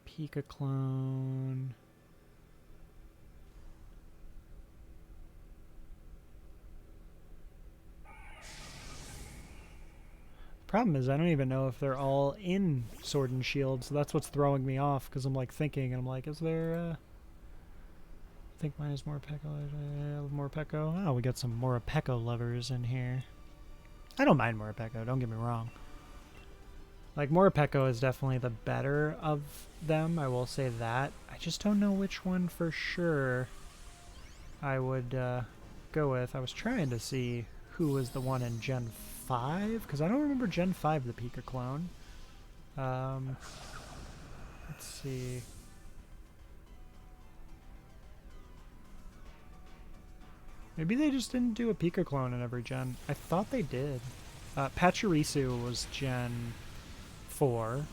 Pika Clone. Problem is, I don't even know if they're all in Sword and Shield, so that's what's throwing me off, because I'm like thinking, and I'm like, is there, I think mine is Morpeko. Morpeko. Oh, we got some Morpeko lovers in here. I don't mind Morpeko, don't get me wrong. Like, Morpeko is definitely the better of them, I will say that. I just don't know which one for sure I would go with. I was trying to see who was the one in Gen 5, because I don't remember Gen 5 the Pika clone. Let's see. Maybe they just didn't do a Pika clone in every gen. I thought they did. Pachirisu was Gen 4.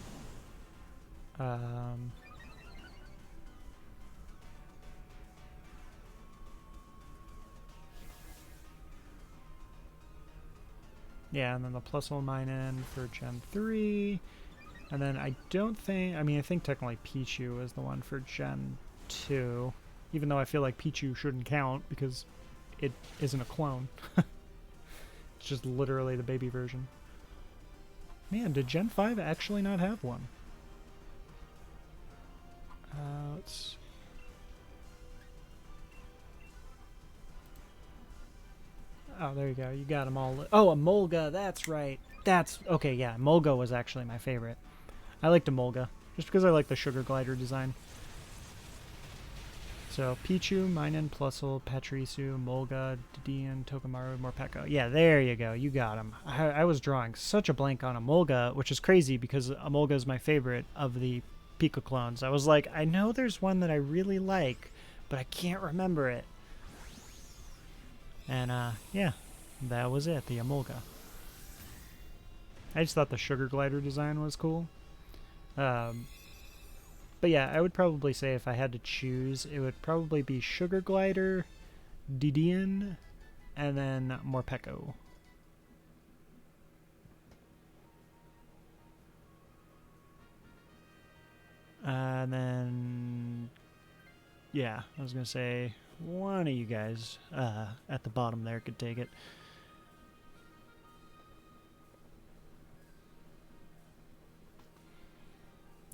Yeah, and then the plus will mine in for Gen 3. And then I don't think... I mean, I think technically Pichu is the one for Gen 2. Even though I feel like Pichu shouldn't count because it isn't a clone. It's just literally the baby version. Man, did Gen 5 actually not have one? Let's... Oh, there you go. You got them all. Oh, Emolga. That's right. That's... Okay, yeah. Emolga was actually my favorite. I liked Emolga. Just because I like the Sugar Glider design. So, Pichu, Minun, Plusle, Pachirisu, Emolga, Didion, Togamaru, Morpeko. Yeah, there you go. You got them. I was drawing such a blank on Emolga, which is crazy because Emolga is my favorite of the Pika clones. I was like, I know there's one that I really like, but I can't remember it. And, yeah, that was it, the Emolga. I just thought the Sugar Glider design was cool. But yeah, I would probably say if I had to choose, it would probably be Sugar Glider, Didion, and then Morpeko. And then... Yeah, I was going to say... One of you guys at the bottom there could take it.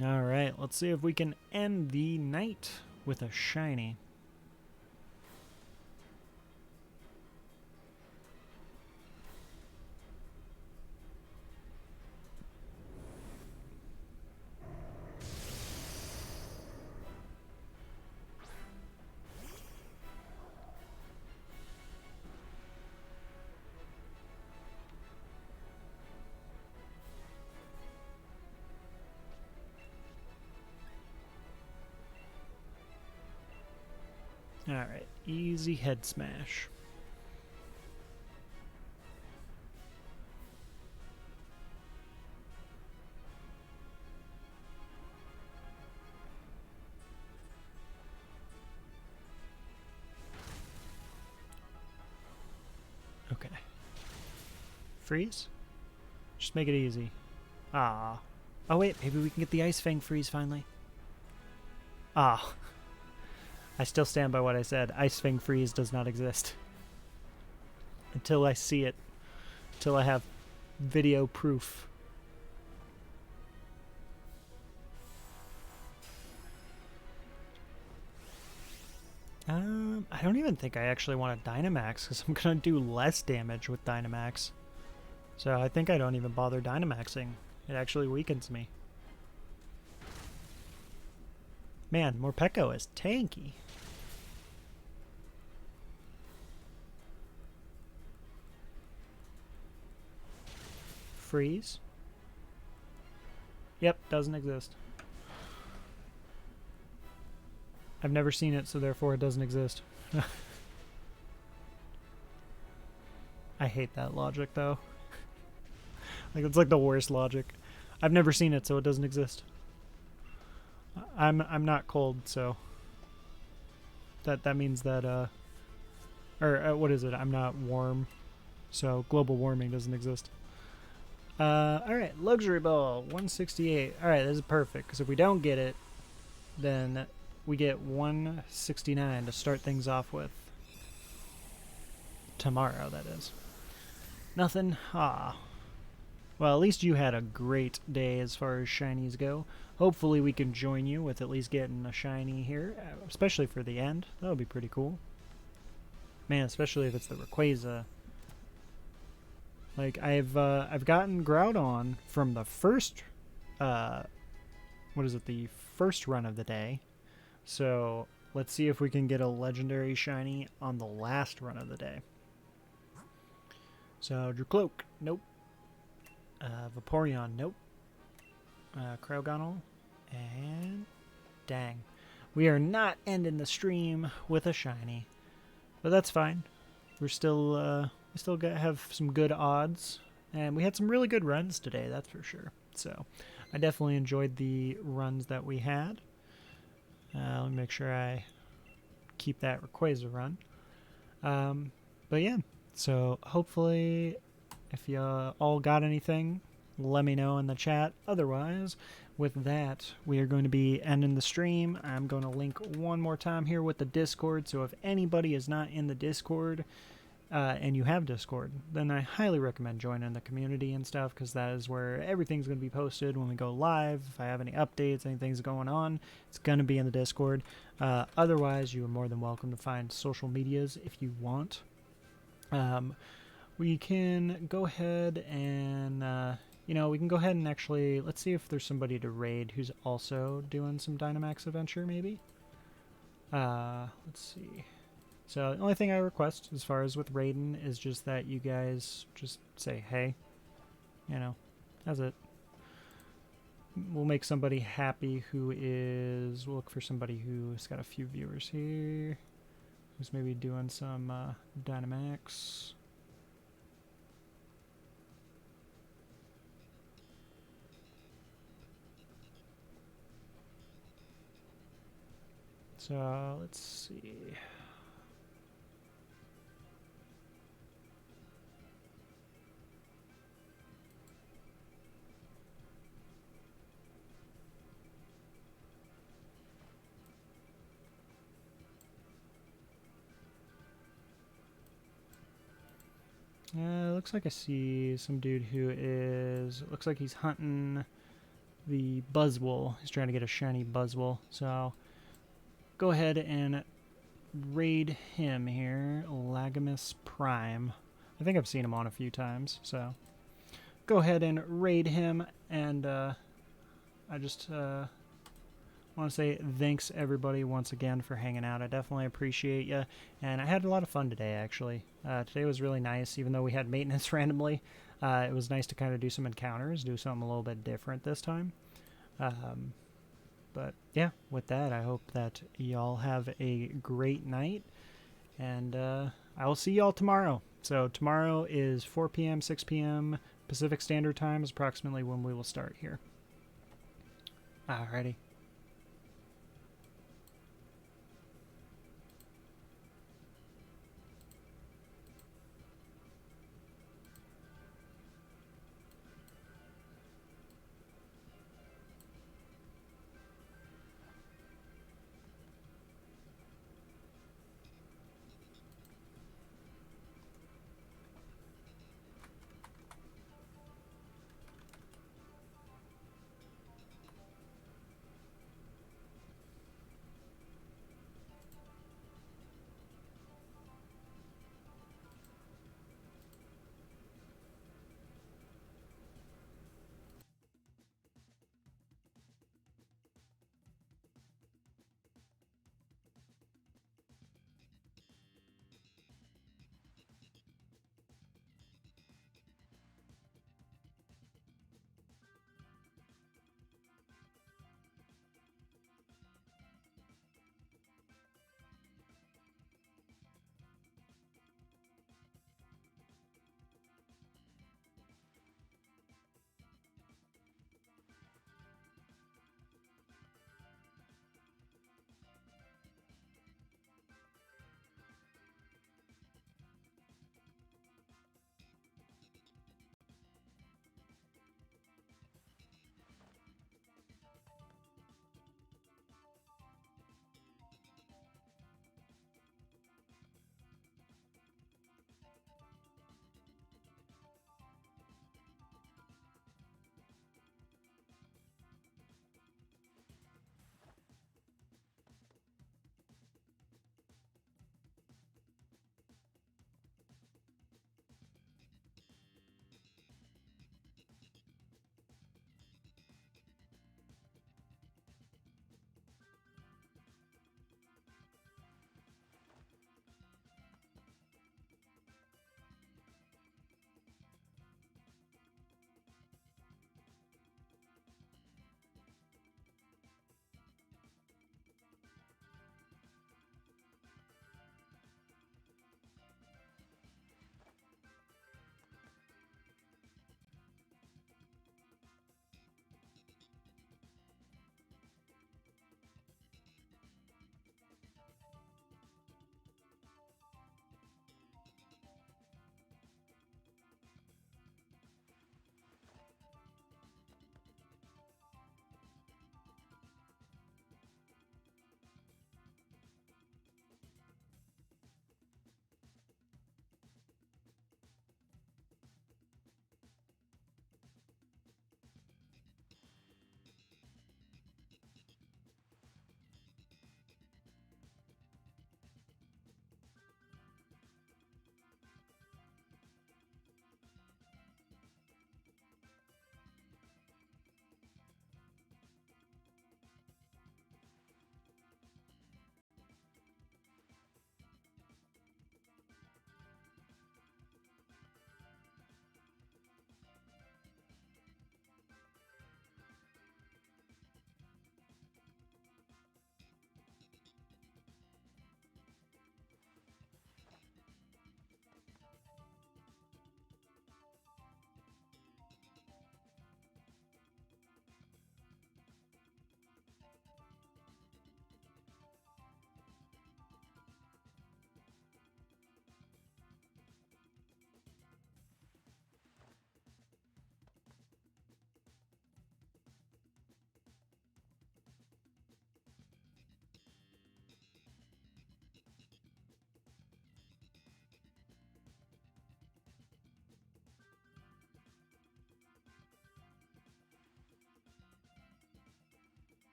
Alright, let's see if we can end the night with a shiny. Alright, easy head smash. Okay. Freeze? Just make it easy. Ah. Oh wait, maybe we can get the Ice Fang freeze finally. Ah. I still stand by what I said. Ice Fang freeze does not exist. Until I see it. Until I have video proof. I don't even think I actually want a Dynamax because I'm going to do less damage with Dynamax. So I think I don't even bother Dynamaxing. It actually weakens me. Man, Morpeko is tanky. Freeze. Yep, doesn't exist. I've never seen it, so therefore it doesn't exist. I hate that logic, though. Like, it's like the worst logic. I've never seen it, so it doesn't exist. I'm not cold, so that means that what is it? I'm not warm, so global warming doesn't exist. Alright, Luxury Ball, 168. Alright, this is perfect, because if we don't get it, then we get 169 to start things off with. Tomorrow, that is. Nothing. Ah. Well, at least you had a great day as far as shinies go. Hopefully we can join you with at least getting a shiny here, especially for the end. That would be pretty cool. Man, especially if it's the Rayquaza. Like, I've gotten Groudon from the first, what is it, the first run of the day. So, let's see if we can get a legendary shiny on the last run of the day. So, Dracloak, nope. Vaporeon, nope. Cryogonal, and dang. We are not ending the stream with a shiny. But that's fine. We still have some good odds. And we had some really good runs today, that's for sure. So, I definitely enjoyed the runs that we had. Let me make sure I keep that Rayquaza run. But yeah, so hopefully if you all got anything, let me know in the chat. Otherwise, with that, we are going to be ending the stream. I'm going to link one more time here with the Discord, so if anybody is not in the Discord and you have Discord, then I highly recommend joining the community and stuff, because that is where everything's going to be posted when we go live. If I have any updates, anything's going on, it's going to be in the Discord. Otherwise, you are more than welcome to find social medias if you want. We can go ahead and, we can go ahead and actually, let's see if there's somebody to raid who's also doing some Dynamax adventure, maybe. Let's see. So the only thing I request as far as with raiding is just that you guys just say, hey, that's it. We'll make somebody happy we'll look for somebody who's got a few viewers here, who's maybe doing some Dynamax. So let's see. Looks like I see some dude who looks like he's hunting the Buzzwole. He's trying to get a shiny Buzzwole. So go ahead and raid him here, Lagamus Prime. I think I've seen him on a few times, so go ahead and raid him, and I just want to say thanks everybody once again for hanging out. I definitely appreciate you, and I had a lot of fun today, actually. Today was really nice, even though we had maintenance randomly. It was nice to kind of do some encounters, do something a little bit different this time. But yeah, with that, I hope that y'all have a great night, and I will see y'all tomorrow. So tomorrow is 4 p.m., 6 p.m. Pacific Standard Time is approximately when we will start here. Alrighty.